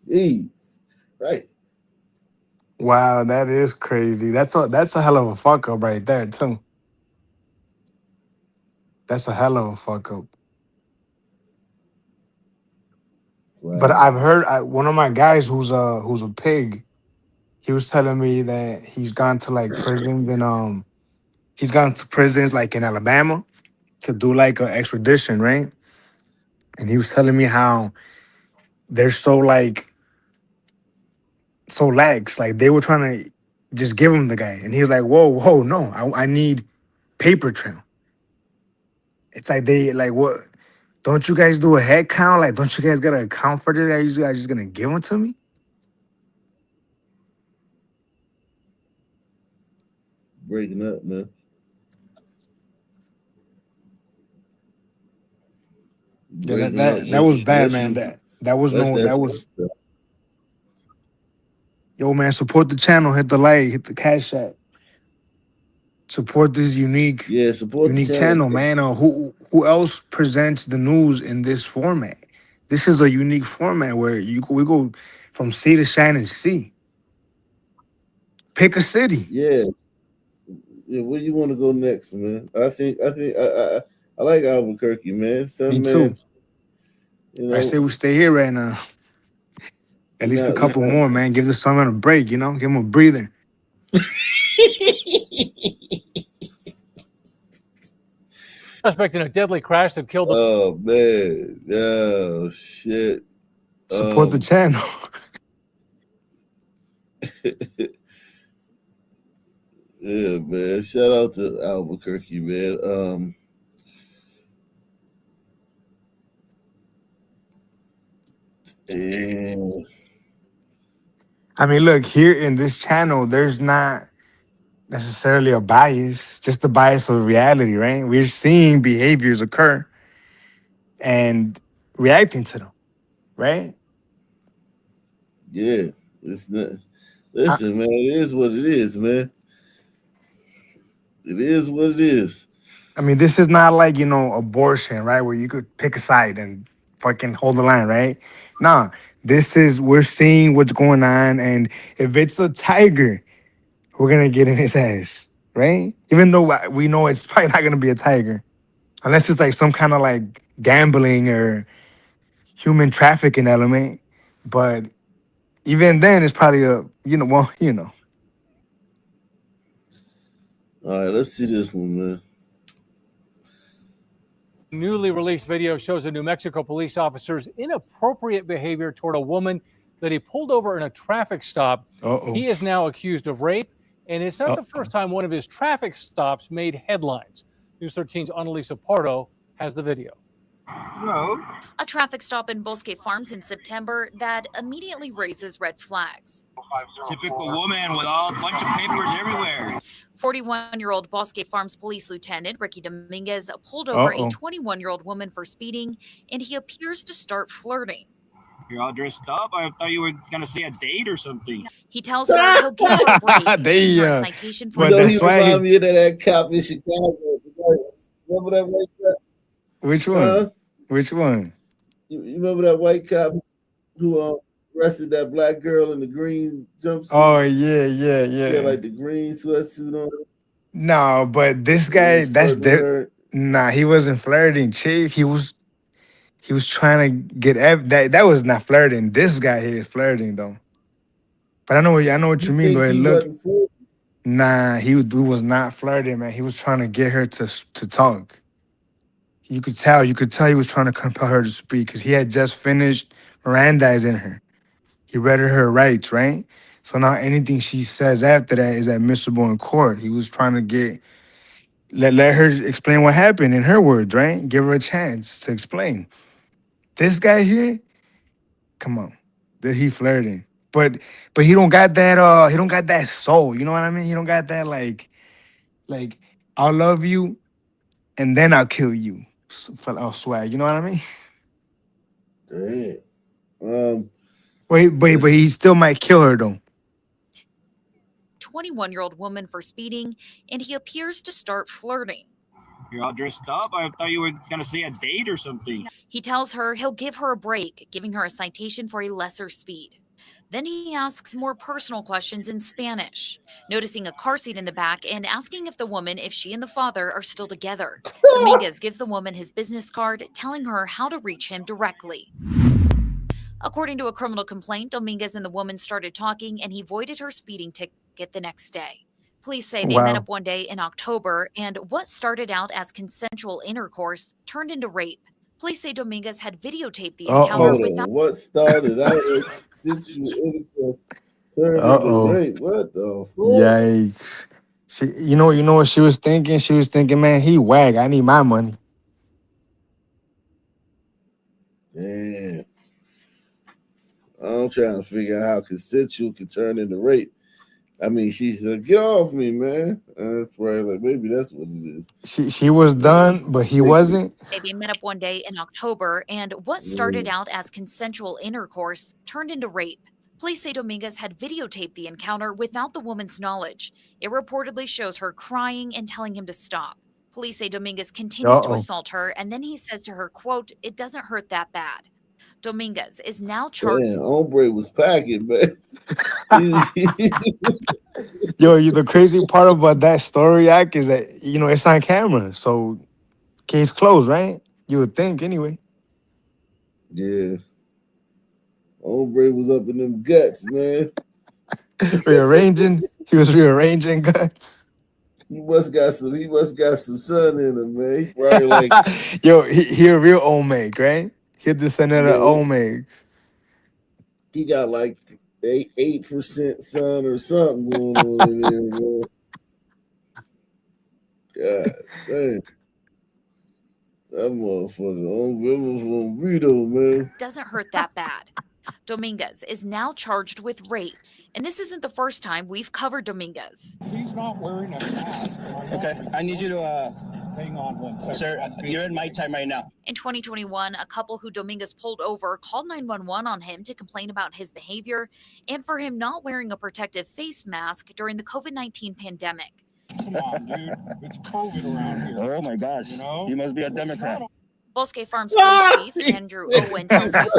Jeez. Right. Wow, that is crazy. That's a hell of a fuck up right there too. That's a hell of a fuck up. Wow. But I've heard one of my guys who's a pig. He was telling me that he's gone to like prisons and he's gone to prisons like in Alabama to do like an extradition, right? And he was telling me how they're so lax. Like they were trying to just give him the guy, and he was like, "Whoa, no, I need paper trail." It's like they like what? Don't you guys do a head count? Like, don't you guys got an account for it? Are you guys just gonna give them to me? Breaking up, man. Yeah, that was bad, man. That was yo, man. Support the channel. Hit the like. Hit the cash app. Support this unique channel, man. Who else presents the news in this format? This is a unique format where we go from sea to shining sea. Pick a city. Yeah. Where you want to go next, man? I think I like Albuquerque, man. Me too. You know, I say we stay here right now. At least a couple more, man. Give the summer a break, you know? Give him a breather. Suspect in a deadly crash that killed. Oh man! Oh shit! Support the channel. Yeah, man. Shout out to Albuquerque, man. And I mean, look, here in this channel, there's not necessarily a bias, just the bias of reality, right? We're seeing behaviors occur and reacting to them, right? yeah, it's not. Listen, man. It is what it is, man. It is what it is. I mean, this is not like, abortion, right? Where you could pick a side and fucking hold the line, right? Nah, we're seeing what's going on. And if it's a tiger, we're going to get in his ass, right? Even though we know it's probably not going to be a tiger. Unless it's like some kind of like gambling or human trafficking element. But even then, it's probably All right, let's see this one, man. Newly released video shows a New Mexico police officer's inappropriate behavior toward a woman that he pulled over in a traffic stop. Uh-oh. He is now accused of rape, and it's not the first time one of his traffic stops made headlines. News 13's Annalisa Pardo has the video. A traffic stop in Bosque Farms in September that immediately raises red flags. Typical woman with a bunch of papers everywhere. 41-year-old Bosque Farms police lieutenant Ricky Dominguez pulled over a 21-year-old woman for speeding, and he appears to start flirting. You're all dressed up. I thought you were going to say a date or something. He tells her he'll give her a break. He a citation for remind me of that cop in Chicago. Remember that white cop? Which one? Which one? You remember that white cop who arrested that black girl in the green jumpsuit? Oh, yeah. She had like the green sweatsuit on. No, but this guy, that's there. Nah, he wasn't flirting, Chief. He was trying to get that was not flirting. This guy here is flirting though. But I know what you mean. Go ahead, look. Nah, he was not flirting, man. He was trying to get her to talk. You could tell he was trying to compel her to speak because he had just finished Mirandizing her. He read her rights, right? So now anything she says after that is admissible in court. He was trying to let her explain what happened in her words, right? Give her a chance to explain. This guy here, come on, he flirting, but he don't got that soul. You know what I mean? He don't got that like I'll love you, and then I'll kill you. Swag. You know what I mean? Damn. But he still might kill her though. 21-year-old woman for speeding, and he appears to start flirting. You're all dressed up. I thought you were gonna say a date or something. He tells her he'll give her a break, giving her a citation for a lesser speed. Then he asks more personal questions in Spanish, noticing a car seat in the back and asking if she and the father are still together. Dominguez gives the woman his business card, telling her how to reach him directly. According to a criminal complaint, Dominguez and the woman started talking and he voided her speeding ticket the next day. Police say they met up one day in October, and what started out as consensual intercourse turned into rape. Police say Dominguez had videotaped the encounter without. What started out as consensual intercourse turned into rape? What the fuck? Yikes. You know what she was thinking? She was thinking, man, he whack. I need my money. Damn. I'm trying to figure out how consensual can turn into rape. I mean, she said, "Get off me, man." That's right. Like maybe that's what it is. She was done, but he wasn't. They met up one day in October, and what started out as consensual intercourse turned into rape. Police say Dominguez had videotaped the encounter without the woman's knowledge. It reportedly shows her crying and telling him to stop. Police say Dominguez continues to assault her, and then he says to her, quote, "It doesn't hurt that bad." Dominguez is now charged. Damn, hombre was packing, man. Yo, the crazy part about that story, Yak, is that, it's on camera. So, case closed, right? You would think, anyway. Yeah. Hombre was up in them guts, man. He was rearranging guts. He must got some sun in him, man. He probably like Yo, he a real Omeg, right? He had the descendant of Omeg. He got like 8% sun or something going on in there, bro. God damn. That motherfucker on Vito, man. Doesn't hurt that bad. Dominguez is now charged with rape. And this isn't the first time we've covered Dominguez. He's not wearing a mask. Okay, I need you to, hang on one second. sir, you're in my time right now. In 2021, a couple who Dominguez pulled over called 911 on him to complain about his behavior and for him not wearing a protective face mask during the COVID-19 pandemic. Come on, dude. It's COVID around here. Oh my gosh, you must be a Democrat. Bosque Farms Police Chief Andrew Owen tells us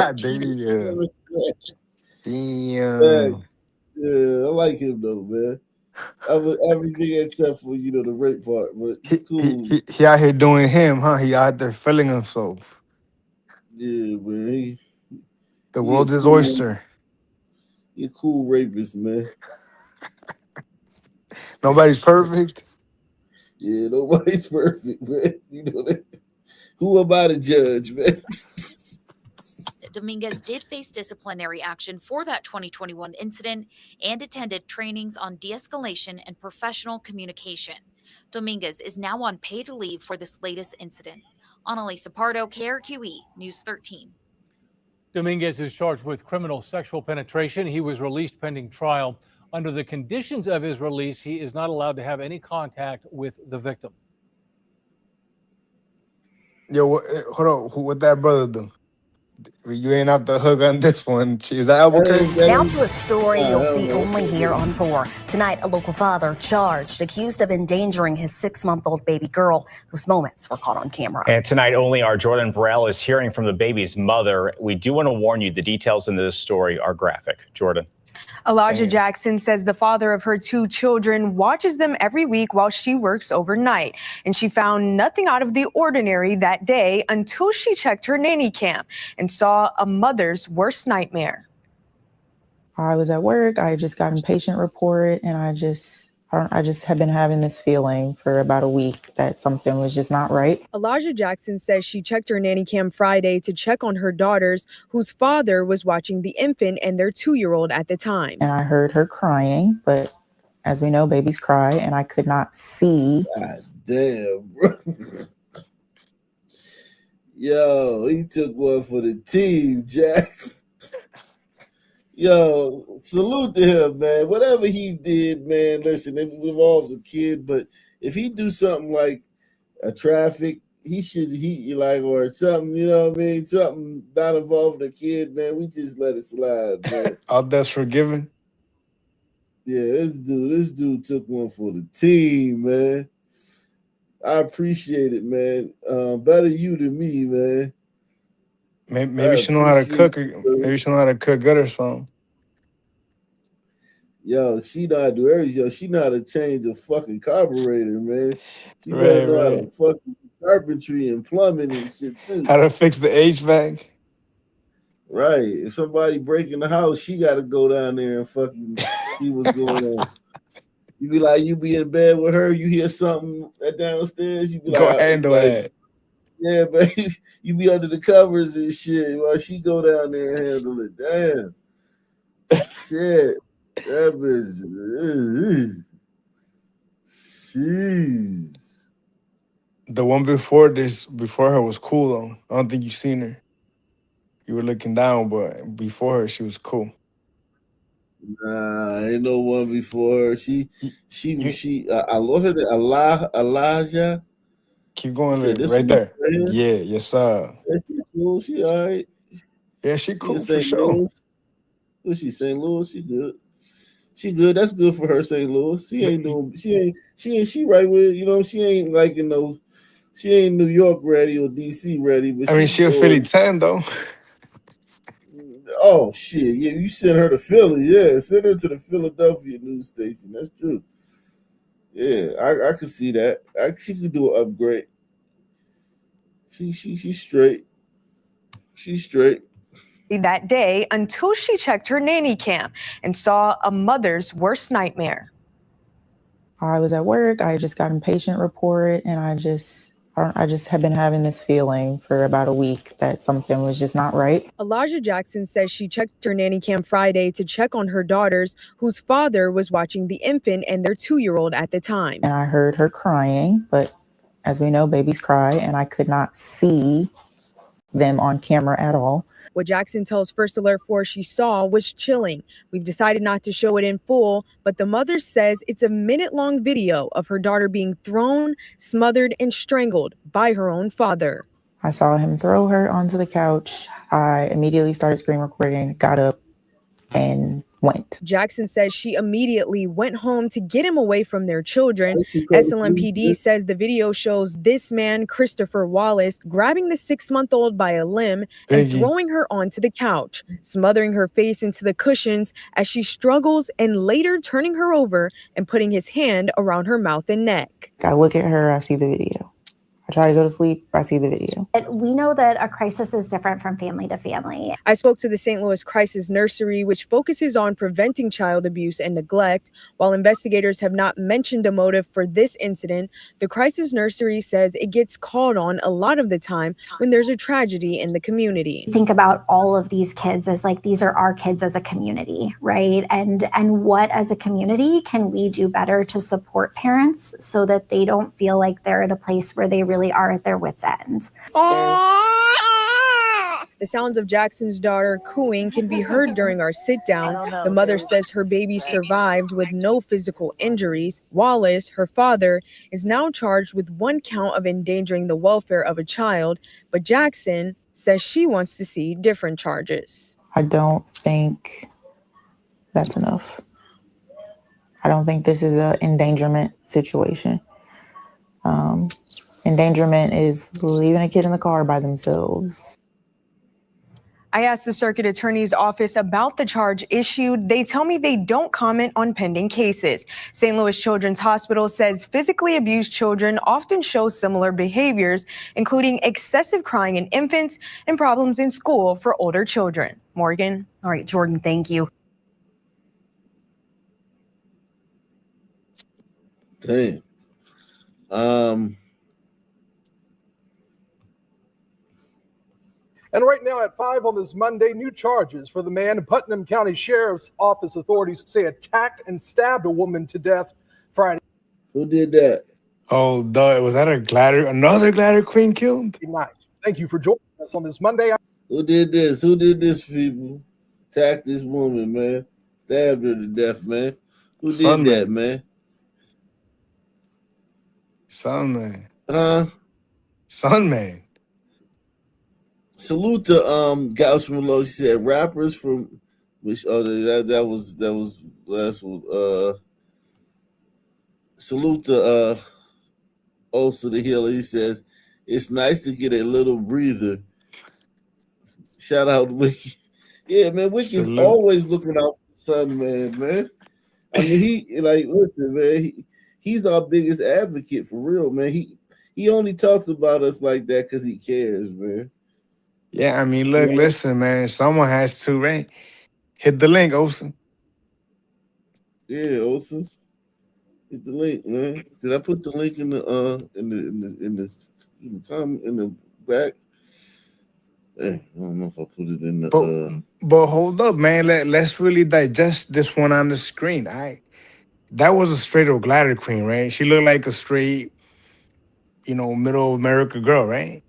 Damn. Yeah, I like him though, man. Everything except for the rape part, but cool. He out here doing him, huh? He out there feeling himself. Yeah, man. The world's his oyster. He a cool rapist, man. Nobody's perfect. Yeah, nobody's perfect, man. You know that. Who am I to judge, man? Dominguez did face disciplinary action for that 2021 incident and attended trainings on de-escalation and professional communication. Dominguez is now on paid leave for this latest incident. Annalisa Pardo, KRQE News 13. Dominguez is charged with criminal sexual penetration. He was released pending trial. Under the conditions of his release, he is not allowed to have any contact with the victim. Yo, hold on. What that brother do? You ain't off the hook on this one. Is that Albuquerque? Now to a story you'll see only here on 4. Tonight, a local father charged, accused of endangering his 6-month-old baby girl. Those moments were caught on camera. And tonight, only our Jordan Burrell is hearing from the baby's mother. We do want to warn you, the details in this story are graphic. Jordan. Elijah Jackson says the father of her 2 children watches them every week while she works overnight. And she found nothing out of the ordinary that day until she checked her nanny cam and saw a mother's worst nightmare. I was at work. I just got a patient report, and I just have been having this feeling for about a week that something was just not right. Elijah Jackson says she checked her nanny cam Friday to check on her daughters, whose father was watching the infant and their 2-year-old at the time. And I heard her crying, but as we know, babies cry, and I could not see. God damn, bro. Yo, he took one for the team, Jack. Yo, salute to him, man. Whatever he did, man, listen, it involves a kid, but if he do something like a traffic he like, or something, you know what I mean? Something not involving the kid, man. We just let it slide, man. All that's forgiven. Yeah, this dude took one for the team, man. I appreciate it, man. Better you than me, man. Maybe she know how to cook. Maybe she know how to cook good or something. Yo, she know how to do everything. Yo, she know how to change a fucking carburetor, man. She better know how to fucking carpentry and plumbing and shit too. How to fix the HVAC. Right. If somebody breaking the house, she got to go down there and fucking see what's going on. You be like, you be in bed with her, you hear something downstairs, you be like, Go handle that. Yeah, but you be under the covers and shit while she go down there and handle it. Damn. Shit. That bitch. Jeez. The one before her was cool though. I don't think you seen her. You were looking down, but before her, she was cool. Nah, ain't no one before her. I love her. Elijah. Keep going said, there, "This right one there. right here?" Yeah, yes, sir. Yeah, she cool. She all right. Yeah, she cool in for St. sure. Louis. Who's she? St. Louis. She good. She good. That's good for her. St. Louis. She ain't doing. She right with. You know. She ain't like in those. She ain't New York ready or DC ready. But I mean, she a Philly 10 though. Oh shit! Yeah, you sent her to Philly. Yeah, send her to the Philadelphia news station. That's true. Yeah, I could see that. She could do an upgrade. She's straight. She's straight. That day until she checked her nanny cam and saw a mother's worst nightmare. I was at work. I just got a patient report, and I just have been having this feeling for about a week that something was just not right. Elijah Jackson says she checked her nanny cam Friday to check on her daughters, whose father was watching the infant and their 2-year-old at the time. And I heard her crying, but as we know, babies cry, and I could not see them on camera at all. What Jackson tells First Alert 4 she saw was chilling. We've decided not to show it in full, but the mother says it's a minute-long video of her daughter being thrown, smothered, and strangled by her own father. I saw him throw her onto the couch. I immediately started screen recording, got up, and went. Jackson says she immediately went home to get him away from their children. SLMPD says the video shows this man, Christopher Wallace, grabbing the 6-month-old by a limb and throwing her onto the couch, smothering her face into the cushions as she struggles, and later turning her over and putting his hand around her mouth and neck. I look at her, I see the video. I try to go to sleep, I see the video. We know that a crisis is different from family to family. I spoke to the St. Louis Crisis Nursery, which focuses on preventing child abuse and neglect. While investigators have not mentioned a motive for this incident, the Crisis Nursery says it gets called on a lot of the time when there's a tragedy in the community. Think about all of these kids as like, these are our kids as a community, right? And what as a community can we do better to support parents so that they don't feel like they're at a place where they really are at their wits' end. The sounds of Jackson's daughter cooing can be heard during our sit-downs. The mother says her baby survived with no physical injuries. Wallace, her father, is now charged with 1 count of endangering the welfare of a child, but Jackson says she wants to see different charges. I don't think that's enough. I don't think this is an endangerment situation. Endangerment is leaving a kid in the car by themselves. I asked the circuit attorney's office about the charge issued. They tell me they don't comment on pending cases. St. Louis Children's Hospital says physically abused children often show similar behaviors, including excessive crying in infants and problems in school for older children. Morgan. All right, Jordan, thank you. Damn. And right now at 5 on this Monday, new charges for the man Putnam County Sheriff's Office authorities say attacked and stabbed a woman to death Friday Who did that? Oh, was that another glider queen killed? night. Thank you for joining us on this Monday. Who did this? Who did this, people? Attacked this woman, man. Stabbed her to death, man. Who did that, man? Son, man. Huh? Son, man. Salute to Gauch Malo. She said rappers from which that was last one. Salute to also the Healer. He says it's nice to get a little breather. Shout out Wiki. Yeah, man, Wiki's always looking out for the son, man. I mean, he like listen, man. He's our biggest advocate for real, man. He only talks about us like that because he cares, man. Yeah, I mean, look, listen, man. Someone has to, right? Hit the link, Olsen. Yeah, Olsen. Hit the link, man. Did I put the link in the comment in the back? I don't know if I put it in the. But hold up, man. Let's really digest this one on the screen. That was a straight up glider queen, right? She looked like a straight, middle America girl, right?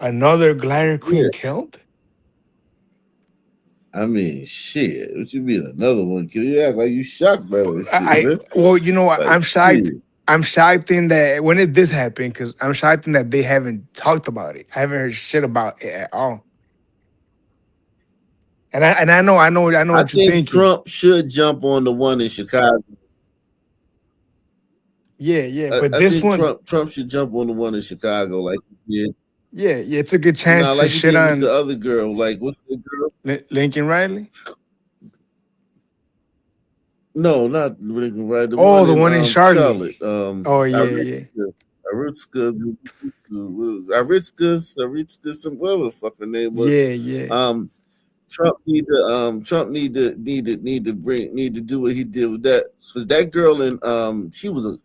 Another glider queen killed? I mean, shit. What you mean another one? Can you act like you shocked by this shit, man? Well, Like, I'm shocked. shit. I'm shocked in that when did this happen? Because I'm shocked in that they haven't talked about it. I haven't heard shit about it at all. And I know I what you're think thinking. Trump should jump on the one in Chicago. Yeah. But I this think one, Trump should jump on the one in Chicago, like he did. yeah, it's a good chance Like to he shit did with on the other girl. Like, what's the girl? Lincoln Riley. No, not Lincoln Riley. The The one in Charlotte. Aritzka, whatever the fuck her name was. Yeah. Trump need to do what he did with that, because that girl she was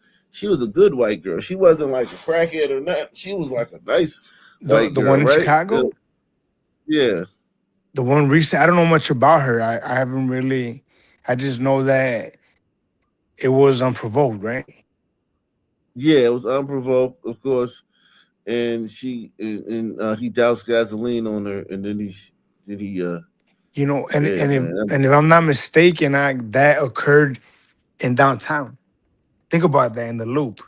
a good white girl. She wasn't like a crackhead or not. She was like a nice white The girl, one in right? Chicago. Yeah. The one recent. I don't know much about her. I haven't really. I just know that it was unprovoked, right? Yeah, it was unprovoked, of course, and he doused gasoline on her, and then he. And if I'm not mistaken, that occurred in downtown. Think about that in the Loop.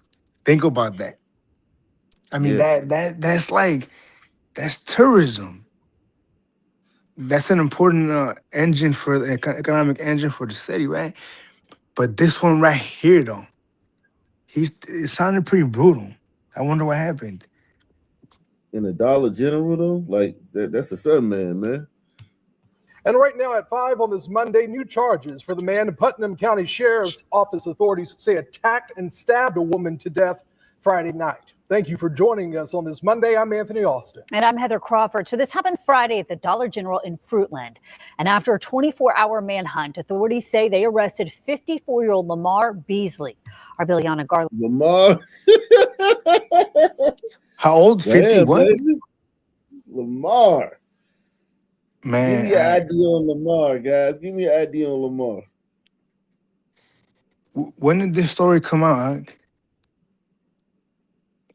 Think about that. I mean, that's tourism. That's an important engine for the economic engine for the city, right? But this one right here, though, it sounded pretty brutal. I wonder what happened. In the Dollar General, though, like that's a Sun man. And right now at 5 on this Monday, new charges for the man Putnam County Sheriff's Office authorities say attacked and stabbed a woman to death Friday night. Thank you for joining us on this Monday. I'm Anthony Austin. And I'm Heather Crawford. So this happened Friday at the Dollar General in Fruitland. And after a 24-hour manhunt, authorities say they arrested 54-year-old Lamar Beasley. Our Billiana Garland. Lamar. How old? 51? Lamar. Man, give me an idea on Lamar, guys. Give me an idea on Lamar. When did this story come out?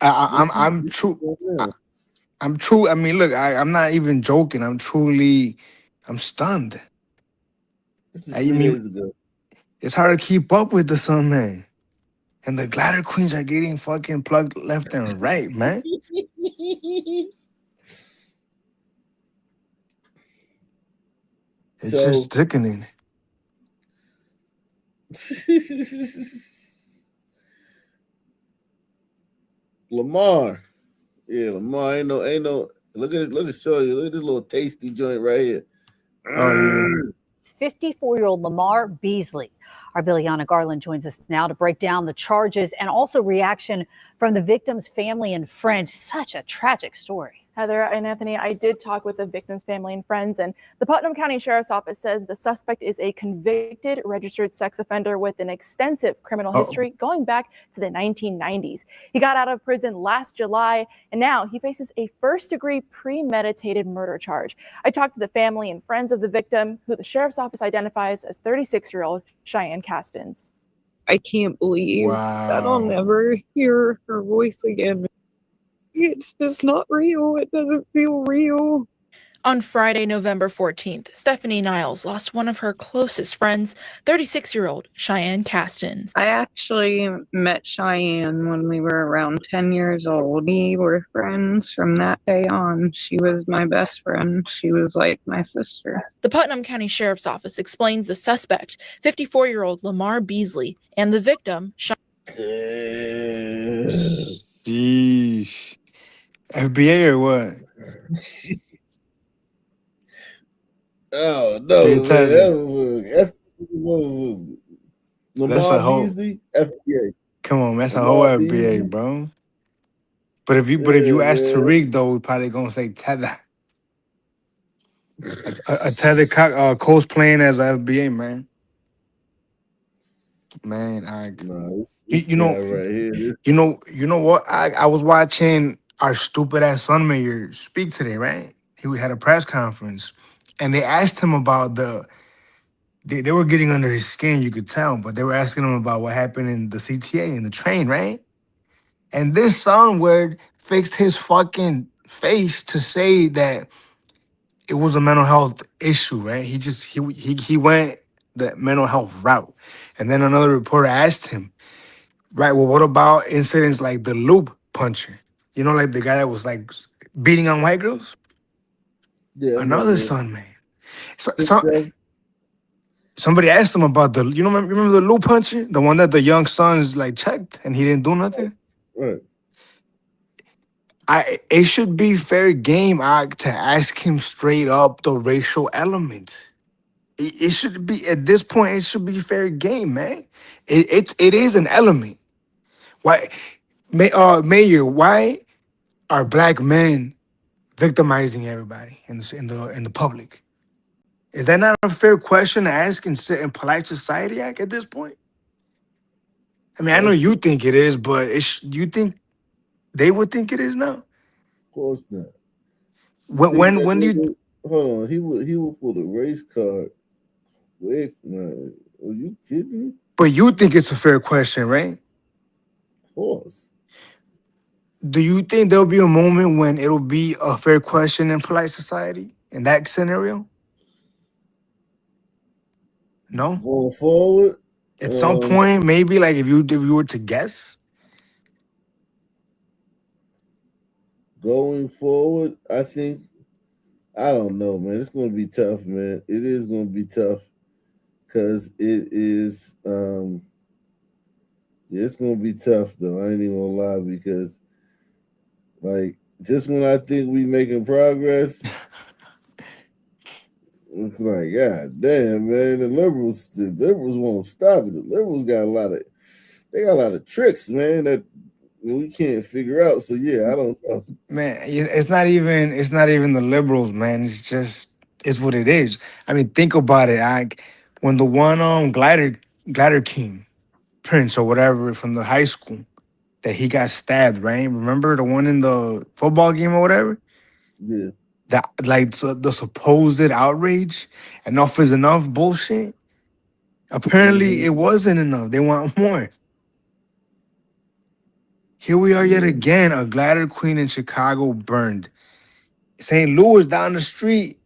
I'm true. I'm true. I mean, look, I'm not even joking. I'm stunned. This is 3 days ago. It's hard to keep up with the Sun, man. And the glider queens are getting fucking plugged left and right, man. It's just sickening. Lamar. Yeah, Lamar ain't no. Look at show you. Look at this little tasty joint right here. 54-year-old Lamar Beasley. Our Billiana Garland joins us now to break down the charges and also reaction from the victim's family and friends. Such a tragic story. Heather and Anthony, I did talk with the victim's family and friends, and the Putnam County Sheriff's Office says the suspect is a convicted registered sex offender with an extensive criminal history going back to the 1990s. He got out of prison last July, and now he faces a first-degree premeditated murder charge. I talked to the family and friends of the victim, who the Sheriff's Office identifies as 36-year-old Cheyenne Castens. I can't believe that I'll never hear her voice again. It's just not real. It doesn't feel real. On Friday, November 14th, Stephanie Niles lost one of her closest friends, 36-year-old Cheyenne Castins. I actually met Cheyenne when we were around 10 years old. We were friends from that day on. She was my best friend. She was like my sister. The Putnam County Sheriff's Office explains the suspect, 54-year-old Lamar Beasley, and the victim, Sheesh. FBA or what? Oh no, Can't man. tell That was That's a Lamar whole. Beasley, FBA. Come on, that's a whole Lamar FBA, Beasley. bro. But if you ask Yeah, man. Tariq though, we probably gonna say Tether. A Tether cosplaying as a FBA, man. Man, Nah, you know, guy right here. you know what? I was watching our stupid ass son mayor speak today, right? He had a press conference, and they asked him about they were getting under his skin, you could tell, but they were asking him about what happened in the CTA in the train, right? And this son word fixed his fucking face to say that it was a mental health issue, right? He went the mental health route. And then another reporter asked him, right, well, what about incidents like the loop puncher? You know, like the guy that was like beating on white girls? Yeah, Another son, man. Somebody asked him about remember the loop puncher? The one that the young sons like checked and he didn't do nothing? Right. It should be fair game to ask him straight up the racial element. It should be at this point. It should be fair game, man. It is an element. Why, Mayor? Why are black men victimizing everybody in the public? Is that not a fair question to ask in polite society at this point? I mean, I know you think it is, but you think they would think it is now? Of course not. When do you hold on? He would pull the race card quick, man. Are you kidding me? But you think it's a fair question, right? Of course. Do you think there'll be a moment when it'll be a fair question in polite society in that scenario? No. Going forward, at some point, maybe like if you were to guess. Going forward, I think I don't know, man. It's gonna be tough, man. It is gonna be tough because it is. It's gonna be tough though. I ain't even gonna lie because, like, just when I think we making progress. It's like, God damn, man, the liberals won't stop it. The liberals got a lot of tricks, man, that we can't figure out. So yeah, I don't know. Man, it's not even the liberals, man. It's what it is. I mean, think about it. When the one Glider King, Prince or whatever from the high school, that he got stabbed, right? Remember the one in the football game or whatever? Yeah. That the supposed outrage, enough is enough bullshit. Apparently, it wasn't enough. They want more. Here we are yet again. A glider queen in Chicago burned. St. Louis down the street,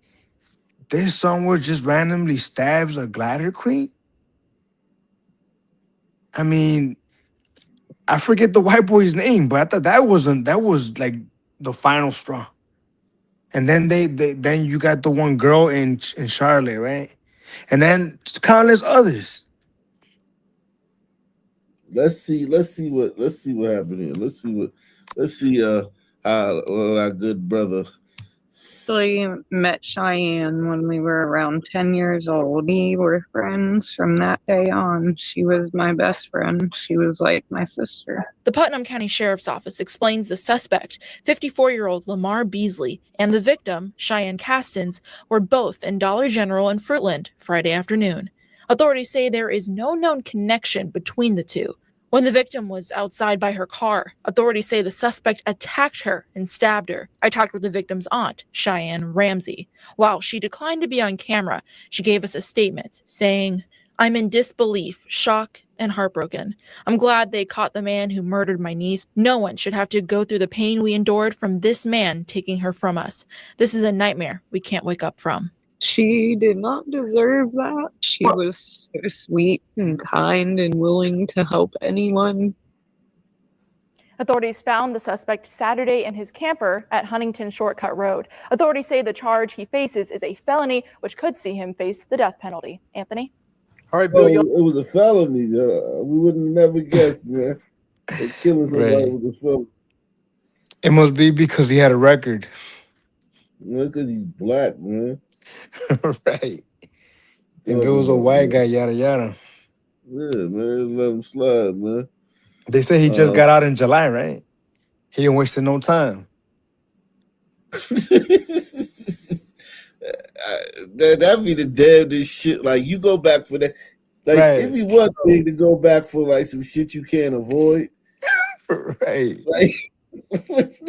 this somewhere just randomly stabs a glider queen. I mean, I forget the white boy's name, but I thought that was like the final straw. And then then you got the one girl in Charlotte, right? And then countless others. Let's see what happened here. Let's see how our good brother. Actually met Cheyenne when we were around 10 years old. We were friends from that day on. She was my best friend. She was like my sister. The Putnam County Sheriff's Office explains the suspect, 54-year-old Lamar Beasley, and the victim, Cheyenne Castins, were both in Dollar General in Fruitland Friday afternoon. Authorities say there is no known connection between the two. When the victim was outside by her car, authorities say the suspect attacked her and stabbed her. I talked with the victim's aunt, Cheyenne Ramsey. While she declined to be on camera, she gave us a statement saying, I'm in disbelief, shock, and heartbroken. I'm glad they caught the man who murdered my niece. No one should have to go through the pain we endured from this man taking her from us. This is a nightmare we can't wake up from. She did not deserve that. She was so sweet and kind and willing to help anyone. Authorities found the suspect Saturday in his camper at Huntington Shortcut Road. Authorities say the charge he faces is a felony, which could see him face the death penalty. Anthony? All right, Oh, Bill. it was a felony. We wouldn't have never guessed, man. That killing somebody Right. was a felony. It must be because he had a record. Because he's black, man. Right. If it was a white guy, yada yada. Yeah, man. Let him slide, man. They say he just got out in July, right? He ain't wasting no time. That'd be the damnedest shit. Like, you go back for that. Like, Right. it'd be one thing to go back for like some shit you can't avoid. Right. Like, these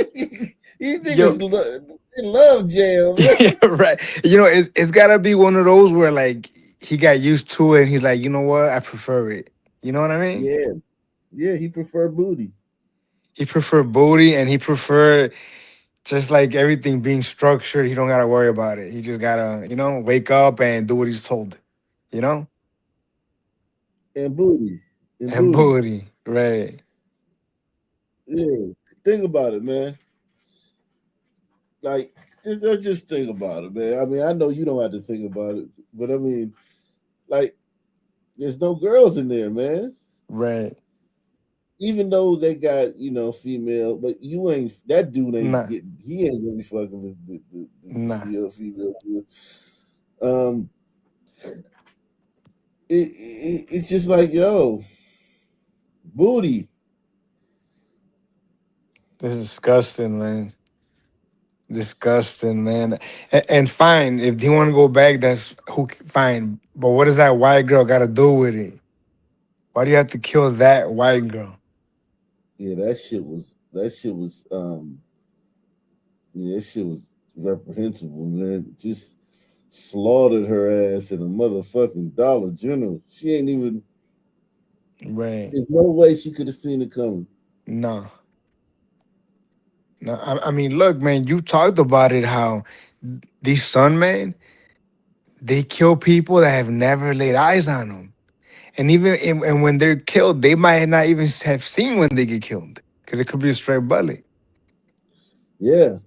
niggas they love jail. Yeah, right. You know, it's gotta be one of those where like he got used to it and he's like, you know what, I prefer it. You know what I mean? Yeah. Yeah, he preferred booty. He preferred booty and he preferred just like everything being structured. He don't gotta worry about it. He just gotta, you know, wake up and do what he's told. You know? And booty. And booty. Right. Yeah. Think about it, man. Like, just think about it, man. I mean, I know you don't have to think about it, but I mean, like, there's no girls in there, man. Right. Even though they got, you know, female, but you ain't, that dude ain't Nah. he ain't gonna be fucking with the Nah. female. It's just like, yo, booty. This is disgusting, man. Disgusting, man. And fine, if they want to go back, that's fine. But what does that white girl got to do with it? Why do you have to kill that white girl? Yeah, that shit was reprehensible, man. Just slaughtered her ass in a motherfucking Dollar General. She ain't even Right. There's no way she could have seen it coming. No. No, I mean, look, man, you talked about it, how these son men, they kill people that have never laid eyes on them. And and when they're killed, they might not even have seen when they get killed because it could be a straight bullet. Yeah.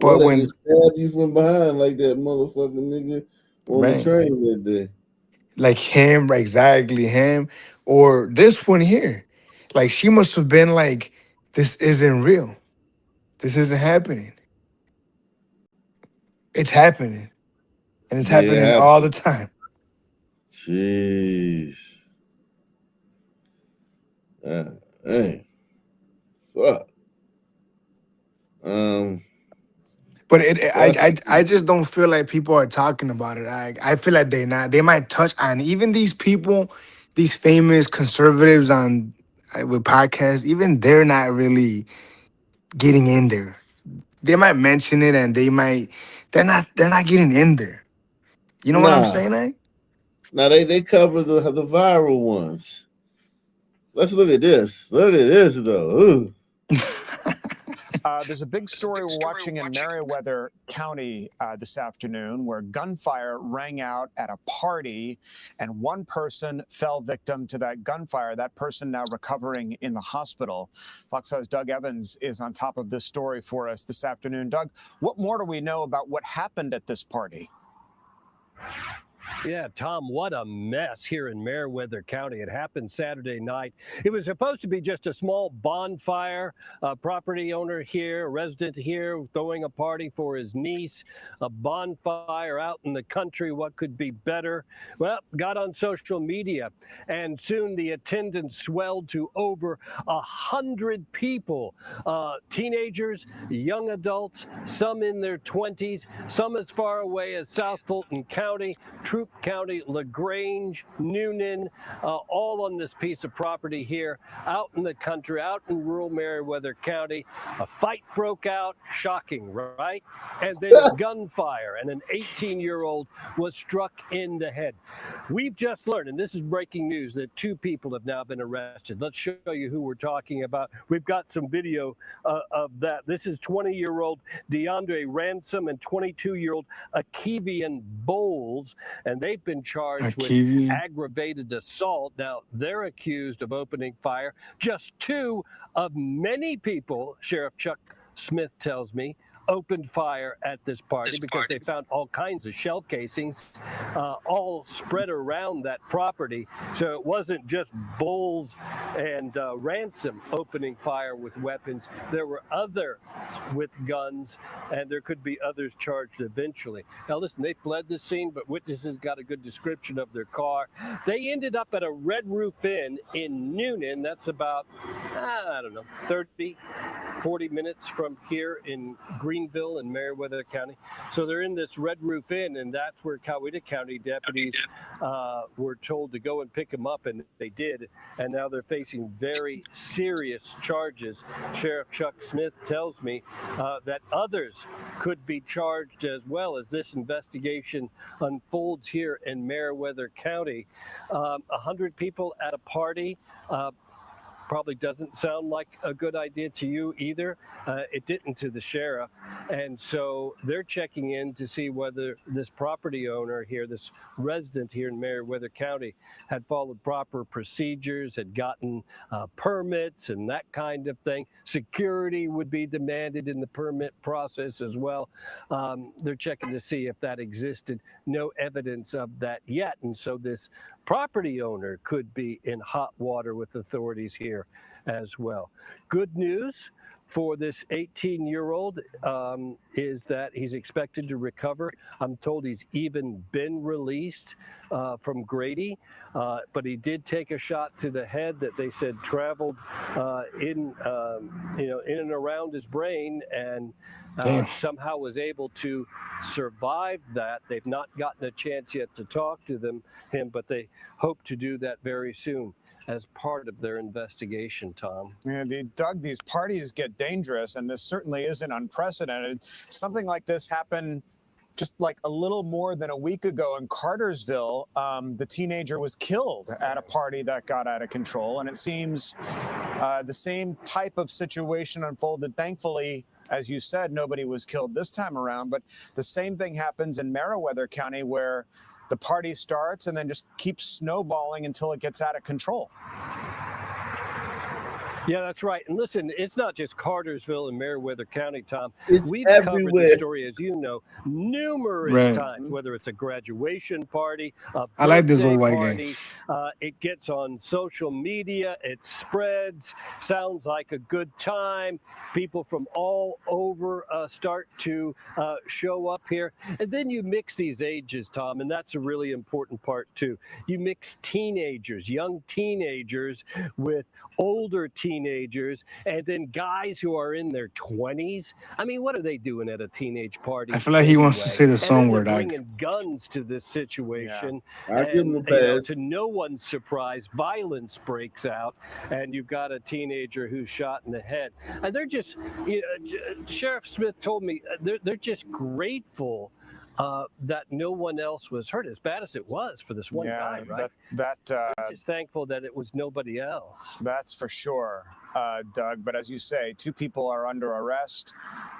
But Or when they stab you from behind like that motherfucking nigga on Right. the train that day. like him, exactly him, or this one here, like she must have been like, this isn't real. This isn't happening. It's happening. And it's happening Yeah. all the time. Jeez. Hey. Fuck. But I just don't feel like people are talking about it. I feel like they're not. They might touch on it. Even these people, these famous conservatives on with podcasts, even they're not really getting in there. They might mention it and they're not getting in there. You know what I'm Nah. saying? Eh? Now they cover the viral ones. Let's look at this. Look at this though. Ooh. There's a big story we're watching in Meriwether County this afternoon where gunfire rang out at a party and one person fell victim to that gunfire. That person now recovering in the hospital. Fox 5's Doug Evans is on top of this story for us this afternoon. Doug, what more do we know about what happened at this party? Yeah, Tom, what a mess here in Meriwether County. It happened Saturday night. It was supposed to be just a small bonfire. A property owner here, a resident here, throwing a party for his niece. A bonfire out in the country. What could be better? Well, got on social media, and soon the attendance swelled to over 100 people. Teenagers, young adults, some in their 20s, some as far away as South Fulton County. Troop County, LaGrange, Noonan, all on this piece of property here, out in the country, out in rural Meriwether County. A fight broke out, shocking, right? And then gunfire, and an 18-year-old was struck in the head. We've just learned, and this is breaking news, that 2 people have now been arrested. Let's show you who we're talking about. We've got some video of that. This is 20-year-old DeAndre Ransom and 22-year-old Akivian Bowles, and they've been charged with aggravated assault. Now, they're accused of opening fire. Just 2 of many people, Sheriff Chuck Smith tells me, opened fire at this party because they found all kinds of shell casings all spread around that property. So it wasn't just Bowles and Ransom opening fire with weapons. There were others with guns, and there could be others charged eventually. Now listen, they fled the scene, but witnesses got a good description of their car. They ended up at a Red Roof Inn in Noonan. That's about, I don't know, 30, 40 minutes from here in Greenville in Meriwether County. So they're in this Red Roof Inn, and that's where Coweta County deputies were told to go and pick them up, and they did. And now they're facing very serious charges. Sheriff Chuck Smith tells me that others could be charged as well as this investigation unfolds here in Meriwether County. 100 people at a party. Probably doesn't sound like a good idea to you either. It didn't to the sheriff. And so they're checking in to see whether this property owner here, this resident here in Meriwether County, had followed proper procedures, had gotten permits and that kind of thing. Security would be demanded in the permit process as well. They're checking to see if that existed. No evidence of that yet. And so this property owner could be in hot water with authorities here as well. Good news for this 18-year-old is that he's expected to recover. I'm told he's even been released from Grady, but he did take a shot to the head that they said traveled in and around his brain, and somehow was able to survive that. They've not gotten a chance yet to talk to him, but they hope to do that very soon as part of their investigation, Tom. Yeah, Doug, these parties get dangerous, and this certainly isn't unprecedented. Something like this happened just like a little more than a week ago in Cartersville. The teenager was killed at a party that got out of control, and it seems the same type of situation unfolded. Thankfully, as you said, nobody was killed this time around, but the same thing happens in Meriwether County, where the party starts and then just keeps snowballing until it gets out of control. Yeah, that's right. And listen, it's not just Cartersville and Meriwether County, Tom. We've everywhere. covered this story, as you know, numerous times, whether it's a graduation party, a I like this birthday old white party. It gets on social media. It spreads. Sounds like a good time. People from all over start to show up here. And then you mix these ages, Tom, and that's a really important part, too. You mix teenagers, young teenagers, with older teenagers, and then guys who are in their 20s. I mean, what are they doing at a teenage party? I feel like he wants to say the song word. Bringing guns to this situation. Yeah. I give him a pass. To no one's surprise, violence breaks out, and you've got a teenager who's shot in the head. And they're just, Sheriff Smith told me, they're just grateful that no one else was hurt, as bad as it was for this one guy, right? Just thankful that it was nobody else. That's for sure, Doug. But as you say, 2 people are under arrest.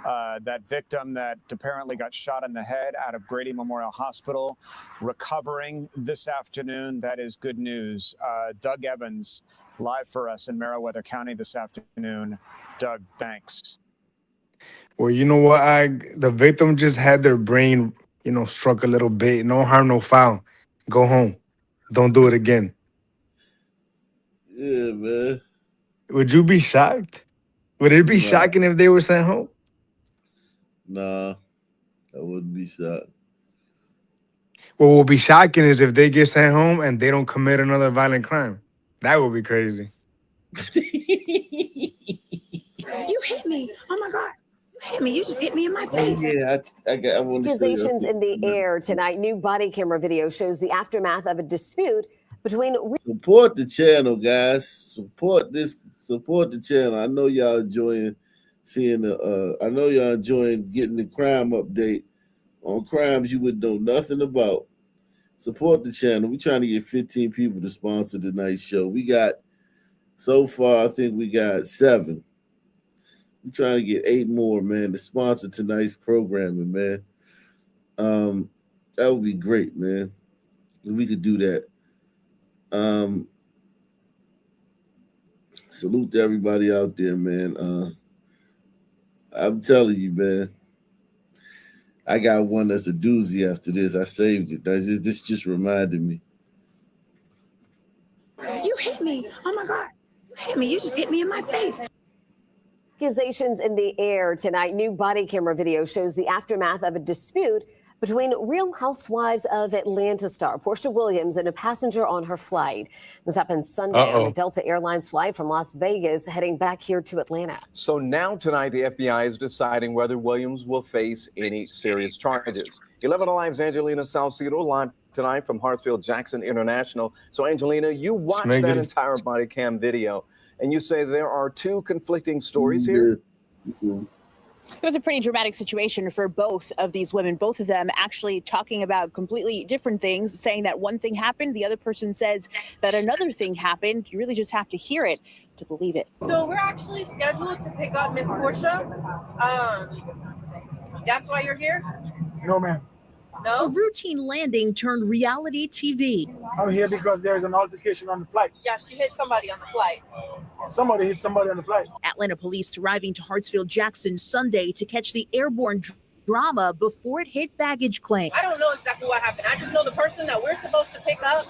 That victim that apparently got shot in the head out of Grady Memorial Hospital, recovering this afternoon. That is good news. Doug Evans, live for us in Meriwether County this afternoon. Doug, thanks. Well, you know what? The victim just had their brain, struck a little bit. No harm, no foul. Go home. Don't do it again. Yeah, man. Would you be shocked? Would it be shocking if they were sent home? Nah, I wouldn't be shocked. What will be shocking is if they get sent home and they don't commit another violent crime. That would be crazy. You hit me. Oh my God. Hit me. You just hit me in my Oh, face. yeah, I want to show you. Accusations in the air tonight. New body camera video shows the aftermath of a dispute between. Support the channel, guys. Support the channel. I know y'all enjoying seeing I know y'all enjoying getting the crime update on crimes you would know nothing about. Support the channel. We're trying to get 15 people to sponsor tonight's show. We got, so far, I think we got 7. We're trying to get 8 more, man, to sponsor tonight's programming, man. That would be great, man. If we could do that. Salute to everybody out there, man. I'm telling you, man. I got one that's a doozy after this. I saved it. This just reminded me. You hit me. Oh my God. Hit me. You just hit me in my face. Accusations in the air tonight. New body camera video shows the aftermath of a dispute between Real Housewives of Atlanta star Portia Williams and a passenger on her flight. This happened Sunday on a Delta Airlines flight from Las Vegas heading back here to Atlanta. So now tonight, the FBI is deciding whether Williams will face any serious charges. 11 Alive's Angelina Salcido live tonight from Hartsfield-Jackson International. So Angelina, you watched that entire body cam video, and you say there are 2 conflicting stories here. It was a pretty dramatic situation for both of these women, both of them actually talking about completely different things, saying that one thing happened. The other person says that another thing happened. You really just have to hear it to believe it. So we're actually scheduled to pick up Miss Portia. That's why you're here? No, ma'am. No? A routine landing turned reality TV. I'm here because there's an altercation on the flight. Yeah, she hit somebody on the flight. Somebody hit somebody on the flight. Atlanta police arriving to Hartsfield-Jackson Sunday to catch the airborne drama before it hit baggage claim. I don't know exactly what happened. I just know the person that we're supposed to pick up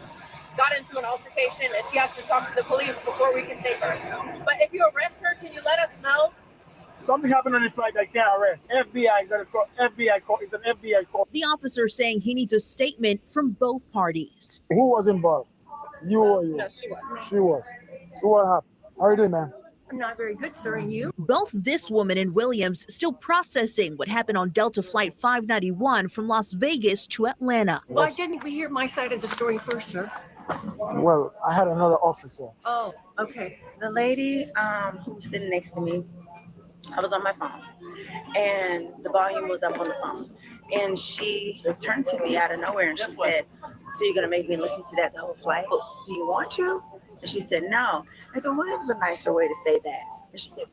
got into an altercation and she has to talk to the police before we can take her. But if you arrest her, can you let us know? Something happened on the flight I can't arrest. FBI got a call. FBI call. It's an FBI call. The officer saying he needs a statement from both parties. Who was involved? You or you? No, she was. She was. So what happened? How are you doing, ma'am? I'm not very good, sir, and you? Both this woman and Williams still processing what happened on Delta Flight 591 from Las Vegas to Atlanta. Why didn't we hear my side of the story first, sir? Well, I had another officer. Oh, okay. The lady who was sitting next to me, I was on my phone and the volume was up on the phone. And she turned to me out of nowhere and she said, "So you're going to make me listen to that the whole flight? Do you want to?" And she said, "No." I said, "Well, it was a nicer way to say that." And she said,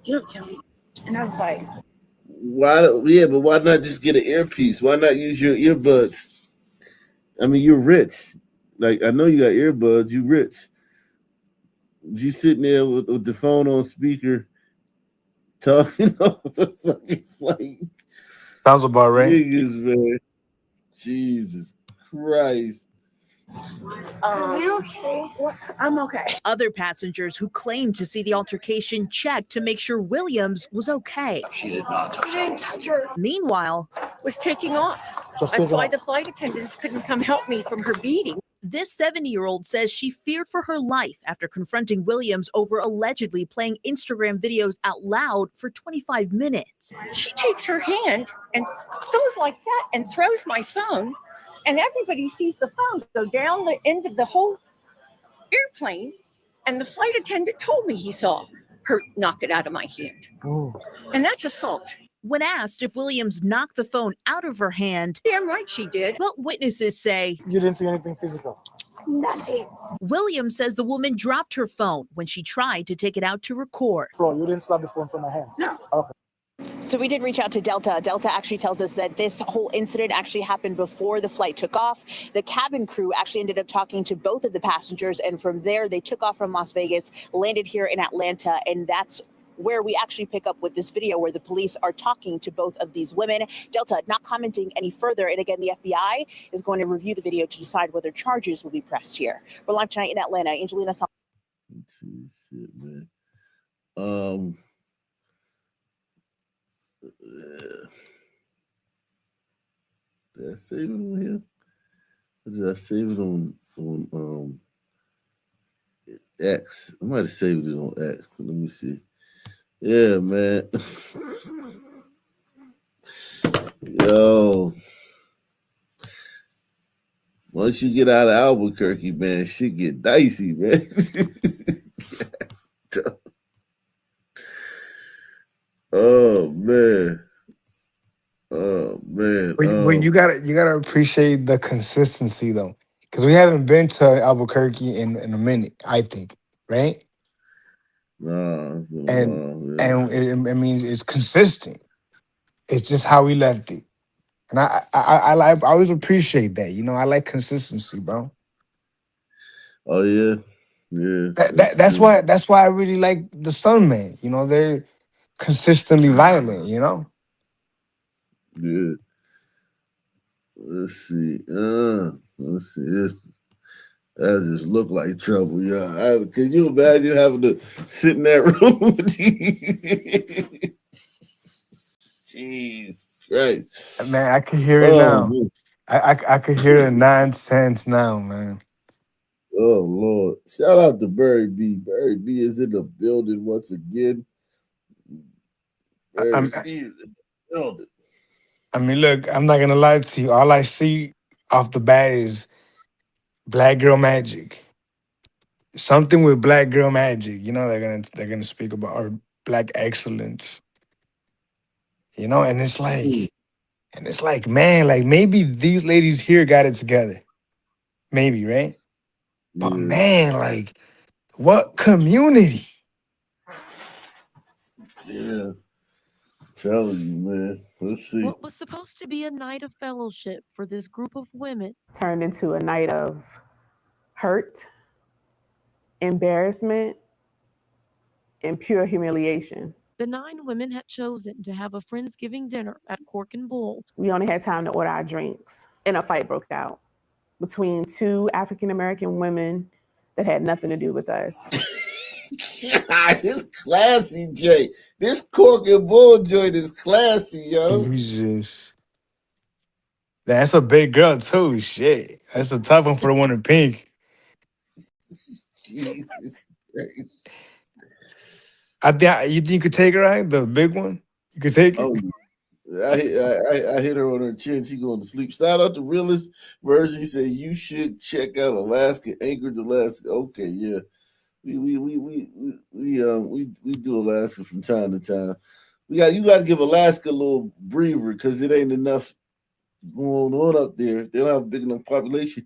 "You don't tell me." And I was like, but why not just get an earpiece? Why not use your earbuds? I mean, you're rich. Like, I know you got earbuds. You rich. You sitting there with the phone on speaker, talking on the fucking flight. Sounds about right. Niggas, man. Jesus Christ. Are you okay? I'm okay. Other passengers who claimed to see the altercation checked to make sure Williams was okay. She did not. She didn't touch her. Meanwhile, Was taking off. That's why the flight attendants couldn't come help me from her beating. this 70-year-old says she feared for her life after confronting Williams over allegedly playing Instagram videos out loud for 25 minutes. She takes her hand and goes like that and throws my phone, and everybody sees the phone go down the end of the whole airplane, and the flight attendant told me he saw her knock it out of my hand. Oh. And that's assault. When asked if Williams knocked the phone out of her hand, damn right she did. But witnesses say you didn't see anything physical. Nothing. Williams says the woman dropped her phone when she tried to take it out to record. Flo, you didn't slap the phone from my hand? No. Okay. So we did reach out to Delta. Delta actually tells us that this whole incident actually happened before the flight took off. The cabin crew actually ended up talking to both of the passengers, and from there they took off from Las Vegas, landed here in Atlanta, and that's where we actually pick up with this video where the police are talking to both of these women. Delta not commenting any further. And again, the FBI is going to review the video to decide whether charges will be pressed here. We're live tonight in Atlanta. Angelina. Let's see, shit, man. Did I save it on here? Or did I save it on X? I might have saved it on X. Let me see. Yeah, man. Yo, once you get out of Albuquerque, man, shit get dicey, man. Oh man. Oh man. Well, you gotta appreciate the consistency though, because we haven't been to Albuquerque in a minute. I think, right? Nah, And it means it's consistent. It's just how we left it, and I always appreciate that. You know, I like consistency, bro. Oh yeah, yeah. That's why I really like the Sunman. You know, they're consistently violent. You know. Yeah. Let's see. That just look like trouble, yeah. Can you imagine having to sit in that room with these? Jeez Christ. Man, I can hear it now. I can hear the nonsense now, man. Oh Lord. Shout out to Barry B. Barry B is in the building once again. Barry B is in the building. I mean, look, I'm not gonna lie to you. All I see off the bat is Black Girl Magic. Something with Black Girl Magic. You know, they're gonna speak about, or Black excellence. You know, and it's like, man, like maybe these ladies here got it together. Maybe, right? But man, like, what community? Yeah. Telling you, man. Let's see. What was supposed to be a night of fellowship for this group of women turned into a night of hurt, embarrassment, and pure humiliation. The 9 women had chosen to have a Friendsgiving dinner at Cork and Bull. We only had time to order our drinks, and a fight broke out between 2 African-American women that had nothing to do with us. This classy, Jay. This Cork and Bull joint is classy, yo. Jesus. That's a big girl too. Shit. That's a tough one for the one in pink. Jesus Christ. I think you think you could take her out, the big one? You could take it? Oh, I hit her on her chin. She going to sleep. Shout out the realest version. He said you should check out Alaska, Anchorage, Alaska. Okay, yeah. We do Alaska from time to time. You got to give Alaska a little breather because it ain't enough going on up there. They don't have a big enough population.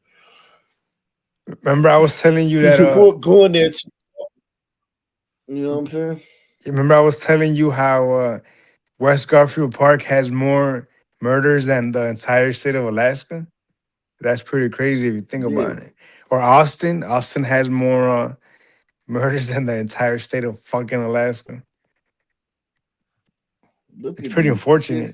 Remember, I was telling you that going there. You know what I'm saying? Remember, I was telling you how West Garfield Park has more murders than the entire state of Alaska. That's pretty crazy if you think about it. Or Austin. Austin has more murders than the entire state of fucking Alaska. It's pretty unfortunate.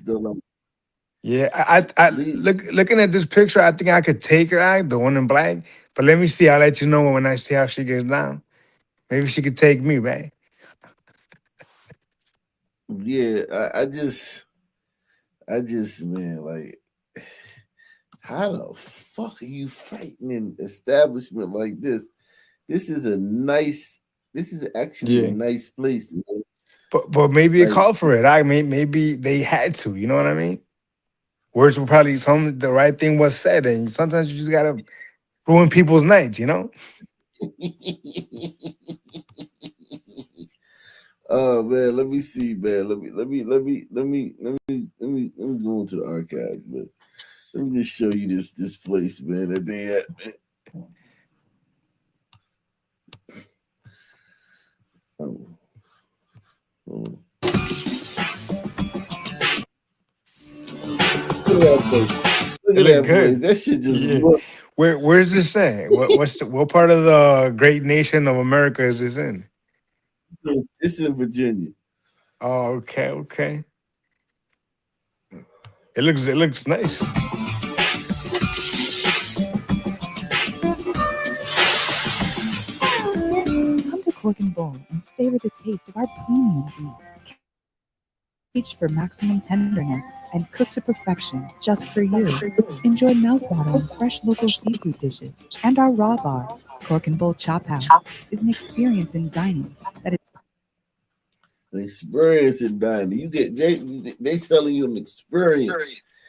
Yeah, I looking at this picture, I think I could take her out, the one in black. But let me see. I'll let you know when I see how she gets down. Maybe she could take me, right? Yeah, I just, man, like, how the fuck are you fighting an establishment like this? This is actually a nice place. You know? But maybe it called for it. Maybe they had to. You know what I mean? Words were probably the right thing was said, and sometimes you just gotta ruin people's nights. You know? Oh man, let me see, man. Let me go into the archives, man. Let me just show you this place, man, that they at, man. Look at that place. Look at that place. That shit just look. Where's this at? What part of the great nation of America is this in? It's in Virginia. Oh, okay. It looks nice. Come to Cork and Bull and savor the taste of our premium beef. Aged for maximum tenderness and cooked to perfection just for you. Enjoy mouth-watering fresh local seafood dishes. And our raw bar, Cork and Bull Chop House, is an experience in dining that is. an experience in dining. You get they selling you an experience,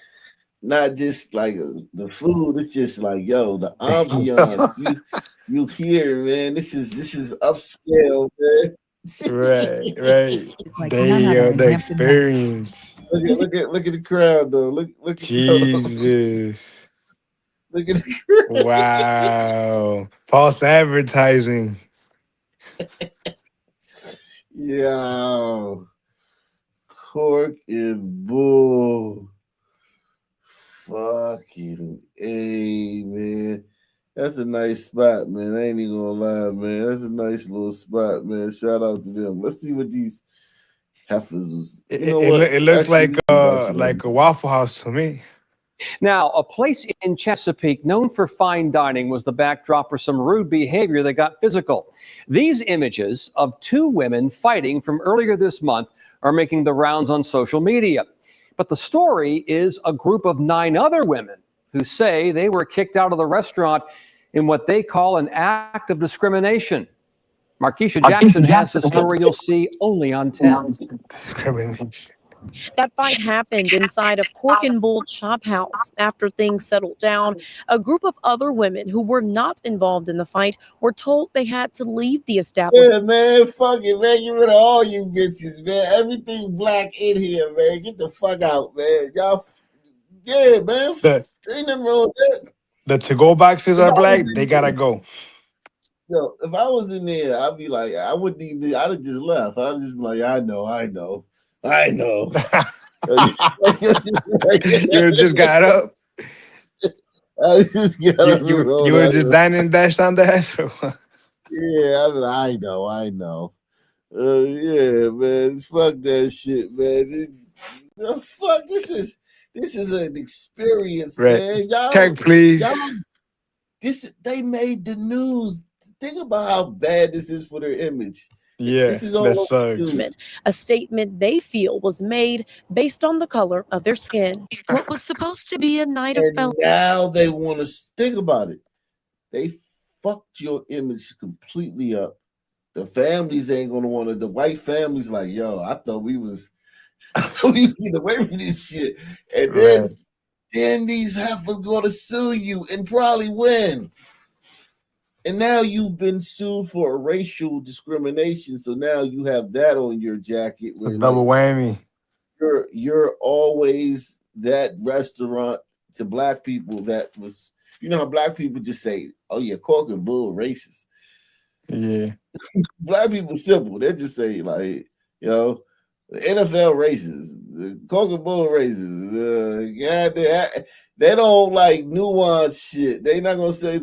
not just like the food. It's just like, yo, the ambiance. you hear, man. This is upscale, man. Right. It's like none They other in the Hampton Roads. experience. Look at the crowd though. Look at Jesus. look at the crowd. Wow. False advertising. Yo, Cork and Bull. Fucking A, man. That's a nice spot, man. I ain't even gonna lie, man. That's a nice little spot, man. Shout out to them. Let's see what these heifers was. You know what? It looks Actually, like a Waffle House to me. Now, a place in Chesapeake known for fine dining was the backdrop for some rude behavior that got physical. These images of two women fighting from earlier this month are making the rounds on social media. But the story is a group of 9 other women who say they were kicked out of the restaurant in what they call an act of discrimination. Markeisha Jackson has the story you'll see only on 10. Discrimination. That fight happened inside of Cork and Bull Chop House. After things settled down, a group of other women who were not involved in the fight were told they had to leave the establishment. Yeah, man, fuck it, man. Get rid of all you bitches, man. Everything black in here, man. Get the fuck out, man. Y'all, yeah, man. Ain't nothing wrong with that. The to-go boxes are black. They gotta go. Yo, if I was in there, I'd be like, I wouldn't even, I'd have just left. I'd just be like, I know. You just got up. I just got up. You were just dining and dashed on the ass or what? Yeah, I know. Yeah, man. Fuck that shit, man. Fuck, this is an experience, Right. man. Y'all, Check, please. They made the news. Think about how bad this is for their image. Yeah, This is all that over the sucks. news. A statement they feel was made based on the color of their skin. What was supposed to be a night of And now they want to think about it. They fucked your image completely up. The families ain't gonna want to. The white families like, yo, I thought we was getting away from this shit, and then these heifers gonna sue you and probably win. And now you've been sued for racial discrimination, so now you have that on your jacket. It's a double whammy. You're always that restaurant to black people that was, you know how black people just say, oh yeah, Cork and Bull racist. Yeah. Black people simple. They just say like, the NFL racist, the Cork and Bull racist. They don't like nuance shit. They not gonna say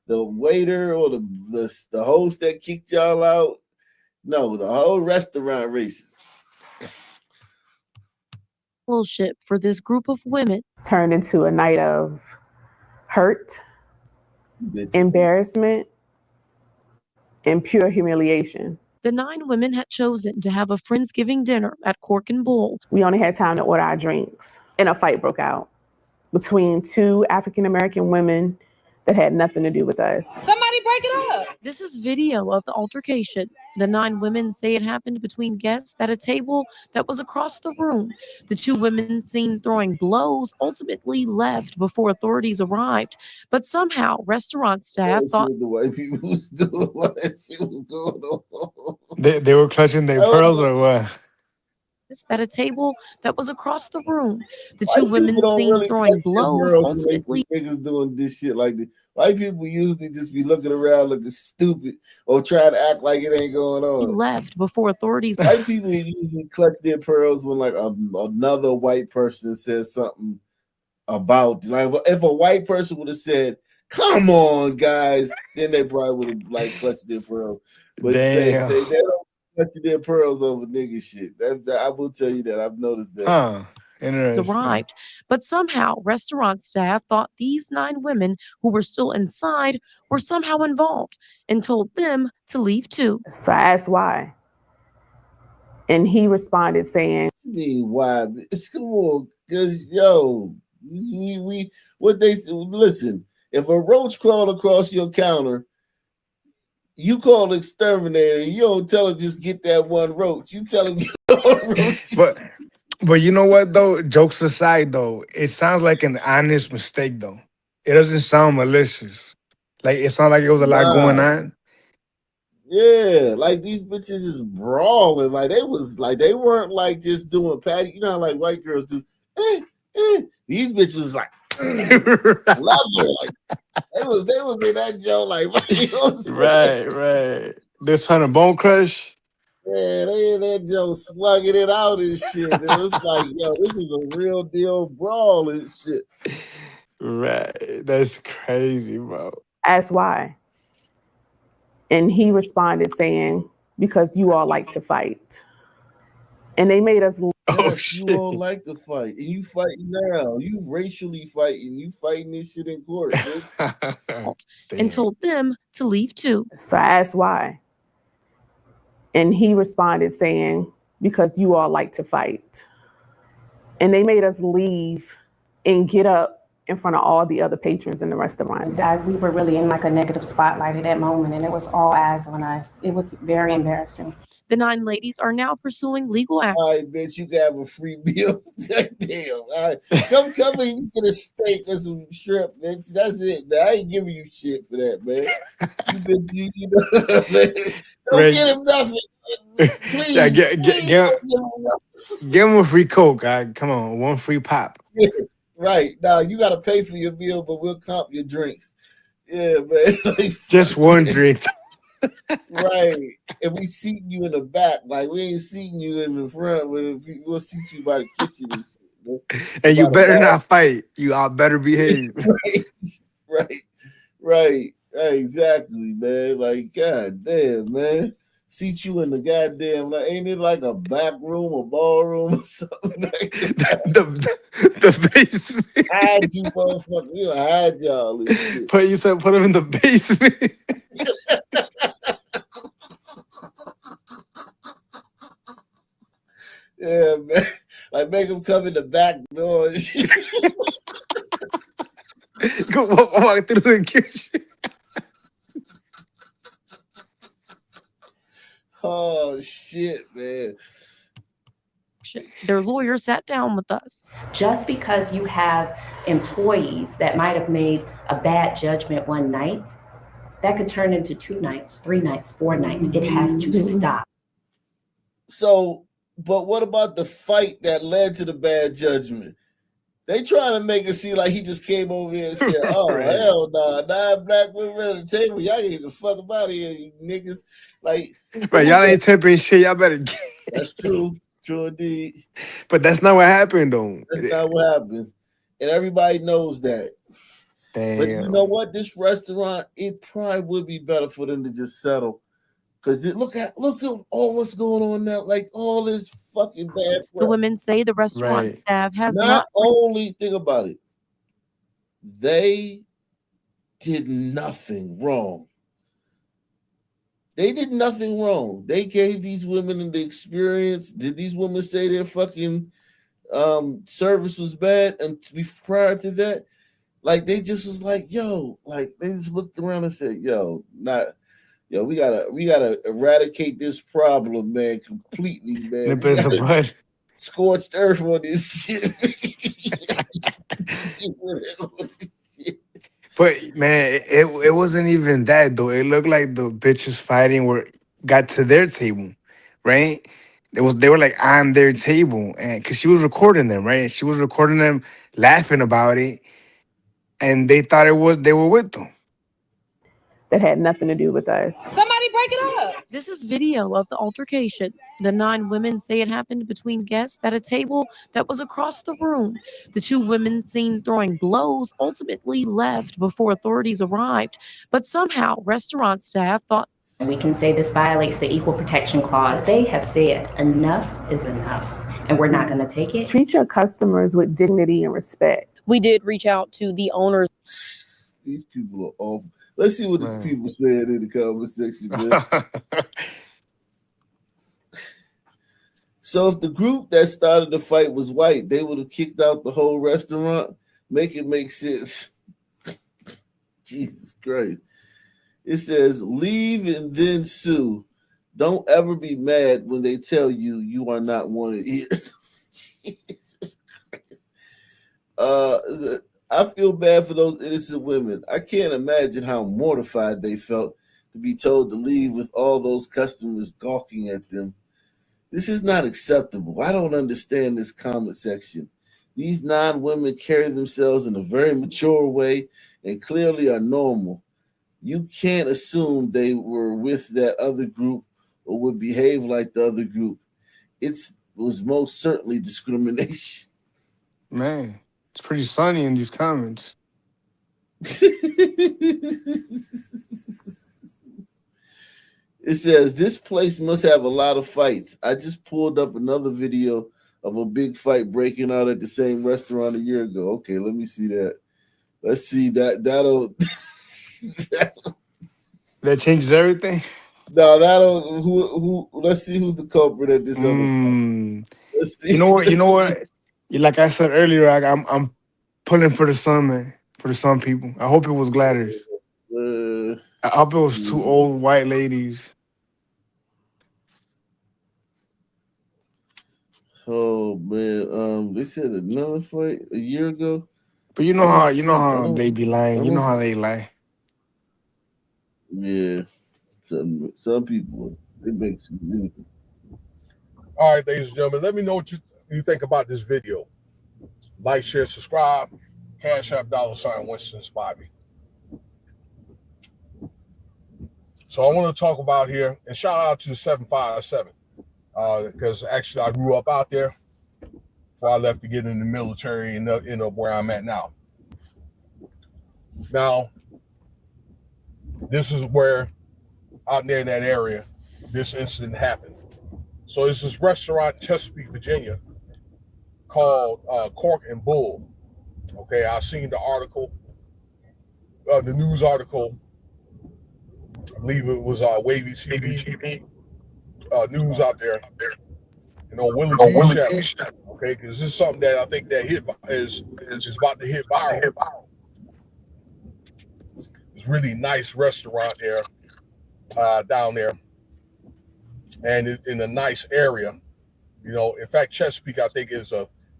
the waiter or the host that kicked y'all out. No, the whole restaurant racist. Bullshit for this group of women. Turned into a night of hurt, embarrassment, and pure humiliation. The 9 women had chosen to have a Friendsgiving dinner at Cork and Bull. We only had time to order our drinks, and a fight broke out between 2 African American women that had nothing to do with us. Somebody break it up. This is video of the altercation. The 9 women say it happened between guests at a table that was across the room. The 2 women seen throwing blows ultimately left before authorities arrived. But somehow restaurant staff thought the white people was doing what that shit was going on. They were clutching their pearls or what? at a table that was across the room. The White 2 women people don't seen really throwing touch their blows girls when they see ultimately niggas doing this shit like this. White people usually just be looking around looking stupid or trying to act like it ain't going on. left before authorities. White people usually clutch their pearls when like another white person says something about, like if a white person would have said, "Come on, guys," then they probably would have like clutched their pearls. But they don't clutch their pearls over nigga shit. That I will tell you that I've noticed that. Huh. Interesting. arrived, but somehow restaurant staff thought these 9 women who were still inside were somehow involved and told them to leave too. So I asked why. And he responded saying, Why? It's come on, because we what they listen. If a roach crawled across your counter, You call the exterminator. You don't tell him just get that one roach. You tell him get all the roaches. But you know what though? Jokes aside though, it sounds like an honest mistake though. It doesn't sound malicious. Like it sounds like it was a lot going on. Yeah, like these bitches is brawling. Like they weren't like just doing patty. You know how like white girls do. These bitches like leather. Like they was in that joke. Like you know what I'm saying? Right. This Hunter Bone Crush. Yeah, they in that joke slugging it out and shit. And it's like, yo, this is a real deal brawl and shit. Right. That's crazy, bro. Asked why. And he responded saying, because you all like to fight. And they made us You all like to fight. And you fighting now. You racially fighting. You fighting this shit in court, bitch. and told them to leave too. So I asked why. And he responded saying, because you all like to fight. And they made us leave and get up in front of all the other patrons in the restaurant. We were really in like a negative spotlight at that moment, and it was all eyes on us. It was very embarrassing. The 9 ladies are now pursuing legal action. All right, bitch, you can have a free meal. Damn. All right. Come and you get a steak or some shrimp, bitch. That's it, man. I ain't giving you shit for that, man. You know, man. Don't get him nothing. Please. Yeah, give him a free Coke. Come on, one free pop. Yeah, right. Now you gotta pay for your meal, but we'll comp your drinks. Yeah, man. Like, just one drink. Right. And we seating you in the back. Like we ain't seating you in the front. We'll seat you by the kitchen and shit. Man. And you better not fight. You all better behave. Right. Exactly, man. Like, god damn, man. Seat you in the goddamn, like, ain't it like a back room or ballroom or something like that? the basement. Hide you, motherfucker. We'll hide y'all. And shit. Put them in the basement. Yeah, man. Like make them come in the back door and shit. Go walk through the kitchen. Oh shit, man. Their lawyer sat down with us. Just because you have employees that might have made a bad judgment one night, that could turn into 2 nights, 3 nights, 4 nights. It has to stop. So, but what about the fight that led to the bad judgment? They trying to make it seem like he just came over there and said, "Oh hell no, 9 black women at the table. Y'all get the fuck up out of here, you niggas." Like, right, y'all ain't tempering shit. Y'all better get. That's true. True indeed. But that's not what happened, though. That's not what happened. And everybody knows that. Damn. But you know what? This restaurant, it probably would be better for them to just settle. Because look at all what's going on now. Like all this fucking bad press. The women say the restaurant staff has not only think about it. They did nothing wrong. They did nothing wrong. They gave these women the experience. Did these women say their fucking service was bad? And prior to that, like they just was like, yo, like they just looked around and said, we gotta eradicate this problem, man, completely, man. Scorched earth on this shit. But man, it wasn't even that though. It looked like the bitches fighting got to their table, right? They were like on their table, and because she was recording them, right? She was recording them laughing about it, and they thought they were with them. That had nothing to do with us. Somebody break it up. This is video of the altercation. The 9 women say it happened between guests at a table that was across the room. The 2 women seen throwing blows ultimately left before authorities arrived. But somehow restaurant staff thought We can say this violates the Equal Protection Clause. They have said enough is enough, and we're not going to take it. Treat your customers with dignity and respect. We did reach out to the owners. These people are awful. Let's see what the people said in the comment section, man. So if the group that started the fight was white, they would have kicked out the whole restaurant. Make it make sense. Jesus Christ. It says, leave and then sue. Don't ever be mad when they tell you you are not wanted here. I feel bad for those innocent women. I can't imagine how mortified they felt to be told to leave with all those customers gawking at them. This is not acceptable. I don't understand this comment section. These 9 women carry themselves in a very mature way and clearly are normal. You can't assume they were with that other group or would behave like the other group. It was most certainly discrimination. Man, it's pretty sunny in these comments. It says, this place must have a lot of fights. I just pulled up another video of a big fight breaking out at the same restaurant a year ago. Okay, let me see that. Let's see that'll that changes everything. No, that'll who let's see who's the culprit at this other. Let's see. You know what? Like I said earlier, I'm pulling for the Sun, man. For the Sun people. I hope it was Gladders. I hope it was 2 old white ladies. Oh man, they said another fight a year ago. But you know how they be lying. You know how they lie. Yeah, some people they make some music. All right, ladies and gentlemen, let me know what you think about this video. Like, share, subscribe. Cash App $ Winston's Bobby. So I want to talk about here, and shout out to the 757, because actually I grew up out there before I left to get in the military and end up where I'm at now. Now, this is where, out there in that area, this incident happened. So it's this restaurant in Chesapeake, Virginia, called Cork and Bull. Okay, I've seen the article, the news article. I believe it was Wavy TV news out there. You know, Willie B. Channel. Okay, because this is something that I think that is about to hit viral. It's really nice restaurant there, down there, and in a nice area. You know, in fact, Chesapeake, I think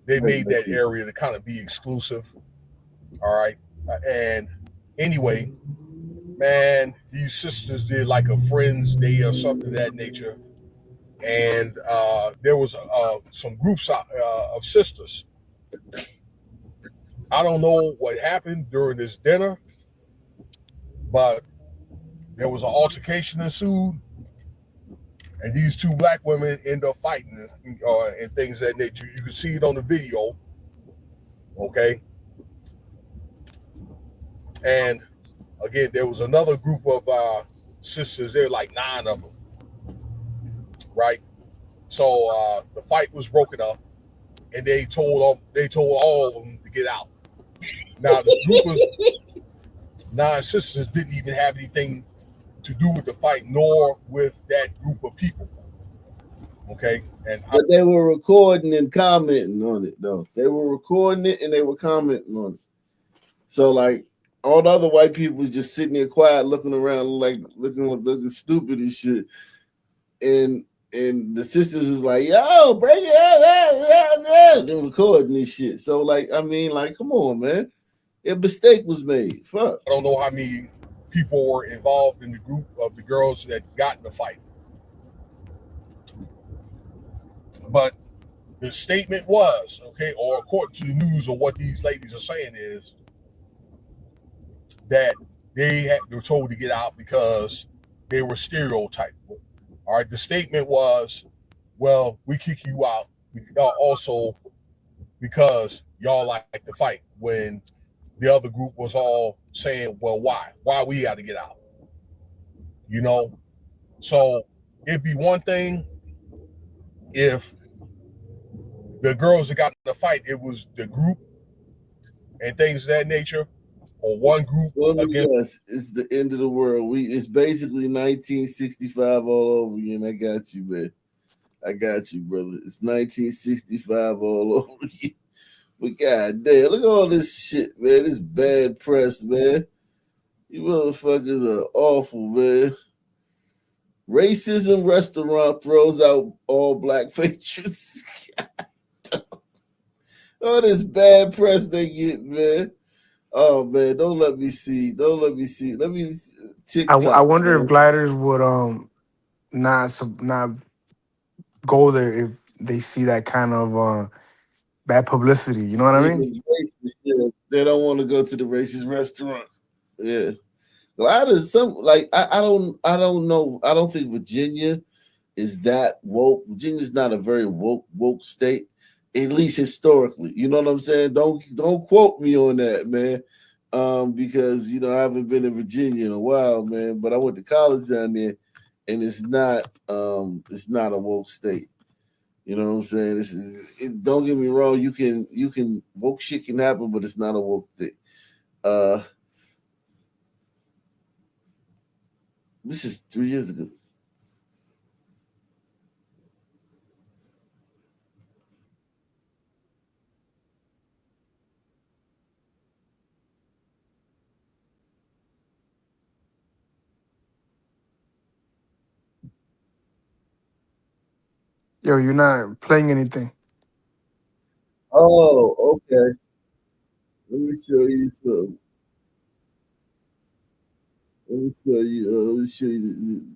they made that area to kind of be exclusive. All right, and anyway, man, these sisters did like a Friends Day or something of that nature, and there was some groups of sisters. I don't know what happened during this dinner, but there was an altercation ensued, and these 2 black women end up fighting and things of that nature. You can see it on the video, okay? And again, there was another group of sisters there, like 9 of them, right? So the fight was broken up, and they told all of them to get out. Now, the group of 9 sisters didn't even have anything to do with the fight, nor with that group of people. Okay, but they were recording and commenting on it, though. They were recording it and they were commenting on it. So, like, all the other white people was just sitting there quiet, looking around, like looking stupid and shit. And the sisters was like, "Yo, break it up," and recording this shit. So, like, I mean, like, come on, man. A mistake was made. Fuck. I don't know how many people were involved in the group of the girls that got in the fight, but the statement was, okay, or according to the news, or what these ladies are saying is that they were told to get out because they were stereotyped. All right, the statement was, well, we kick you out also because y'all like to fight, when the other group was all saying, well, why we got to get out, you know? So it'd be one thing if the girls that got in the fight, it was the group and things of that nature, or one group against. It's the end of the world. It's basically 1965 all over again. I got you, man. I got you, brother. It's 1965 all over again. But goddamn, look at all this shit, man. This bad press, man. You motherfuckers are awful, man. Racism restaurant throws out all black patrons. All this bad press they get, man. Oh man, don't let me see. Let me TikTok. I wonder man. if gliders would not go there if they see that kind of bad publicity. You know what I mean? They don't want to go to the racist restaurant. Yeah. Gliders, I don't know. I don't think Virginia is that woke. Virginia's not a very woke state, at least historically. You know what I'm saying? Don't quote me on that, man. Because I haven't been in Virginia in a while, man. But I went to college down there, and it's not a woke state. You know what I'm saying? Don't get me wrong. You can woke shit can happen, but it's not a woke thing. This is 3 years ago. Yo, you're not playing anything. Oh, okay. Let me show you something. Let me show you.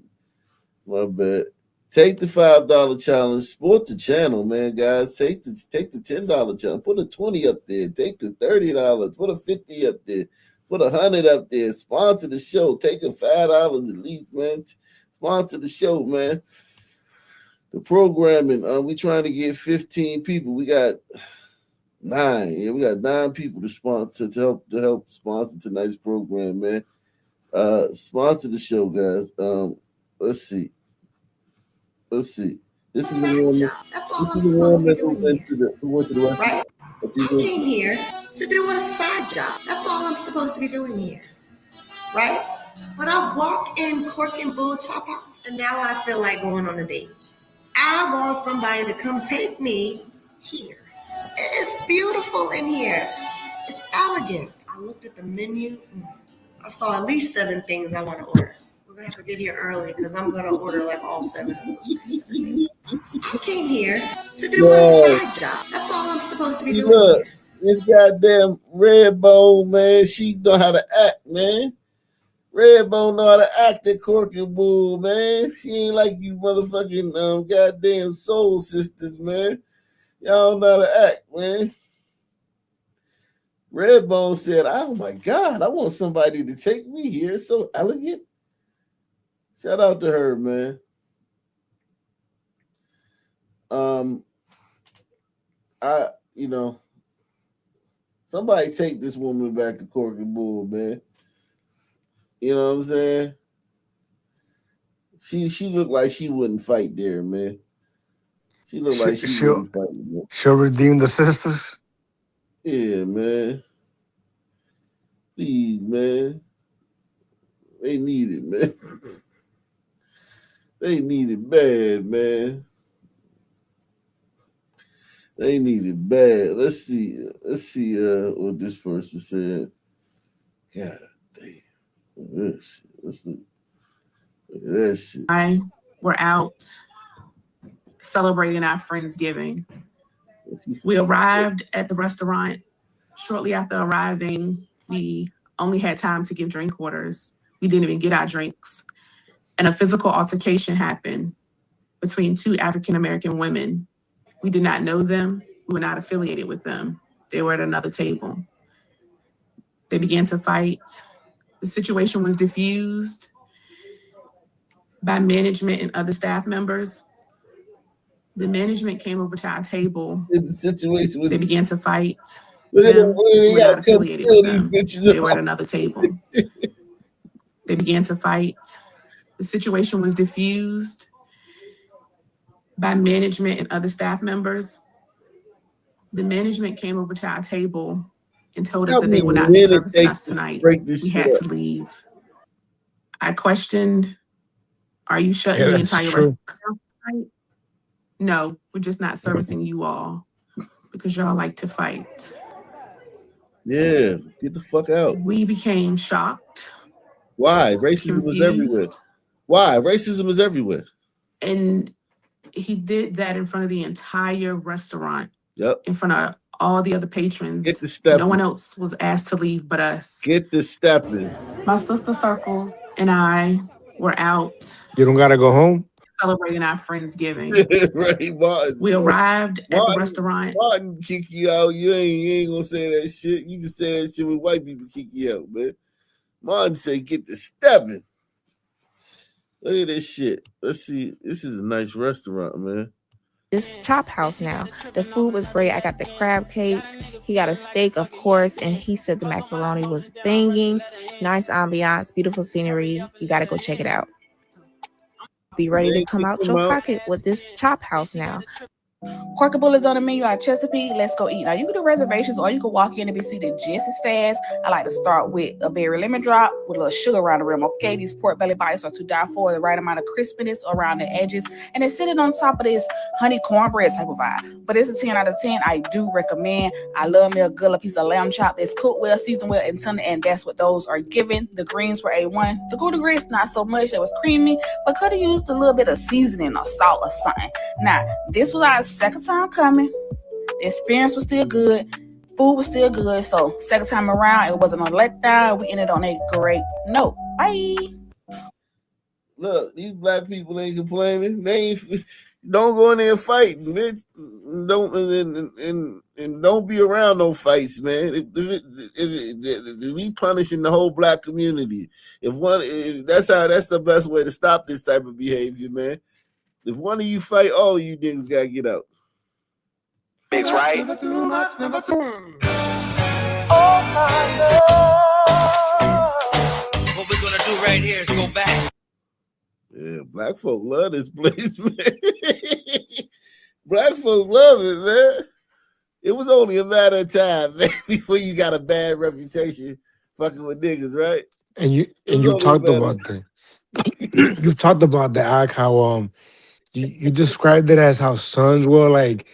My bad. Take the $5 challenge. Support the channel, man, guys. Take the $10 challenge. Put a 20 up there. Take the $30. Put a 50 up there. Put 100 up there. Sponsor the show. Take a $5 at least, man. Sponsor the show, man. The programming. We trying to get 15 people. We got 9. Yeah, we got 9 people to sponsor to help sponsor tonight's program, man. Sponsor the show, guys. Let's see. This is the one that went to the restaurant. Right? I came here to do a side job. That's all I'm supposed to be doing here. Right? But I walk in Cork and Bull Chop House, and now I feel like going on a date. I want somebody to come take me here. It's beautiful in here. It's elegant. I looked at the menu. I saw at least 7 things I want to order. We're going to have to get here early because I'm going to order like all 7 of those things. I came here to do a side job. That's all I'm supposed to be doing. Look, this goddamn Redbone, man, she know how to act, man. Redbone know how to act at Cork and Bull, man. She ain't like you motherfucking goddamn soul sisters, man. Y'all know how to act, man. Redbone said, "Oh my God, I want somebody to take me here. It's so elegant." Shout out to her, man. Somebody take this woman back to Cork and Bull, man. You know what I'm saying? She looked like she wouldn't fight there, man. She looked like she wouldn't fight there. She'll redeem the sisters. Yeah, man. Please, man. They need it, man. They need it bad, man. They need it bad. Let's see what this person said. God damn. Let's look at that shit. We're out celebrating our Friendsgiving. We arrived at the restaurant. Shortly after arriving, we only had time to give drink orders. We didn't even get our drinks. And a physical altercation happened between 2 African-American women. We did not know them. We were not affiliated with them. They were at another table. They began to fight. The situation was diffused by management and other staff members. The management came over to our table. They began to fight. We were not affiliated with them. They were at another table. They began to fight. The situation was diffused by management and other staff members. The management came over to our table and told us that they would not be servicing us tonight. We had to leave. I questioned, "Are you shutting the entire restaurant down tonight?" "No, we're just not servicing you all because y'all like to fight." Yeah, get the fuck out. We became shocked Why? Racism is everywhere. confused. Why? Racism is everywhere. And he did that in front of the entire restaurant, Yep. in front of all the other patrons. Get the step. No one else was asked to leave but us. Get the stepping. My sister Circles and I were out You don't gotta go home. celebrating our Friendsgiving. Right, Martin. We arrived at the Martin, restaurant. Martin kick you out. You ain't gonna say that shit. You just say that shit when white people kick you out, man. Martin said, "Get the stepping." Look at this shit. Let's see. This is a nice restaurant, man. This Chop House now. The food was great. I got the crab cakes. He got a steak, of course, and he said the macaroni was banging. Nice ambiance, beautiful scenery. You got to go check it out. Be ready to come out your pocket with this Chop House now. Pork and bull is on the menu at Chesapeake. Let's go eat. Now you can do reservations or you can walk in and be seated just as fast. I like to start with a berry lemon drop with a little sugar around the rim. Okay, these pork belly bites are to die for, the right amount of crispiness around the edges, and it's sitting on top of this honey cornbread type of vibe. But it's a 10 out of 10. I do recommend. I love me a good piece of lamb chop that's cooked well, seasoned well, and tender, and that's what those are given. The greens were A1. The Gouda grits, not so much. It was creamy, but could have used a little bit of seasoning or salt or something. Now, this was our second time coming. The experience was still good. Food was still good. So second time around, it wasn't a letdown. We ended on a great note. Bye. Look, these black people ain't complaining. They ain't. Don't go in there and fight. Don't and don't be around no fights, man. If we punishing the whole black community, that's the best way to stop this type of behavior, man. If one of you fight, all of you niggas gotta get out. It's right. Never too much, never too. Oh my Lord. What we're gonna do right here is go back. Yeah, black folk love this place, man. Black folk love it, man. It was only a matter of time, man, before you got a bad reputation fucking with niggas, right? And you talked about that. You talked about that, Ak, how you described it as how sons were like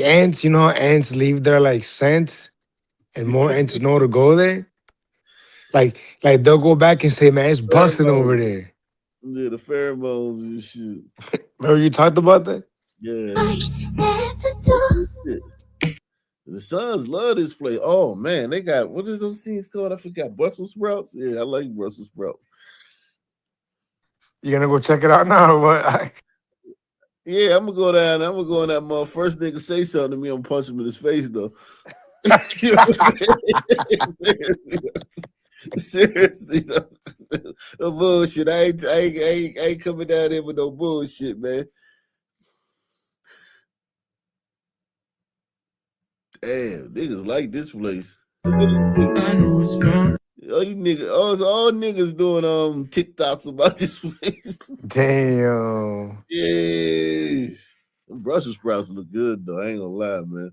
ants. You know how ants leave their like scents, and more ants know to go there. Like they'll go back and say, "Man, it's busting over there." Yeah, the pheromones and shit. Remember you talked about that? Yeah. The Suns love this place. Oh man, they got what are those things called? I forgot. Brussels sprouts. Yeah, I like Brussels sprouts. You gonna go check it out now or what? Yeah, I'm gonna go down. I'm gonna go in that mother. First nigga say something to me, I'm gonna punch him in his face though. Seriously though. No bullshit. I ain't coming down there with no bullshit, man. Damn, niggas like this place. All niggas doing TikToks about this place. Damn. Yes. Them Brussels sprouts look good though. I ain't gonna lie, man.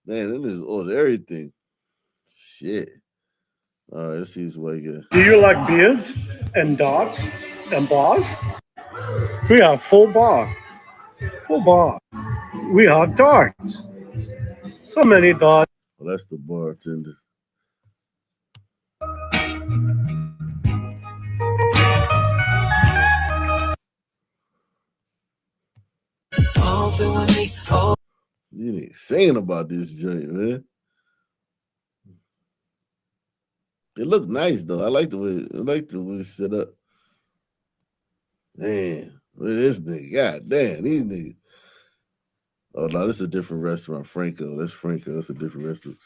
Man, them niggas order everything. Shit. All right, let's see this way here. Do you like beards and dots and bars? We have full bar. Full bar. We have darts. So many darts. Well, that's the bartender. You ain't saying about this joint, man. It looked nice though. I like the way it's set up. Man, look at this nigga. God damn, these niggas. Oh no, this is a different restaurant. Franco. That's Franco. That's a different restaurant.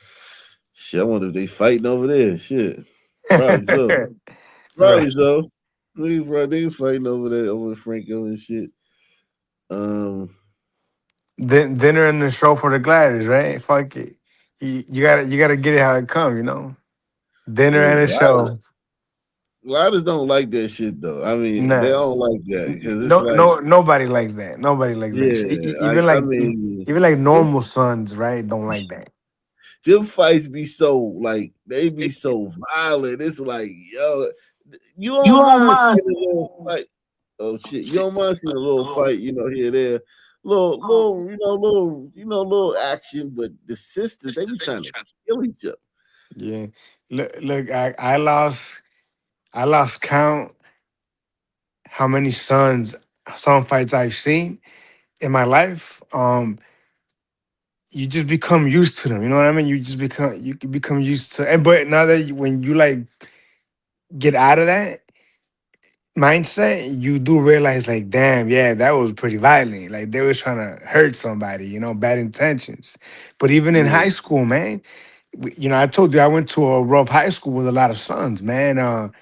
Shit, I wonder if they fighting over there. Shit. Probably so. Probably so. They fighting over there over Franco and shit. Dinner and the show for the gladiators, right? Fuck it. You gotta get it how it come, you know. Dinner and a show. Gliders don't like that shit though. I mean, they don't like that because it's nobody likes that. Nobody likes that shit. Even like normal sons, right? Don't like that. Them fights be so like they be so violent. It's like, yo, you don't mind seeing a little fight. Oh shit, you don't mind seeing a little fight, you know, here there. Little action, but the sisters, they be trying to kill each other. Yeah. Look, I lost I lost count how many sun fights I've seen in my life. You just become used to them. You know what I mean? You become used to. And but now that when you like get out of that mindset, you do realize like, damn, yeah, that was pretty violent. Like they was trying to hurt somebody. You know, bad intentions. But even in Yeah. high school, man, I told you I went to a rough high school with a lot of sons, man.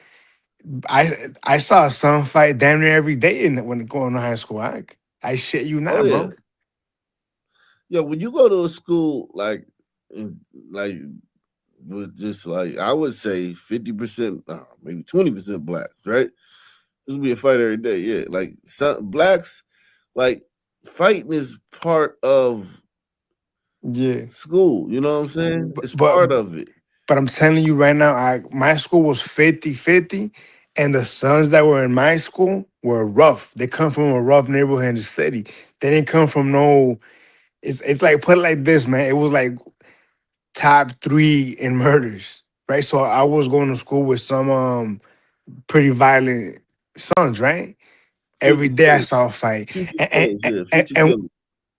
I saw a son fight damn near every day when going to high school. I shit you Oh not, yeah. bro. Yeah, when you go to a school like with just like I would say 50%, maybe 20% blacks, right? This will be a fight every day. Yeah, like some blacks, like fighting is part of school. You know what I'm saying? It's part of it. But I'm telling you right now, my school was 50-50, and the sons that were in my school were rough. They come from a rough neighborhood in the city. They didn't come from no. It's like put it like this, man. It was like top 3 in murders, right? So I was going to school with some pretty violent sons, right? Every day I saw a fight,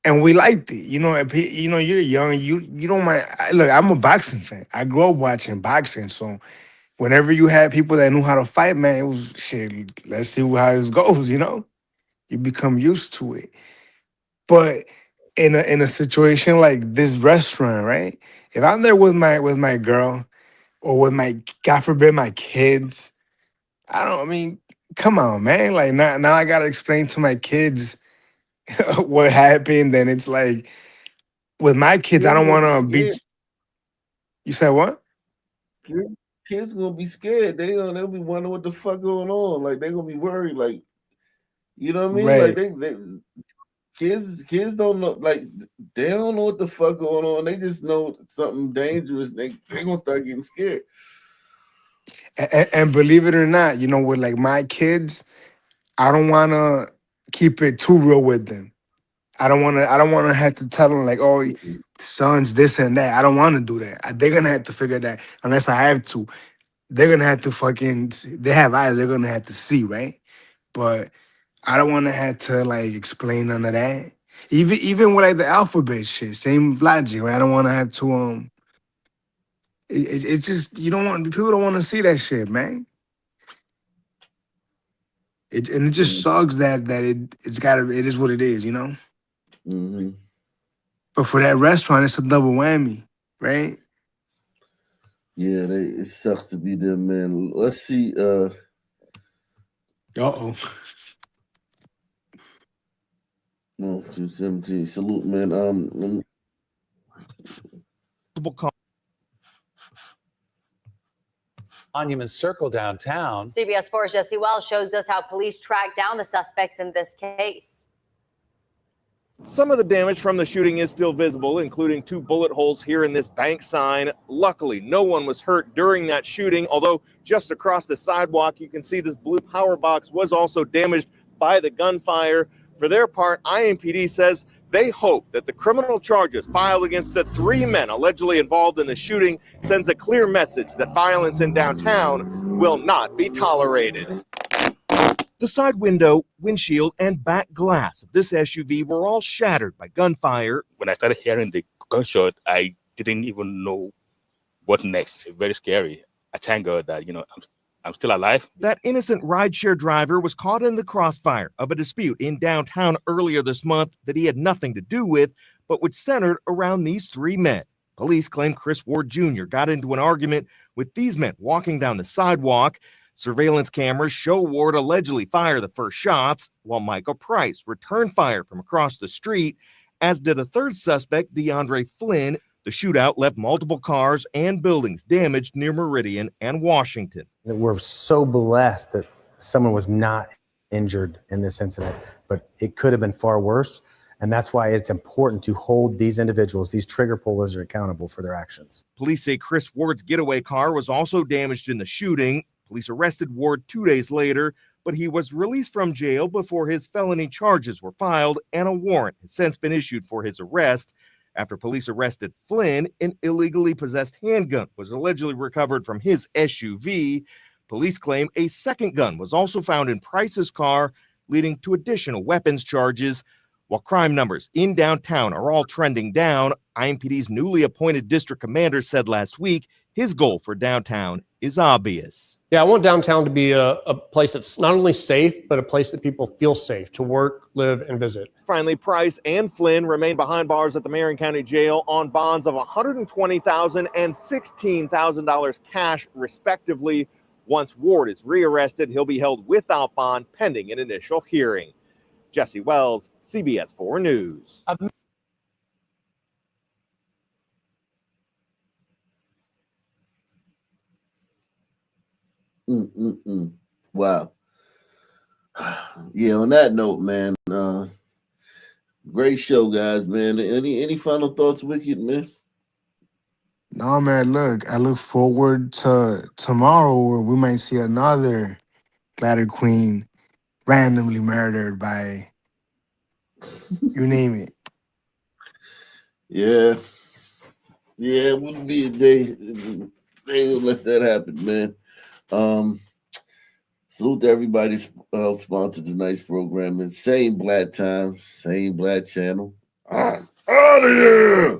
and we liked it. You're young. You don't mind. Look, I'm a boxing fan. I grew up watching boxing, so whenever you had people that knew how to fight, man, it was shit. Let's see how this goes. You become used to it. But in a situation like this restaurant, right? If I'm there with my girl or with my, God forbid, my kids, I mean, come on, man. Like now I gotta explain to my kids what happened. And it's like with my kids, I don't wanna be. You said what? Kids gonna be scared. They'll be wondering what the fuck going on. Like they're gonna be worried. Like, you know what I mean? Right. Like they kids don't know. Like they don't know what the fuck going on. They just know something dangerous. They gonna start getting scared. And believe it or not, with like my kids, I don't want to keep it too real with them. I don't want to have to tell them like, oh, son's this and that. I don't want to do that. They're gonna have to figure that unless I have to. They're gonna have to they have eyes. They're gonna have to see, right? But I don't want to have to like explain none of that. Even with like the alphabet shit, same logic, right? I don't want to have to It's just people don't want to see that shit, man. It just sucks that it is what it is, Mm-hmm. But for that restaurant, it's a double whammy, right? Yeah, it sucks to be them, man. Let's see. Uh-oh. 217. Salute, man. Monument Circle downtown. CBS 4's Jesse Wells shows us how police tracked down the suspects in this case. Some of the damage from the shooting is still visible, including 2 bullet holes here in this bank sign. Luckily, no one was hurt during that shooting, although just across the sidewalk, you can see this blue power box was also damaged by the gunfire. For their part, IMPD says they hope that the criminal charges filed against the 3 men allegedly involved in the shooting sends a clear message that violence in downtown will not be tolerated. The side window, windshield, and back glass of this SUV were all shattered by gunfire. When I started hearing the gunshot, I didn't even know what next. Very scary. I thank God that, I'm still alive. That innocent rideshare driver was caught in the crossfire of a dispute in downtown earlier this month that he had nothing to do with, but which centered around these 3 men. Police claim Chris Ward Jr. got into an argument with these men walking down the sidewalk. Surveillance cameras show Ward allegedly fire the first shots, while Michael Price returned fire from across the street, as did a third suspect, DeAndre Flynn. The shootout left multiple cars and buildings damaged near Meridian and Washington. We're so blessed that someone was not injured in this incident, but it could have been far worse. And that's why it's important to hold these individuals, these trigger pullers, accountable for their actions. Police say Chris Ward's getaway car was also damaged in the shooting. Police arrested Ward 2 days later, but he was released from jail before his felony charges were filed, and a warrant has since been issued for his arrest. After police arrested Flynn, an illegally possessed handgun was allegedly recovered from his SUV. Police claim a second gun was also found in Price's car, leading to additional weapons charges. While crime numbers in downtown are all trending down, IMPD's newly appointed district commander said last week his goal for downtown is obvious. Yeah, I want downtown to be a place that's not only safe, but a place that people feel safe to work, live, and visit. Finally, Price and Flynn remain behind bars at the Marion County Jail on bonds of $120,000 and $16,000 cash, respectively. Once Ward is rearrested, he'll be held without bond pending an initial hearing. Jesse Wells, CBS 4 News. Wow. Yeah, on that note, man, great show, guys, man. Any final thoughts, Wicked, man? No, man, look, I look forward to tomorrow where we might see another Glitter Queen randomly murdered by you name it. Yeah. Yeah, it wouldn't be a day. They will let that happen, man. Salute to everybody sponsored tonight's program. And same black time, same black channel. I'm out of here.